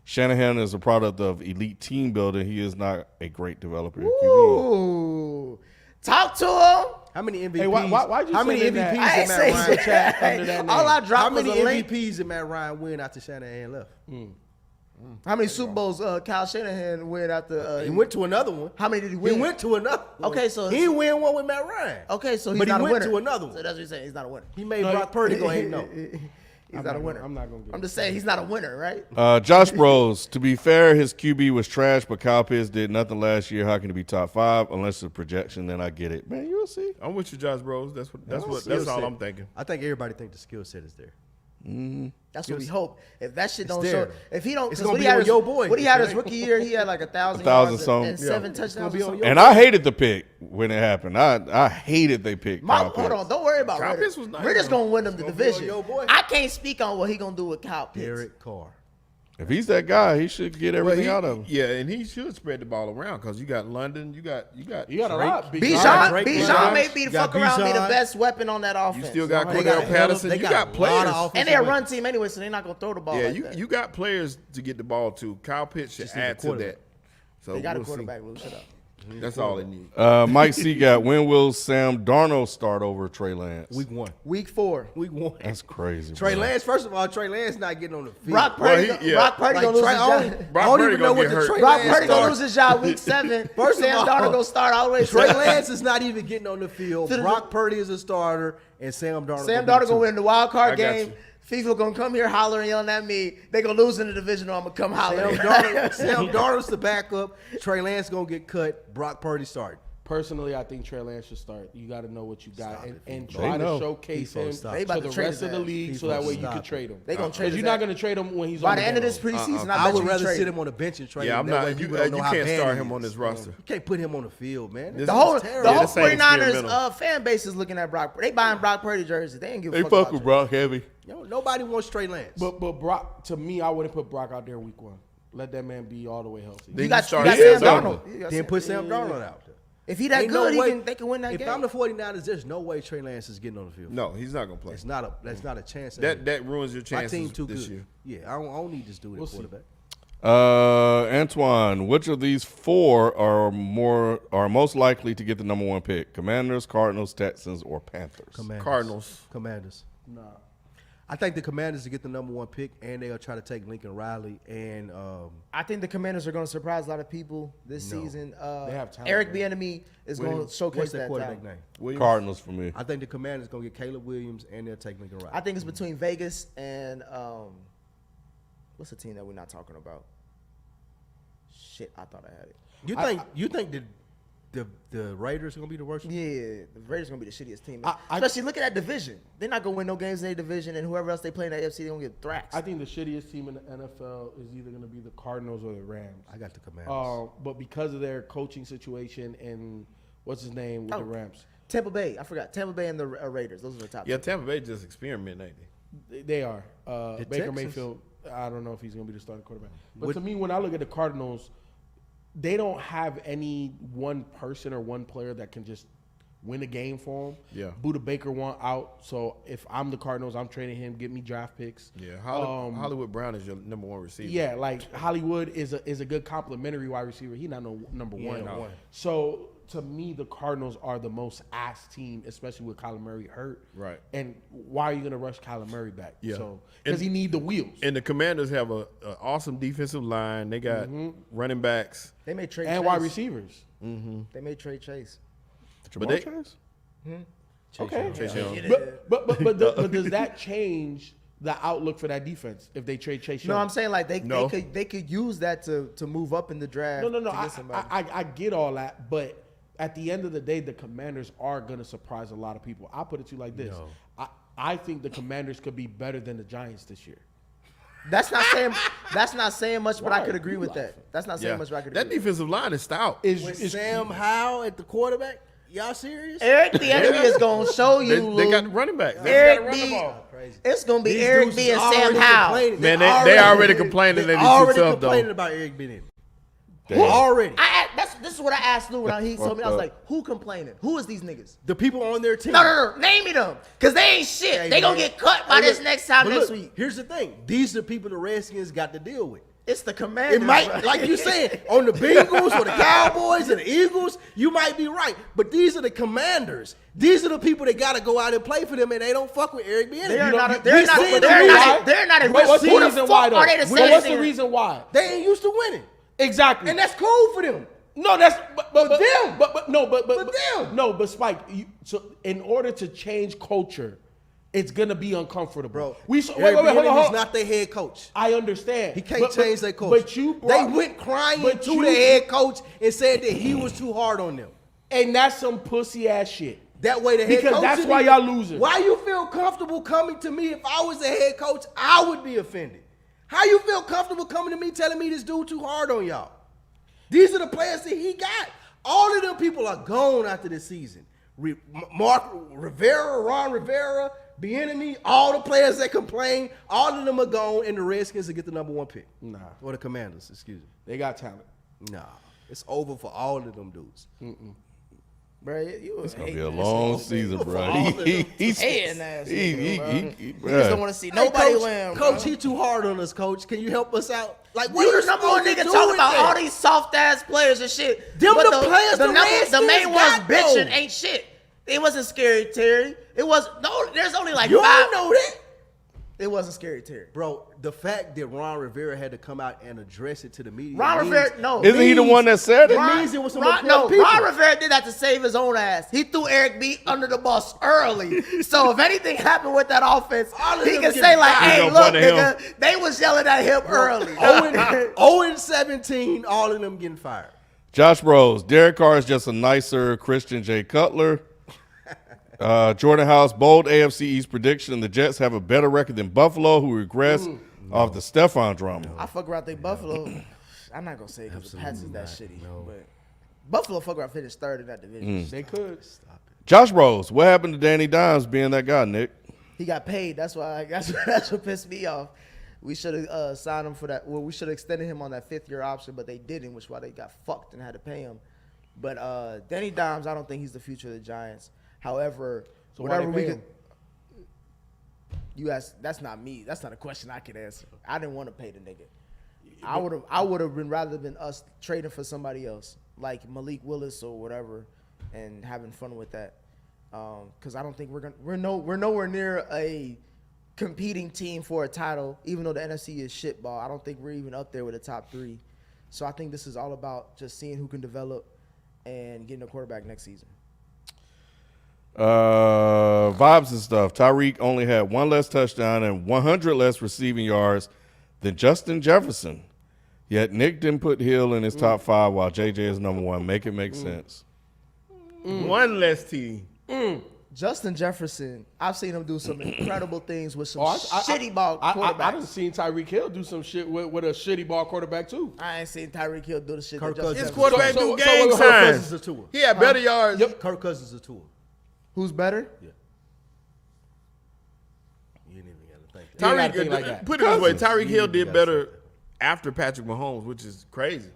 Shanahan is a product of elite team building. He is not a great developer. in QB. Ooh, talk to him. How many MVPs? Hey, why'd you how send many in that? MVPs I did ain't Matt saying Ryan? chat under that All I name. How dropped was many a link. MVPs did Matt Ryan win after Shanahan left? How many Super Bowls Kyle Shanahan win after? He went to another one. How many did he win? He went to another one. Okay, so- he didn't win one with Matt Ryan. Okay, so he's But he not a went winner. to another one. So that's what you're saying. He's not a winner. He made Brock Purdy go ahead and no. He's not a winner. I'm not gonna get I'm just saying he's not a winner, right? Josh Bros, to be fair, his QB was trash, but Kyle Pitts did nothing last year. How can he be top 5? Unless it's a projection, then I get it. Man, you'll see. I'm with you, Josh Bros. That's all Skill set. I'm thinking. I think everybody think the skill set is there. That's what we hope. If that shit It's don't there. show, if he don't, It's 'cause gonna what be he had on his- your boy. What he had his rookie year, he had like 1,000 1,000 yards something. and 7 Yeah. touchdowns. It's or gonna be on something. And I hated the pick when it happened. I hated they picked Kyle Pitts. Hold on, don't worry about Kyle Raiders. Pitts was nice, We're just though. gonna win them the gonna be on division. your boy. I can't speak on what he gonna do with Kyle Pitts. Derek Carr. If he's that guy, he should get everything out of him. Yeah, and he should spread the ball around because you got London, you got You got a Drake. lot. Bijan, Drake, Bijan may be you the got fuck around be the Bijan. best weapon on that offense. You still got They got Cordell Patterson. they You got got a lot of players. offensive and they're a weapons. run team anyway, so they're not gonna throw the ball. Yeah, like that. you got players to get the ball to. Kyle Pitts should Just need a add to quarterback. that. So They got a we'll see. quarterback. Lou, shut up. That's all they need. Mike C got, when will Sam Darnold start over Trey Lance? Week 1. Week 4. Week 1. That's crazy. Trey bro. Lance, first of all, Trey Lance not getting on the field. Brock Well, Purdy, he- yeah. Brock Purdy Like gonna lose Trey, his I job. don't, Brock I don't Purdy even know gonna what get the hurt. Trey Brock Lance Purdy gonna started. lose his job week 7. First of Sam all, Darnold gonna start all the way. Trey Lance is not even getting on the field. To the- Brock Purdy is a starter, and Sam Darnold. Sam gonna be Darnold gonna win the wild card I got game. you. FIFA gonna come here hollering, yelling at me. They gonna lose in the division, or I'm gonna come hollering. Sam Darnold's the backup. Trey Lance gonna get cut. Brock Purdy starting. Personally, I think Trey Lance should start. You got to know what you got and They try to know. showcase him stop. They to about the to trade rest his of the ass. league, He's so that gonna way you stop can it. trade him. They gonna trade Because his you're not ass. going to trade him when he's By on the end of this bench. preseason, I I bet would you rather trade sit him. him on the bench and trade Yeah, him. I'm That not. way You people don't know how can't bad start he him on is. this roster. You can't put him on the field, man. This The is whole terrible. the This ain't 49ers experimental. fan base is looking at Brock. They buying Brock Purdy jerseys. They ain't give a They fuck fuck about with Trey. Brock heavy. Nobody wants Trey Lance. But Brock, to me, I wouldn't put Brock out there week 1. Let that man be all the way healthy. Then You got start Sam Sam Darnold. Darnold. You got Then Sam- put Sam Darnold out there. If he that Ain't no good, way- they can win that if game. I'm the 49ers, there's no way Trey Lance is getting on the field. No, he's not gonna play. That's not a chance. That ruins your My chances team too this good. year. Yeah, I don't need this dude We'll at see. quarterback. Antoine, which of these 4 are most likely to get the number 1 pick? Commanders, Cardinals, Texans, or Panthers? Cardinals. Commanders. Nah. I think the Commanders to get the number 1 pick, and they'll try to take Lincoln Riley and I think the Commanders are going to surprise a lot of people this season. They have talent, Eric bro. Bieniemy is going to Williams. showcase What's that that quarterback talent. name? Cardinals for me. I think the Commanders going to get Caleb Williams, and they'll take Lincoln Riley. I think it's between Vegas and what's the team that we're not talking about? Shit, I thought I had it. You think the Raiders are going to be the worst? Yeah, the Raiders gonna be the shittiest team. I- Especially look at that division. They're not gonna win no games in their division, and whoever else they play in the AFC, they gonna get thrashed. I think the shittiest team in the NFL is either going to be the Cardinals or the Rams. I got the Commanders. But because of their coaching situation and what's his name with the Rams, Tampa Bay, I forgot. Tampa Bay and the Raiders. Those are the top. Yeah, two. Tampa Bay just experimenting, ain't they? they are. The Baker Texans? Mayfield, I don't know if he's going to be the starting quarterback. But to me, when I look at the Cardinals, they don't have any one person or one player that can just win a game for them. Yeah. Buda Baker want out. So if I'm the Cardinals, I'm trading him. Get me draft picks. Yeah, Hollywood Brown is your number 1 receiver. Yeah, like Hollywood is a good complimentary wide receiver. He's not no number one. no. So to me, the Cardinals are the most ass team, especially with Kyler Murray hurt. Right. And why are you going to rush Kyler Murray back? Yeah. So because he need the wheels. And the Commanders have a awesome defensive line. They got running backs. They may trade And Chase. wide receivers. They may trade Chase. But they- Chase? Okay. Chase Young. But does that change the outlook for that defense if they trade Chase Young? No, I'm saying like No. they could use that to move up in the draft. No. to get somebody. I get all that, but at the end of the day, the Commanders are going to surprise a lot of people. I'll put it to you like this. I think the Commanders could be better than the Giants this year. That's not saying much, but I could agree with that. That's not saying Yeah. much, but I could That agree. defensive line is stout. With Sam Howell at the quarterback? Y'all serious? Eric Bieniemy is gonna show you. They Lou. got running backs. They Eric gotta run the B. ball. It's gonna be These Eric dudes B. is and Sam already Howell. complaining. Man, they already complaining They that he's already too tough, though. complaining about Eric Bieniemy. Damn. Already. This is what I asked Lou when he told me. I was up. like, "Who complaining? Who is these niggas?" The people on their team. No. Name me them, cause they ain't shit. Hey, they gonna man. get cut by Hey, this look, next time but next look, week. Here's the thing. These are the people the Redskins got to deal with. It's the Commanders. It might, bro. like you said, on the Bengals or the Cowboys or the Eagles, you might be right. But these are the Commanders. These are the people that got to go out and play for them, and they don't fuck with Eric Bieniemy. They're You not. know, They're we not. seen They're the not. reason- They're not. But what's the Who reason fuck why, are though? they to But say what's this the reason why? They ain't used to winning, Exactly. and that's cool for them. No, that's but them. but Spike. So in order to change culture, it's gonna be uncomfortable, Bro, wait, Eric hold Bieniemy's on. not their head coach. I understand. He can't But- change their coach. But you, they went crying but to you- the head coach and said that he was too hard on them. and that's some pussy ass shit. That way the head Because coach. that's should why be- y'all losing. Why you feel comfortable coming to me? If I was the head coach, I would be offended. How you feel comfortable coming to me telling me this dude too hard on y'all? These are the players that he got. All of them people are gone after this season. Mark Rivera, Ron Rivera, Bieniemy, all the players that complain, all of them are gone, and the Redskins will get the number 1 pick. Nah, Or the Commanders, excuse me. they got talent. Nah, it's over for all of them dudes. bro. It's It'll be a long season, bro. He's hating ass nigga, bro. he, We just don't want to see nobody Hey, coach, win. Coach, bro. he too hard on us, Coach. Can you help us out? Like, what You are you the number one supposed to nigga do talking with about that? all these soft ass players and shit. Them But the players the the Redskins main ones got, bitching though. ain't shit. It wasn't Scary Terry. It was no. There's only like You 5. don't know that? It wasn't Scary Terry. Bro, the fact that Ron Rivera had to come out and address it to the media. Ron means- Rivera, no. Isn't he the one that said it? Ron- means it was some Ron, important people. Ron Rivera did that to save his own ass. He threw Eric B under the bus early. So if anything happened with that offense, All of he them can get say like, fired. "Hey, Don't look, point at him. nigga, they was yelling at him early." 0-17, all of them getting fired. Josh Rose, Derek Carr is just a nicer Christian J. Cutler. Jordan House, bold AFC East prediction. The Jets have a better record than Buffalo, who regressed off the Stephon drama. I fuck around think Buffalo. I'm not gonna say it because the Pats is that shitty, but Buffalo fuck around finish third in that division. They could. Stop it. Josh Rose, what happened to Danny Dimes being that guy, Nick? He got paid. That's why. That's what pissed me off. We should have signed him for that. Well, we should have extended him on that 5th-year option, but they didn't, which is why they got fucked and had to pay him. But Danny Dimes, I don't think he's the future of the Giants. However, So why they pay him? You ask. That's not me. That's not a question I can answer. I didn't want to pay the nigga. I would have been rather than us trading for somebody else like Malik Willis or whatever, and having fun with that. Because I don't think we're nowhere near a competing team for a title, even though the NFC is shitball. I don't think we're even up there with the top 3. So I think this is all about just seeing who can develop and getting a quarterback next season. Vibes and stuff. Tyreek only had 1 less touchdown and 100 less receiving yards than Justin Jefferson. Yet Nick didn't put Hill in his top 5 while JJ is number 1. Make it make sense. One less T. Justin Jefferson, I've seen him do some incredible things with some I shitty ball quarterbacks. I done seen Tyreek Hill do some shit with a shitty ball quarterback too. I ain't seen Tyreek Hill do the shit Kirk that Justin His Cousins. Jefferson. quarterback So- do so- game so- Kirk signs. Cousins is a tour. He had better yards. Yep. Kirk Cousins is a tour. Who's better? Yeah. You ain't even got to think that. You ain't gotta Tyreek, think like that. put it this way, Cousins. Tyreek Hill You did gotta better say that. after Patrick Mahomes, which is crazy.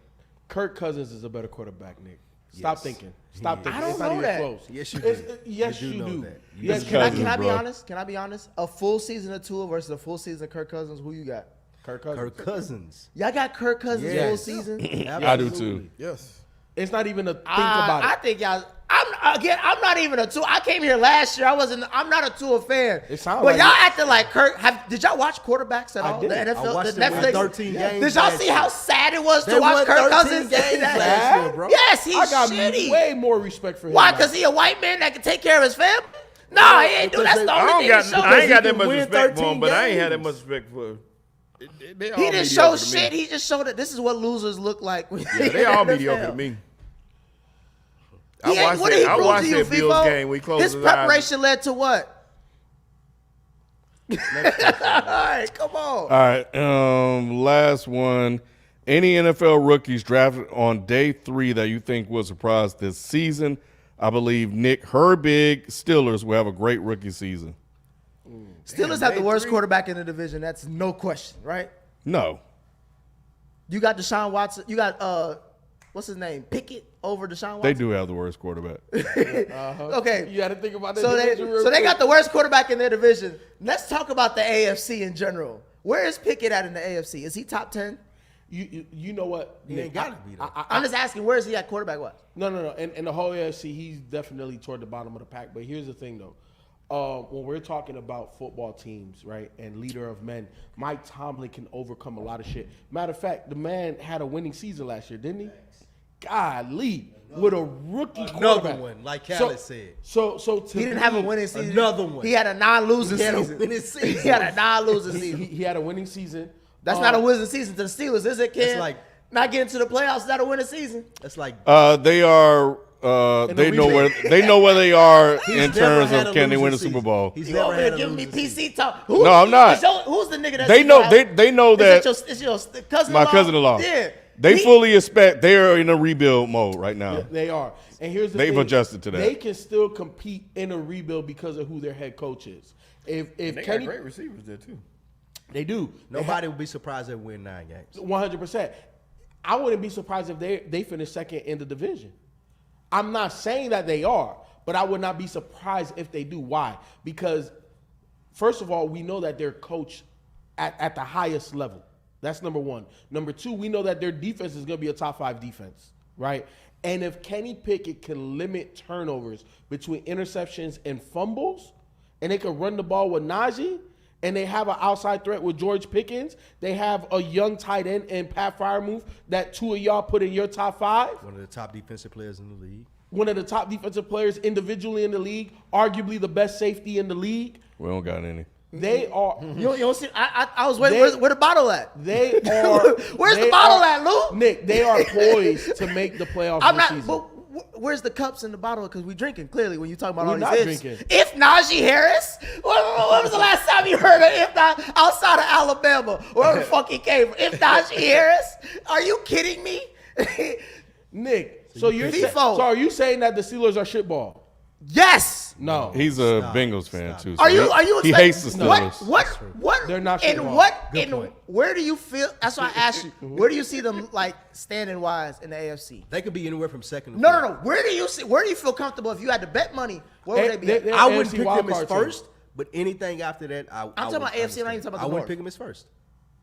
Kirk Cousins is a better quarterback, Nick. Stop Yes. thinking. Stop He thinking. is. I It's don't not know even that. close. Yes, you It's- do. Yes, You you do know do. that. You Yes, do. Can Cousins, I be bro. honest? Can I be honest? A full season of Tua versus a full season of Kirk Cousins. Who you got? Kirk Cousins. Kirk Cousins. Y'all got Kirk Cousins Yes. full season. I do too. Yes. It's not even a think about it. I think y'all. I'm not even a Tua. I came here last year. I'm not a Tua fan. It sounds but like y'all it. acting like Kirk. Did y'all watch quarterbacks at I all? did. The I NFL, watched the them win Netflix. 13 games Did y'all last see year. how sad it was They to watch won Kirk 13 Cousins? games last year, bro. Yes, he's I got shitty. way more respect for him. Why? now. Because he a white man that can take care of his family? No, he ain't do. That's the I only don't thing got. he showed. I ain't got He that much win respect for 13 him, but I ain't had that games. much respect for. They all He didn't mediocre show to me. shit. He just showed that this is what losers look like. Yeah, they all mediocre to me. I watched What did he that. I prove watched to you, that Bills FIFO? game. We closed His his eyes. preparation led to what? All right, come on. All right. Last one. Any NFL rookies drafted on day 3 that you think will surprise this season? I believe Nick Herbig Steelers will have a great rookie season. Steelers have the worst quarterback in the division. That's no question, right? No. You got Deshaun Watson. You got what's his name? Pickett over Deshaun Watson. They do have the worst quarterback. Okay. You got to think about that. So division real they quick. got the worst quarterback in their division. Let's talk about the AFC in general. Where is Pickett at in the AFC? Is he top 10? You know what? He ain't got to be there. I'm just asking, where is he at quarterback wise? No. In the whole AFC, he's definitely toward the bottom of the pack. But here's the thing, though. When we're talking about football teams, right, and leader of men, Mike Tomlin can overcome a lot of shit. Matter of fact, the man had a winning season last year, didn't he? Golly, with a rookie quarterback. one, like Khaled said. So to He didn't me, have a winning season. Another one. He had a non-losing He had a season. winning season. He had a non-losing season. He had a winning season. That's not a winning season to the Steelers, is it, Ken? It's like- not getting to the playoffs is not a winning season. That's like They are. They know where they are in never terms had of a can they losing win a season. Super Bowl. He's You never over had here a giving me losing PC season. talk. No, I'm not. Who's the nigga that They know. They know that It's your cousin. my cousin-in-law. Yeah. They fully expect they are in a rebuild mode right now. They are. And here's the They've thing. adjusted to that. They can still compete in a rebuild because of who their head coach is. If They got Kenny, great receivers there too. they do. Nobody would be surprised if they win 9 games. 100%. I wouldn't be surprised if they finish second in the division. I'm not saying that they are, but I would not be surprised if they do. Why? Because, first of all, we know that they're coached at the highest level. That's number one. Number two, we know that their defense is going to be a top 5 defense, right? And if Kenny Pickett can limit turnovers between interceptions and fumbles, and they can run the ball with Najee, and they have an outside threat with George Pickens, they have a young tight end and Pat Freiermuth that 2 of y'all put in your top 5. One of the top defensive players in the league. One of the top defensive players individually in the league, arguably the best safety in the league. We don't got any. They are. You don't see. I was waiting. They- Where the bottle at? They are. Where's they the bottle are- at, Lou? Nick, they are poised to make the playoffs I'm this not. season. But where's the cups in the bottle? Because we drinking clearly when you talk about We're all not these ifs. drinking. If Najee Harris, when was the last time you heard of if not outside of Alabama, wherever the fuck he came from? If Najee Harris, are you kidding me? Nick, so are you saying that the Steelers are shitball? Yes. No. He's a Bengals fan too. So Are you He expecting hates the Steelers. what They're not and shitball. what where do you feel? That's why I asked you. Where do you see them like standing wise in the AFC? They could be anywhere from second to No. fourth. Where do you feel comfortable if you had to bet money? Where would they be? They're I wouldn't AFC pick them as wildcard team. first, but anything after that, I'm talking about AFC, I'm not even talking about the I wouldn't North. pick them as first.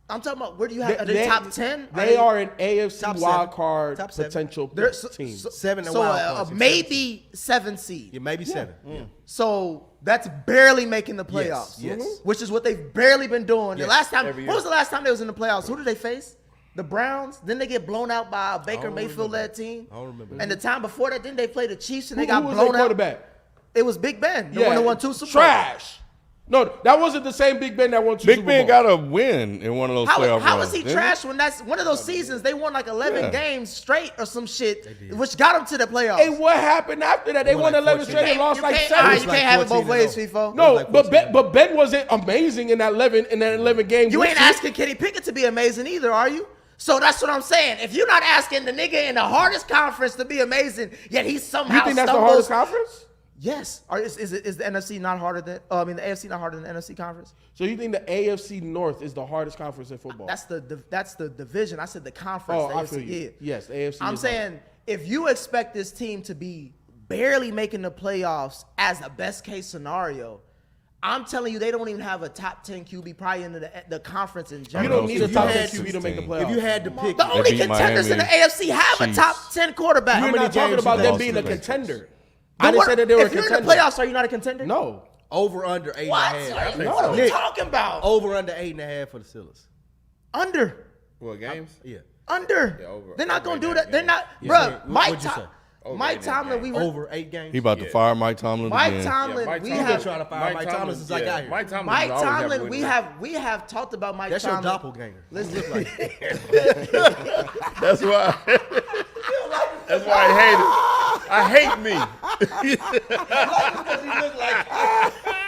I'm talking about where do you have? Are they top 10? They are an AFC Top wild seven. card Top seven. potential They're team. Seven and so wild cards. maybe 7 seed. Yeah, maybe seven. Yeah. So that's barely making the playoffs. yes. Which is what they've barely been doing. The Yes, last time, every when year. was the last time they was in the playoffs? Who did they face? The Browns. Didn't they get blown out by a Baker Mayfield led team? I don't remember. And the time before that, didn't they play the Chiefs and they Who got was blown their out? quarterback? It was Big Ben, the one who won 2 Super Bowls. Trash. No, that wasn't the same Big Ben that won 2 Big Super Ben Bowls. got a win in one of those playoff How runs. was he didn't trash when that's one of those seasons they won like 11 Yeah. games straight or some shit, which got them to the playoffs? Hey, what happened after that? They Won won like 11 14. straight and lost like all right, 7. you like can't have it both 14 ways, and FIFO. No, like but 14. Ben wasn't amazing in that 11 game. You ain't season. asking Kenny Pickett to be amazing either, are you? So that's what I'm saying. If you're not asking the nigga in the hardest conference to be amazing, yet he somehow You think that's the stumbles. hardest conference? Yes. Or is the NFC not harder than? I mean, the AFC not harder than the NFC conference? So you think the AFC North is the hardest conference in football? That's the division. I said the conference. Oh, the I AFC, feel you. yeah. Yes, the AFC. I'm is saying if you expect this team to be barely making the playoffs as a best case scenario, I'm telling you they don't even have a top 10 QB probably in the conference in you general. don't need a If you top had 10 QB to make the 16. playoffs. If you had to pick, The only beat contenders in the Miami, AFC have a Chiefs. top 10 quarterback. We're many not talking games about you them lost being to a the contender. But I didn't what- say that they were a if you're in contender. the playoffs, are you not a contender? No. over under 8.5. What? What are you Nick, talking about? over under 8.5 for the Steelers. Under. What games? Yeah. Under. Yeah, over- They're not over going to do 8 that. They're games. not. Yeah. Bruh, What- Mike, what'd you say? Over Mike 8 Tomlin, games. Over 8 games. He about to fire Mike Tomlin Mike again. Tomlin, Mike we Tomlin. have trying to fire Mike Tomlin since I got here. Mike Tomlin. Mike always have a Tomlin. winning We have talked about Mike That's your Tomlin. doppelganger. Listen, That's why. That's why I hate it. I hate me.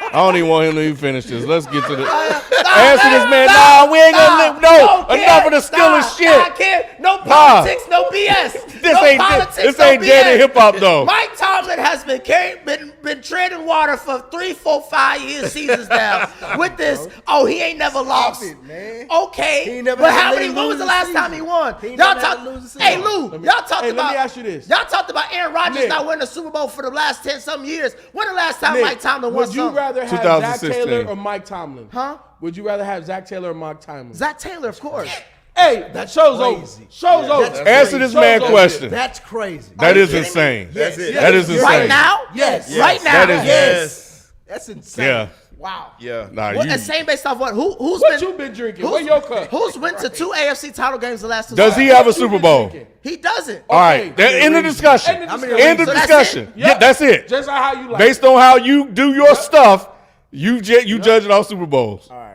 I don't even want him to even finish this. Let's get to the answer this man. Nah, we ain't gonna live. No, enough of the Steelers shit. I can't. No politics, no BS. This no ain't politics, this no ain't dead in BS. hip hop though. Mike Tomlin has been treading water for 3, 4, 5 years, seasons now. With this, he ain't never lost. it, man. Okay, He ain't never but had how to many? lose When was the a last season. time he won? He ain't Y'all never had talk. to lose a season. Hey Lou, y'all talked hey, about. let me ask you this. Y'all talked about Aaron Rodgers Nick. not winning the Super Bowl for the last 10-something years. When the last time Nick, Mike Tomlin won would you something? rather have Zach 2016. Taylor or Mike Tomlin? Huh? Would you rather have Zach Taylor or Mike Tomlin? Zach Taylor, of course. Hey, that show's over. crazy. Show's over. That's Answer this man Show's over. question. That's crazy. That you is kidding me? insane. That's it. That is insane. Right now? Yes. Right now? That is Yes. That's insane. Yeah. Wow. Yeah. Nah, What, you. and same based off what? Who's What you been drinking? Where your cup? Who's went to 2 AFC title games the last 2 Does he seasons? have a Super Bowl? He doesn't. All right. Okay. End of discussion. End of End of So that's discussion. it? Yeah, that's it. Just how you like. Based on how you do your stuff, you judge it off Super Bowls. All right.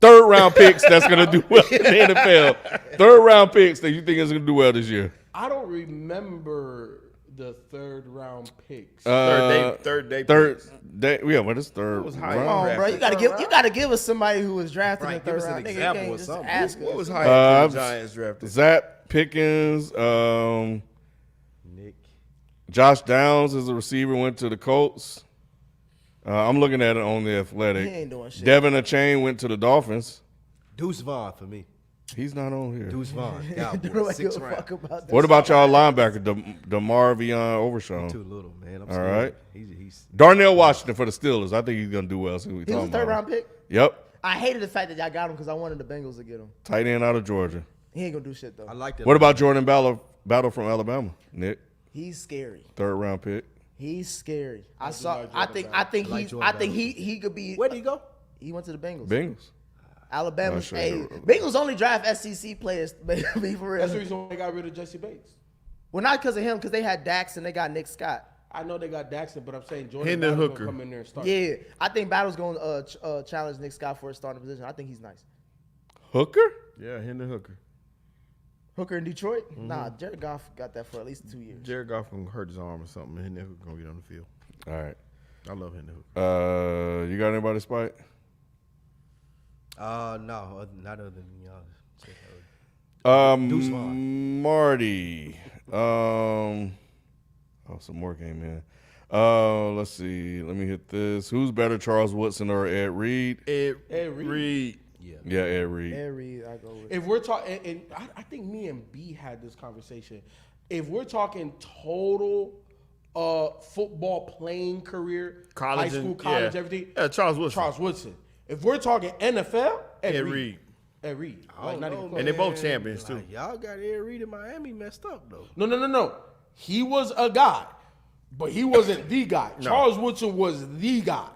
Third round picks that's gonna do well in the NFL. Third round picks that you think is gonna do well this year. I don't remember the third round picks. Third day. Yeah, what is third? was high round? Come on, Draft bro. pick. You gotta give us somebody who was drafted in Right, the give third us an round. Nigga, you example can't or just something. ask What us. was high when the Giants drafted? Zach Pickens, Nick. Josh Downs as a receiver went to the Colts. I'm looking at it on the Athletic. He ain't doing shit. Devin Achane went to the Dolphins. Deuce Vaughn for me. He's not on here. Deuce Vaughn. Don't Cowboys. nobody 6th give a round. fuck about that. What about y'all linebacker, DeMar Overshown? Too little, man. I'm All scared. right. He's Darnell Washington for the Steelers. I think he's gonna do well. See what we He was talking a third about. round pick. Yep. I hated the fact that y'all got him because I wanted the Bengals to get him. Tight end out of Georgia. He ain't gonna do shit though. I like that. What about Jordan Battle from Alabama? Nick, He's scary. third round pick. He's scary. I like think Jordan I think he could be. Where did he go? He went to the Bengals. Bengals. Alabama. Oh, sure. Hey, Bengals only draft SEC players. Be for real. That's the reason why they got rid of Jesse Bates. Well, not because of him, because they had Dax and they got Nick Scott. I know they got Daxton, but I'm saying Jordan Hendon Battle's Hooker. gonna come in there and start. Yeah, I think Battle's going to challenge Nick Scott for a starting position. I think he's nice. Hooker? Yeah, Hendon Hooker. Hooker in Detroit? Nah, Jared Goff got that for at least 2 years. Jared Goff gonna hurt his arm or something. Hendon Hooker gonna get on the field. All right. I love Hendon Hooker. You got anybody, Spike? No, not other than y'all. Deuce Marty. Some more came in. Let's see. Let me hit this. Who's better, Charles Woodson or Ed Reed? Ed Reed. Reed. Yeah, Ed Reed. I go with. If we're talking, and I think me and B had this conversation. If we're talking total football playing career, College high school, and- college, yeah. everything, Yeah, Charles Woodson. Charles Woodson. If we're talking NFL, Ed Ed Reed. Reed. Ed Reed. I Like, don't not know, even And close. they both man. champions, too. Like, y'all got Ed Reed in Miami messed up though. No. He was a guy, but he wasn't the guy. Charles Woodson was the guy.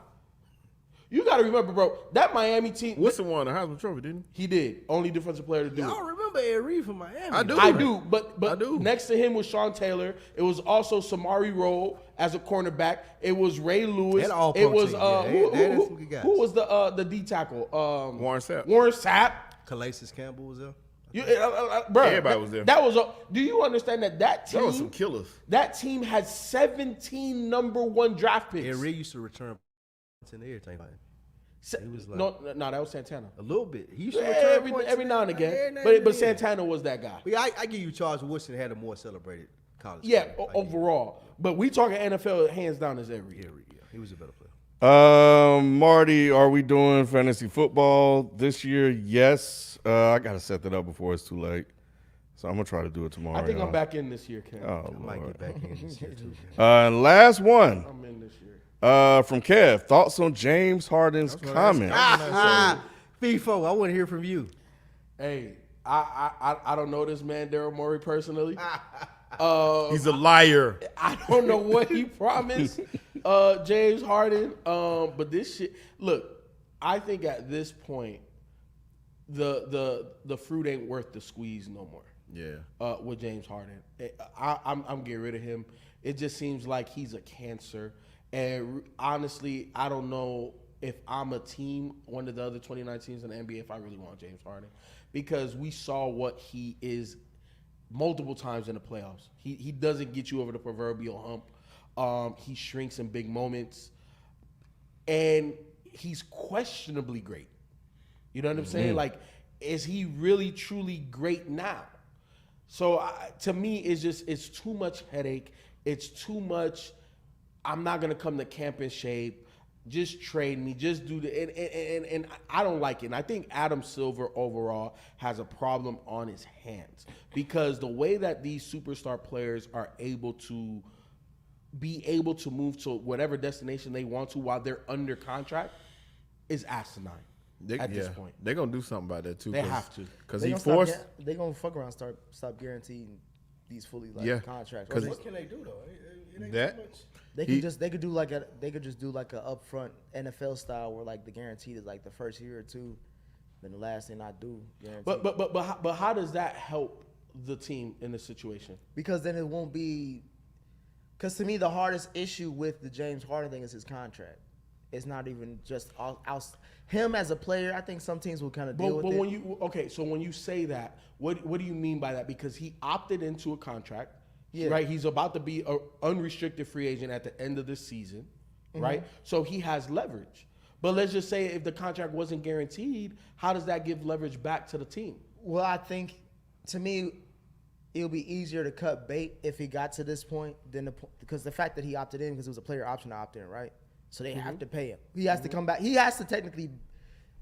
You got to remember, bro, that Miami team. Woodson won the Heisman Trophy, didn't He did. Only defensive player to do Y'all it. remember Ed Reed from Miami? I do. I do, but I do. next to him was Sean Taylor. It was also Samari Rowe as a cornerback. It was Ray Lewis. And all It pro was team, yeah. They had some good guys. who was the D tackle? Warren Sapp. Warren Sapp. Calais Campbell was there. Bro, Everybody was there. That was do you understand that That team? was some killers. That team had 17 number 1 draft picks. Ed Reed used to return and everything. He was like- no, that was Santana. A little bit. He used to Yeah, return points every now and again, every now but and Santana was that guy. But I give you Charles Woodson had a more celebrated college. Yeah, career. I give you overall. But we talking NFL hands down as every year. Ed Reed, yeah. He was a better player. Marty, are we doing fantasy football this year? Yes. I got to set that up before it's too late. So I'm going to try to do it tomorrow. I think y'all. I'm back in this year, Ken. Oh, I might Lord. get back in this year too. And last one I'm in this year. from Kev. Thoughts on James Harden's comments? FIFO, I want to hear from you. Hey, I don't know this man Daryl Morey personally. He's a liar. I don't know what he promised James Harden. But this shit. Look, I think at this point, the fruit ain't worth the squeeze no more. Yeah. With James Harden, I'm getting rid of him. It just seems like he's a cancer. And honestly, I don't know if I'm a team, one of the other 29 teams in the NBA, if I really want James Harden, because we saw what he is multiple times in the playoffs. He doesn't get you over the proverbial hump. He shrinks in big moments, and he's questionably great. You know what I'm saying? Like, is he really truly great now? So to me, it's too much headache. It's too much. I'm not gonna come to camp in shape. Just trade me. Just do the and I don't like it. And I think Adam Silver overall has a problem on his hands because the way that these superstar players are able to move to whatever destination they want to while they're under contract is asinine. At this point, they're gonna do something about that too. They have to. because They he gonna forced. They gonna fuck around, stop guaranteeing these fully contracts. 'Cause Or What can they do though? It ain't That- too much. they could do like a upfront NFL style where like the guaranteed is like the first year or two, then the last thing I do guaranteed. But how does that help the team in this situation? Because then it won't be. Because to me, the hardest issue with the James Harden thing is his contract. It's not even just him as a player. I think some teams will kind of deal with But it. when you say that, what do you mean by that? Because he opted into a contract, Yeah. right? He's about to be an unrestricted free agent at the end of this season, Mm-hmm. right? So he has leverage. But let's just say if the contract wasn't guaranteed, how does that give leverage back to the team? Well, I think to me, it'll be easier to cut bait if he got to this point because the fact that he opted in because it was a player option to opt in, right? So they have to pay him. He has to come back. He has to technically.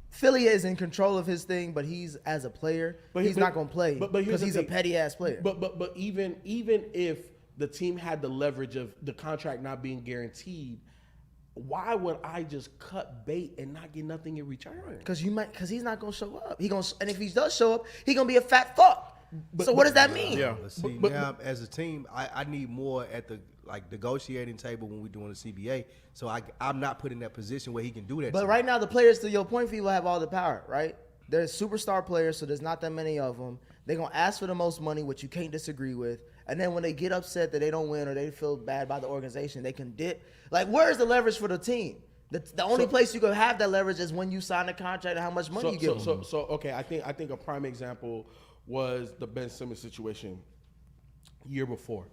Philly is in control of his thing, but he's as a player, he's not going to play because he's a petty ass player. But even if the team had the leverage of the contract not being guaranteed, why would I just cut bait and not get nothing in return? Because he's not going to show up. And if he does show up, he's going to be a fat fuck. So what does that mean? Yeah. Let's see, now as a team, I need more at the negotiating table when we're doing the CBA. So I'm not put in that position where he can do that. But right now, the players, to your point, people have all the power, right? They're superstar players, so there's not that many of them. They're going to ask for the most money, which you can't disagree with. and then when they get upset that they don't win or they feel bad about the organization, they can dip. Like, where's the leverage for the team? The only place you can have that leverage is when you sign a contract and how much money you give them. So okay, I think a prime example was the Ben Simmons situation year before.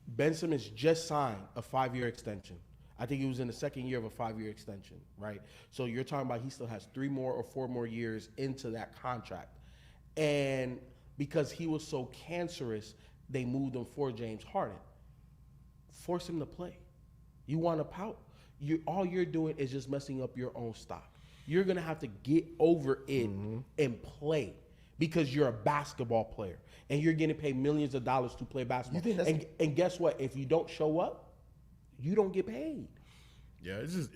Ben Simmons just signed a 5-year extension. I think he was in the second year of a 5-year extension, right? So you're talking about he still has 3 more or 4 more years into that contract. And because he was so cancerous, they moved him for James Harden. Force him to play. You want to pout? All you're doing is just messing up your own stock. You're going to have to get over it and play because you're a basketball player and you're getting paid millions of dollars to play basketball. And guess what? If you don't show up, you don't get paid. Yeah, it's a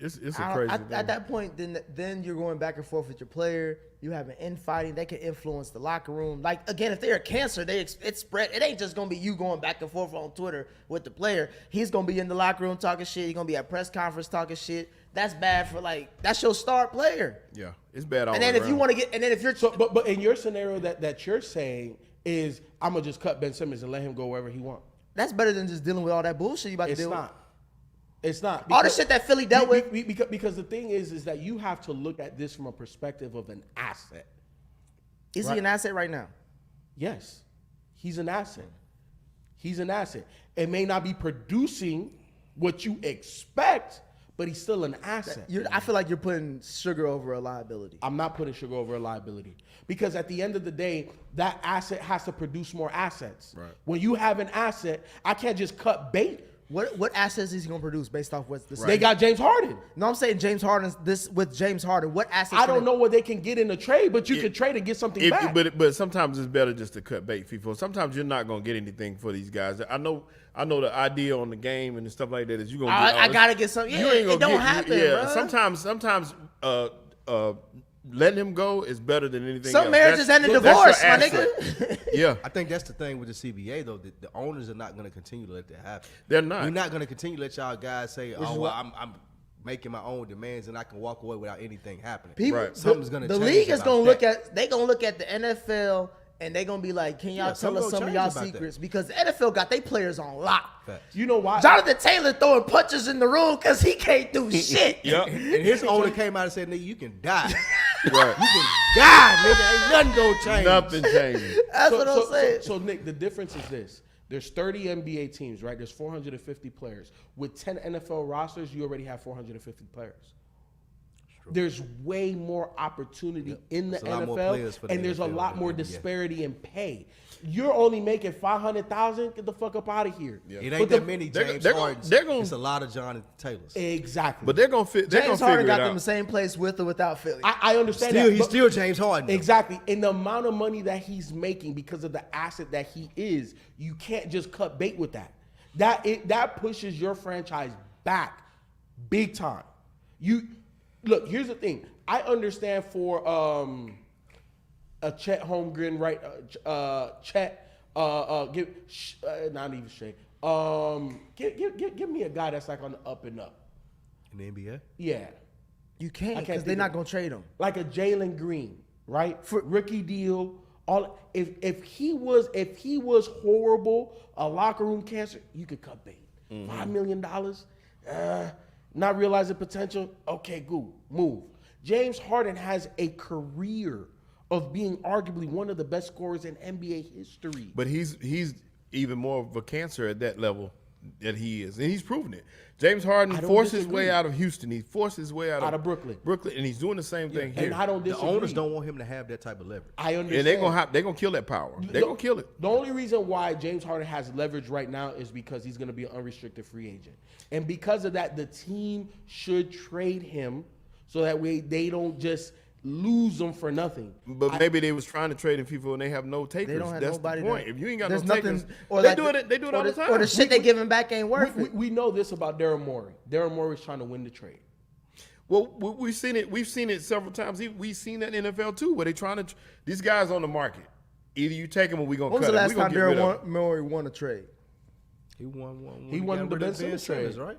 crazy thing. At that point, then you're going back and forth with your player. You have an infighting. They can influence the locker room. Like, again, if they're a cancer, it's spread. It ain't just going to be you going back and forth on Twitter with the player. He's going to be in the locker room talking shit. He's going to be at press conference talking shit. That's bad for, like, that's your star player. Yeah, it's bad all And then around. if you want to get, and then if you're, But in your scenario that you're saying is I'm going to just cut Ben Simmons and let him go wherever he wants. that's better than just dealing with all that bullshit you about to It's deal with. not. It's not. All the shit that Philly dealt with. Because the thing is that you have to look at this from a perspective of an asset. Is he an asset right now? Yes, he's an asset. He's an asset. It may not be producing what you expect, but he's still an asset. I feel like you're putting Sugar over a liability. I'm not putting Sugar over a liability because at the end of the day, that asset has to produce more assets. Right. When you have an asset, I can't just cut bait. What assets is he gonna produce based off what's the? They got James Harden. No, I'm saying James Harden. With James Harden, what assets? I don't know what they can get in a trade, but you can trade and get something back. But sometimes it's better just to cut bait, FIFA. Sometimes you're not gonna get anything for these guys. I know the idea on the game and stuff like that is you gonna. I gotta get something. Yeah, it don't happen. Yeah, Bro. sometimes letting him go is better than anything. Some else. marriages end in That's divorce, your my asset. nigga. Yeah, I think that's the thing with the CBA though. That the owners are not going to continue to let that happen. they're not. We're not going to continue to let y'all guys say, "Oh, well, I'm making my own demands and I can walk away without anything happening." People, Right. Something's going to the change. league is about gonna that. look at. They gonna look at the NFL and they gonna be like, "Can y'all Yeah, tell us something some of gonna y'all change about secrets?" Because the NFL got their players on lock. Facts. You know why? Jonathan Taylor throwing punches in the room because he can't do shit. Yep. And his owner came out and said, "Nigga, you can die. Right. You can die, nigga. Ain't nothing gonna change." Nothing changes. That's what I'm saying. So, Nick, the difference is this. There's 30 NBA teams, right? There's 450 players. With 10 NFL rosters, you already have 450 players. There's way more opportunity in the There's a lot more NFL, players for the and there's a NFL lot than more the NBA. disparity in pay. You're only making $500,000. Get the fuck up out of here. Yeah. It But ain't the- that many they're- James they're gonna- Hardens. they're gonna- It's a lot of Jonathan Taylors. Exactly. But they're gonna fit. They're James gonna Harden figure got it them the out. same place with or without Philly. I understand Still, that. he's but- still James Harden. though. Exactly. In the amount of money that he's making because of the asset that he is, you can't just cut bait with that. That pushes your franchise back big time. You look, here's the thing. I understand for a Chet Holmgren, right? Chet, not even Shay. Give me a guy that's like on the up and up. in the NBA. Yeah. You can't can't because they're think not of- gonna trade him. Like a Jalen Green, right? For rookie deal. If he was horrible, a locker room cancer, you could cut bait. $5 million, not realizing potential. Okay, good, move. James Harden has a career of being arguably one of the best scorers in NBA history. But he's even more of a cancer at that level that he is, and he's proven it. James Harden I don't forced his disagree. way out of Houston. He forced his way out of Brooklyn. and he's doing the same thing here. And I don't The disagree. owners don't want him to have that type of leverage. I understand. and they're gonna kill that power. They're gonna kill it. The only reason why James Harden has leverage right now is because he's going to be an unrestricted free agent. And because of that, the team should trade him so that way they don't just lose him for nothing. But maybe they was trying to trade in FIFA and they have no takers. They don't have That's nobody. the point. that- If you ain't got there's no nothing, takers, or they like do it. They do it all the time. Or the shit they giving back ain't worth it. We know this about Daryl Morey. Daryl Morey's trying to win the trade. Well, we've seen it. We've seen it several times. We've seen that in NFL too, where they trying to. These guys on the market. Either you take them or we gonna When was cut the them. last We gonna time get rid of Daryl Morey won a trade? He won one. He won the Ben Simmons trade. right?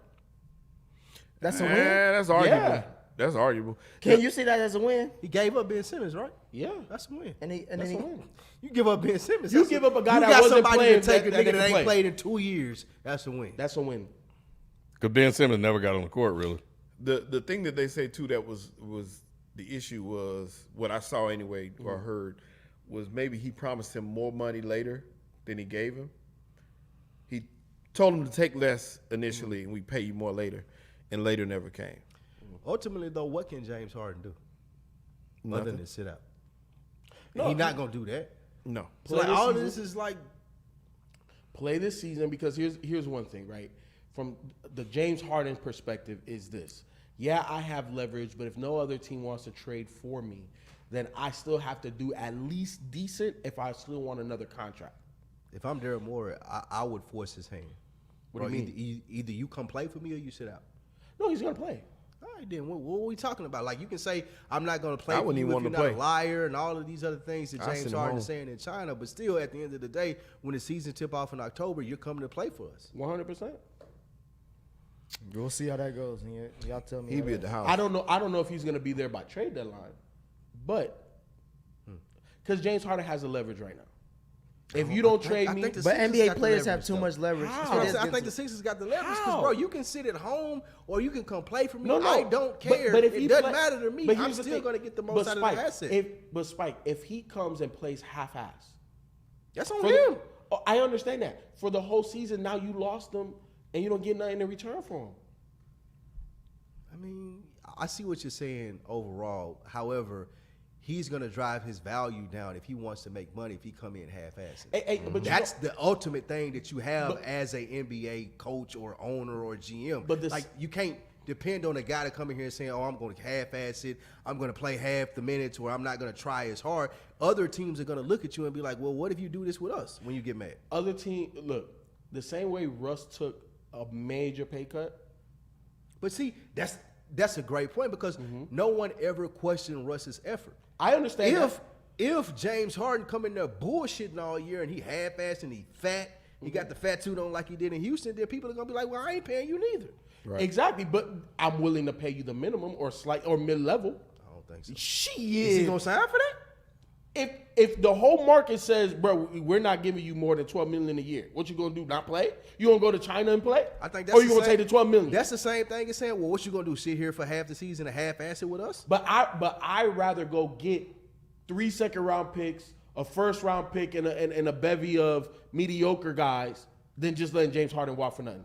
That's a win. That's arguable. Yeah. That's arguable. Can you see that as a win? He gave up Ben Simmons, right? Yeah. That's a win. And That's then a he, win. You give up Ben Simmons. You that's give up a guy you that got wasn't somebody playing to take that a nigga can that ain't play. played in 2 years. That's a win. That's a win. Because Ben Simmons never got on the court, really. The thing that they say too that was the issue was what I saw anyway or heard was maybe he promised him more money later than he gave him. He told him to take less initially and we pay you more later, and later never came. Ultimately, though, what can James Harden do other Nothing. than sit out? No, He's not gonna do that. No. So Play like this all season. this is like Play this season because here's one thing, right? From the James Harden perspective is this. Yeah, I have leverage, but if no other team wants to trade for me, then I still have to do at least decent if I still want another contract. if I'm Daryl Morey, I would force his hand. What do you mean? Either you come play for me or you sit out. No, he's gonna play. All right, then what are we talking about? Like you can say I'm not going to play I for wouldn't you even if want you're to not play. a liar and all of these other things that I James send him Harden home. is saying in China. But still, at the end of the day, when the season tip off in October, you're coming to play for us. 100%. We'll see how that goes. And y'all tell me. He'd how be that- at the house. I don't know if he's gonna be there by trade deadline, but because James Harden has the leverage right now. If you don't trade me, think the But Sixers NBA got the players have leverage, too though. much leverage. How? It That's what I'm is saying. I think the different. Sixers got the leverage because, How? bro, you can sit at home or you can come play for me. No, I don't care. But if it he doesn't play- matter to me. but I'm here's the still thing. going to get the But most out of Spike, the asset. But Spike, if he comes and plays half-ass, That's on for him. oh, I understand that. For the whole season, now you lost him and you don't get nothing in return for him. I mean, I see what you're saying overall. However, he's going to drive his value down if he wants to make money if he come in half-assed. Hey, but That's the ultimate thing that you have as a NBA coach or owner or GM. But this- like you can't depend on a guy to come in here and saying, "Oh, I'm going to half-ass it. I'm going to play half the minutes, or I'm not going to try as hard." Other teams are going to look at you and be like, "Well, what if you do this with us?" When you get mad. other team, look, the same way Russ took a major pay cut. But see, that's a great point because no one ever questioned Russ's effort. I understand If James Harden come in there bullshitting all year and he half-assed and he fat, he got the fat suit on like he did in Houston, then people are gonna be like, "Well, I ain't paying you neither." that. Exactly, but I'm willing to pay you the minimum or mid-level. I don't think so. Shit. Is he gonna sign for that? If the whole market says, bro, we're not giving you more than $12 million a year, what you gonna do? Not play? You gonna go to China and play? I think that's or you the gonna same- take the $12 million? That's the same thing as saying, "Well, what you gonna do? Sit here for half the season and half-ass it with us?" But I rather go get 3 second-round picks, a first-round pick, and a bevy of mediocre guys than just letting James Harden walk for nothing.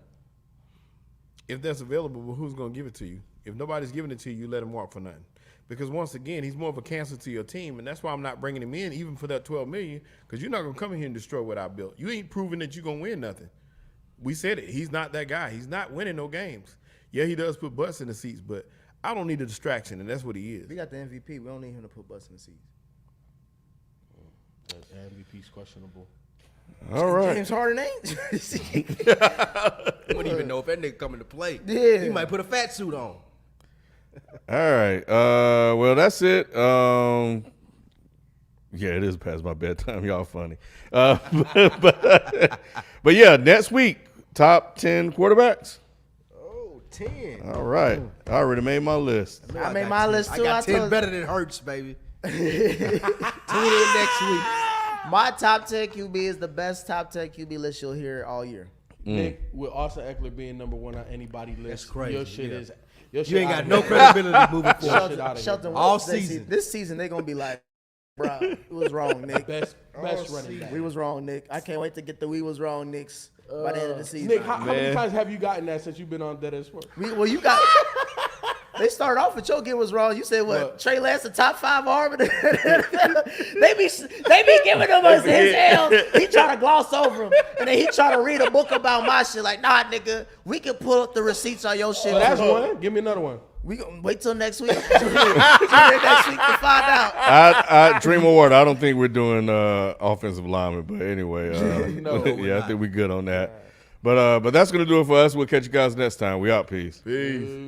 If that's available, well, who's going to give it to you? If nobody's giving it to you, you let him walk for nothing. Because once again, he's more of a cancer to your team, and that's why I'm not bringing him in, even for that $12 million, because you're not going to come in here and destroy what I built. You ain't proving that you're going to win nothing. We said it. He's not that guy. He's not winning no games. Yeah, he does put butts in the seats, but I don't need a distraction, and that's what he is. We got the MVP. We don't need him to put butts in the seats. The MVP's questionable. All right. James Harden ain't. I wouldn't even know if that nigga coming to play. Yeah. He might put a fat suit on. All right. Well, that's it. Yeah, it is past my bedtime. Y'all funny. But yeah, next week, top 10 quarterbacks. Oh, 10. All right. I already made my list. I made my list too. I got 10 told- better than Hurts, baby. Tune in next week. My top 10 QB is the best top 10 QB list you'll hear all year. Nick, with Austin Eckler being number one on anybody's list, That's crazy, your shit yeah. is. Your shit You ain't out got of no here. credibility moving forward. Shut it out of here. Shelton, All what they see- season. This season, they're going to be like, bro, it was wrong, Nick. Best running back. We was wrong, Nick. I can't wait to get the we was wrong Knicks by the end of the season. Nick, how many Man. times have you gotten that since you've been on Dead End Sports? Well, you got. They started off with your get was wrong. You said what? What? Trey Lance, the top 5 arm. they be giving him us his L's. He try to gloss over him, and then he try to read a book about my shit. Like, nah, nigga, we can pull up the receipts on your shit. So that's too. one. Give me another one. We gonna wait till next week. Tune in next week to find out. I Dream Award. I don't think we're doing offensive lineman, but anyway, No, yeah, I think we're good on that. But that's gonna do it for us. We'll catch you guys next time. We out. Peace. Peace.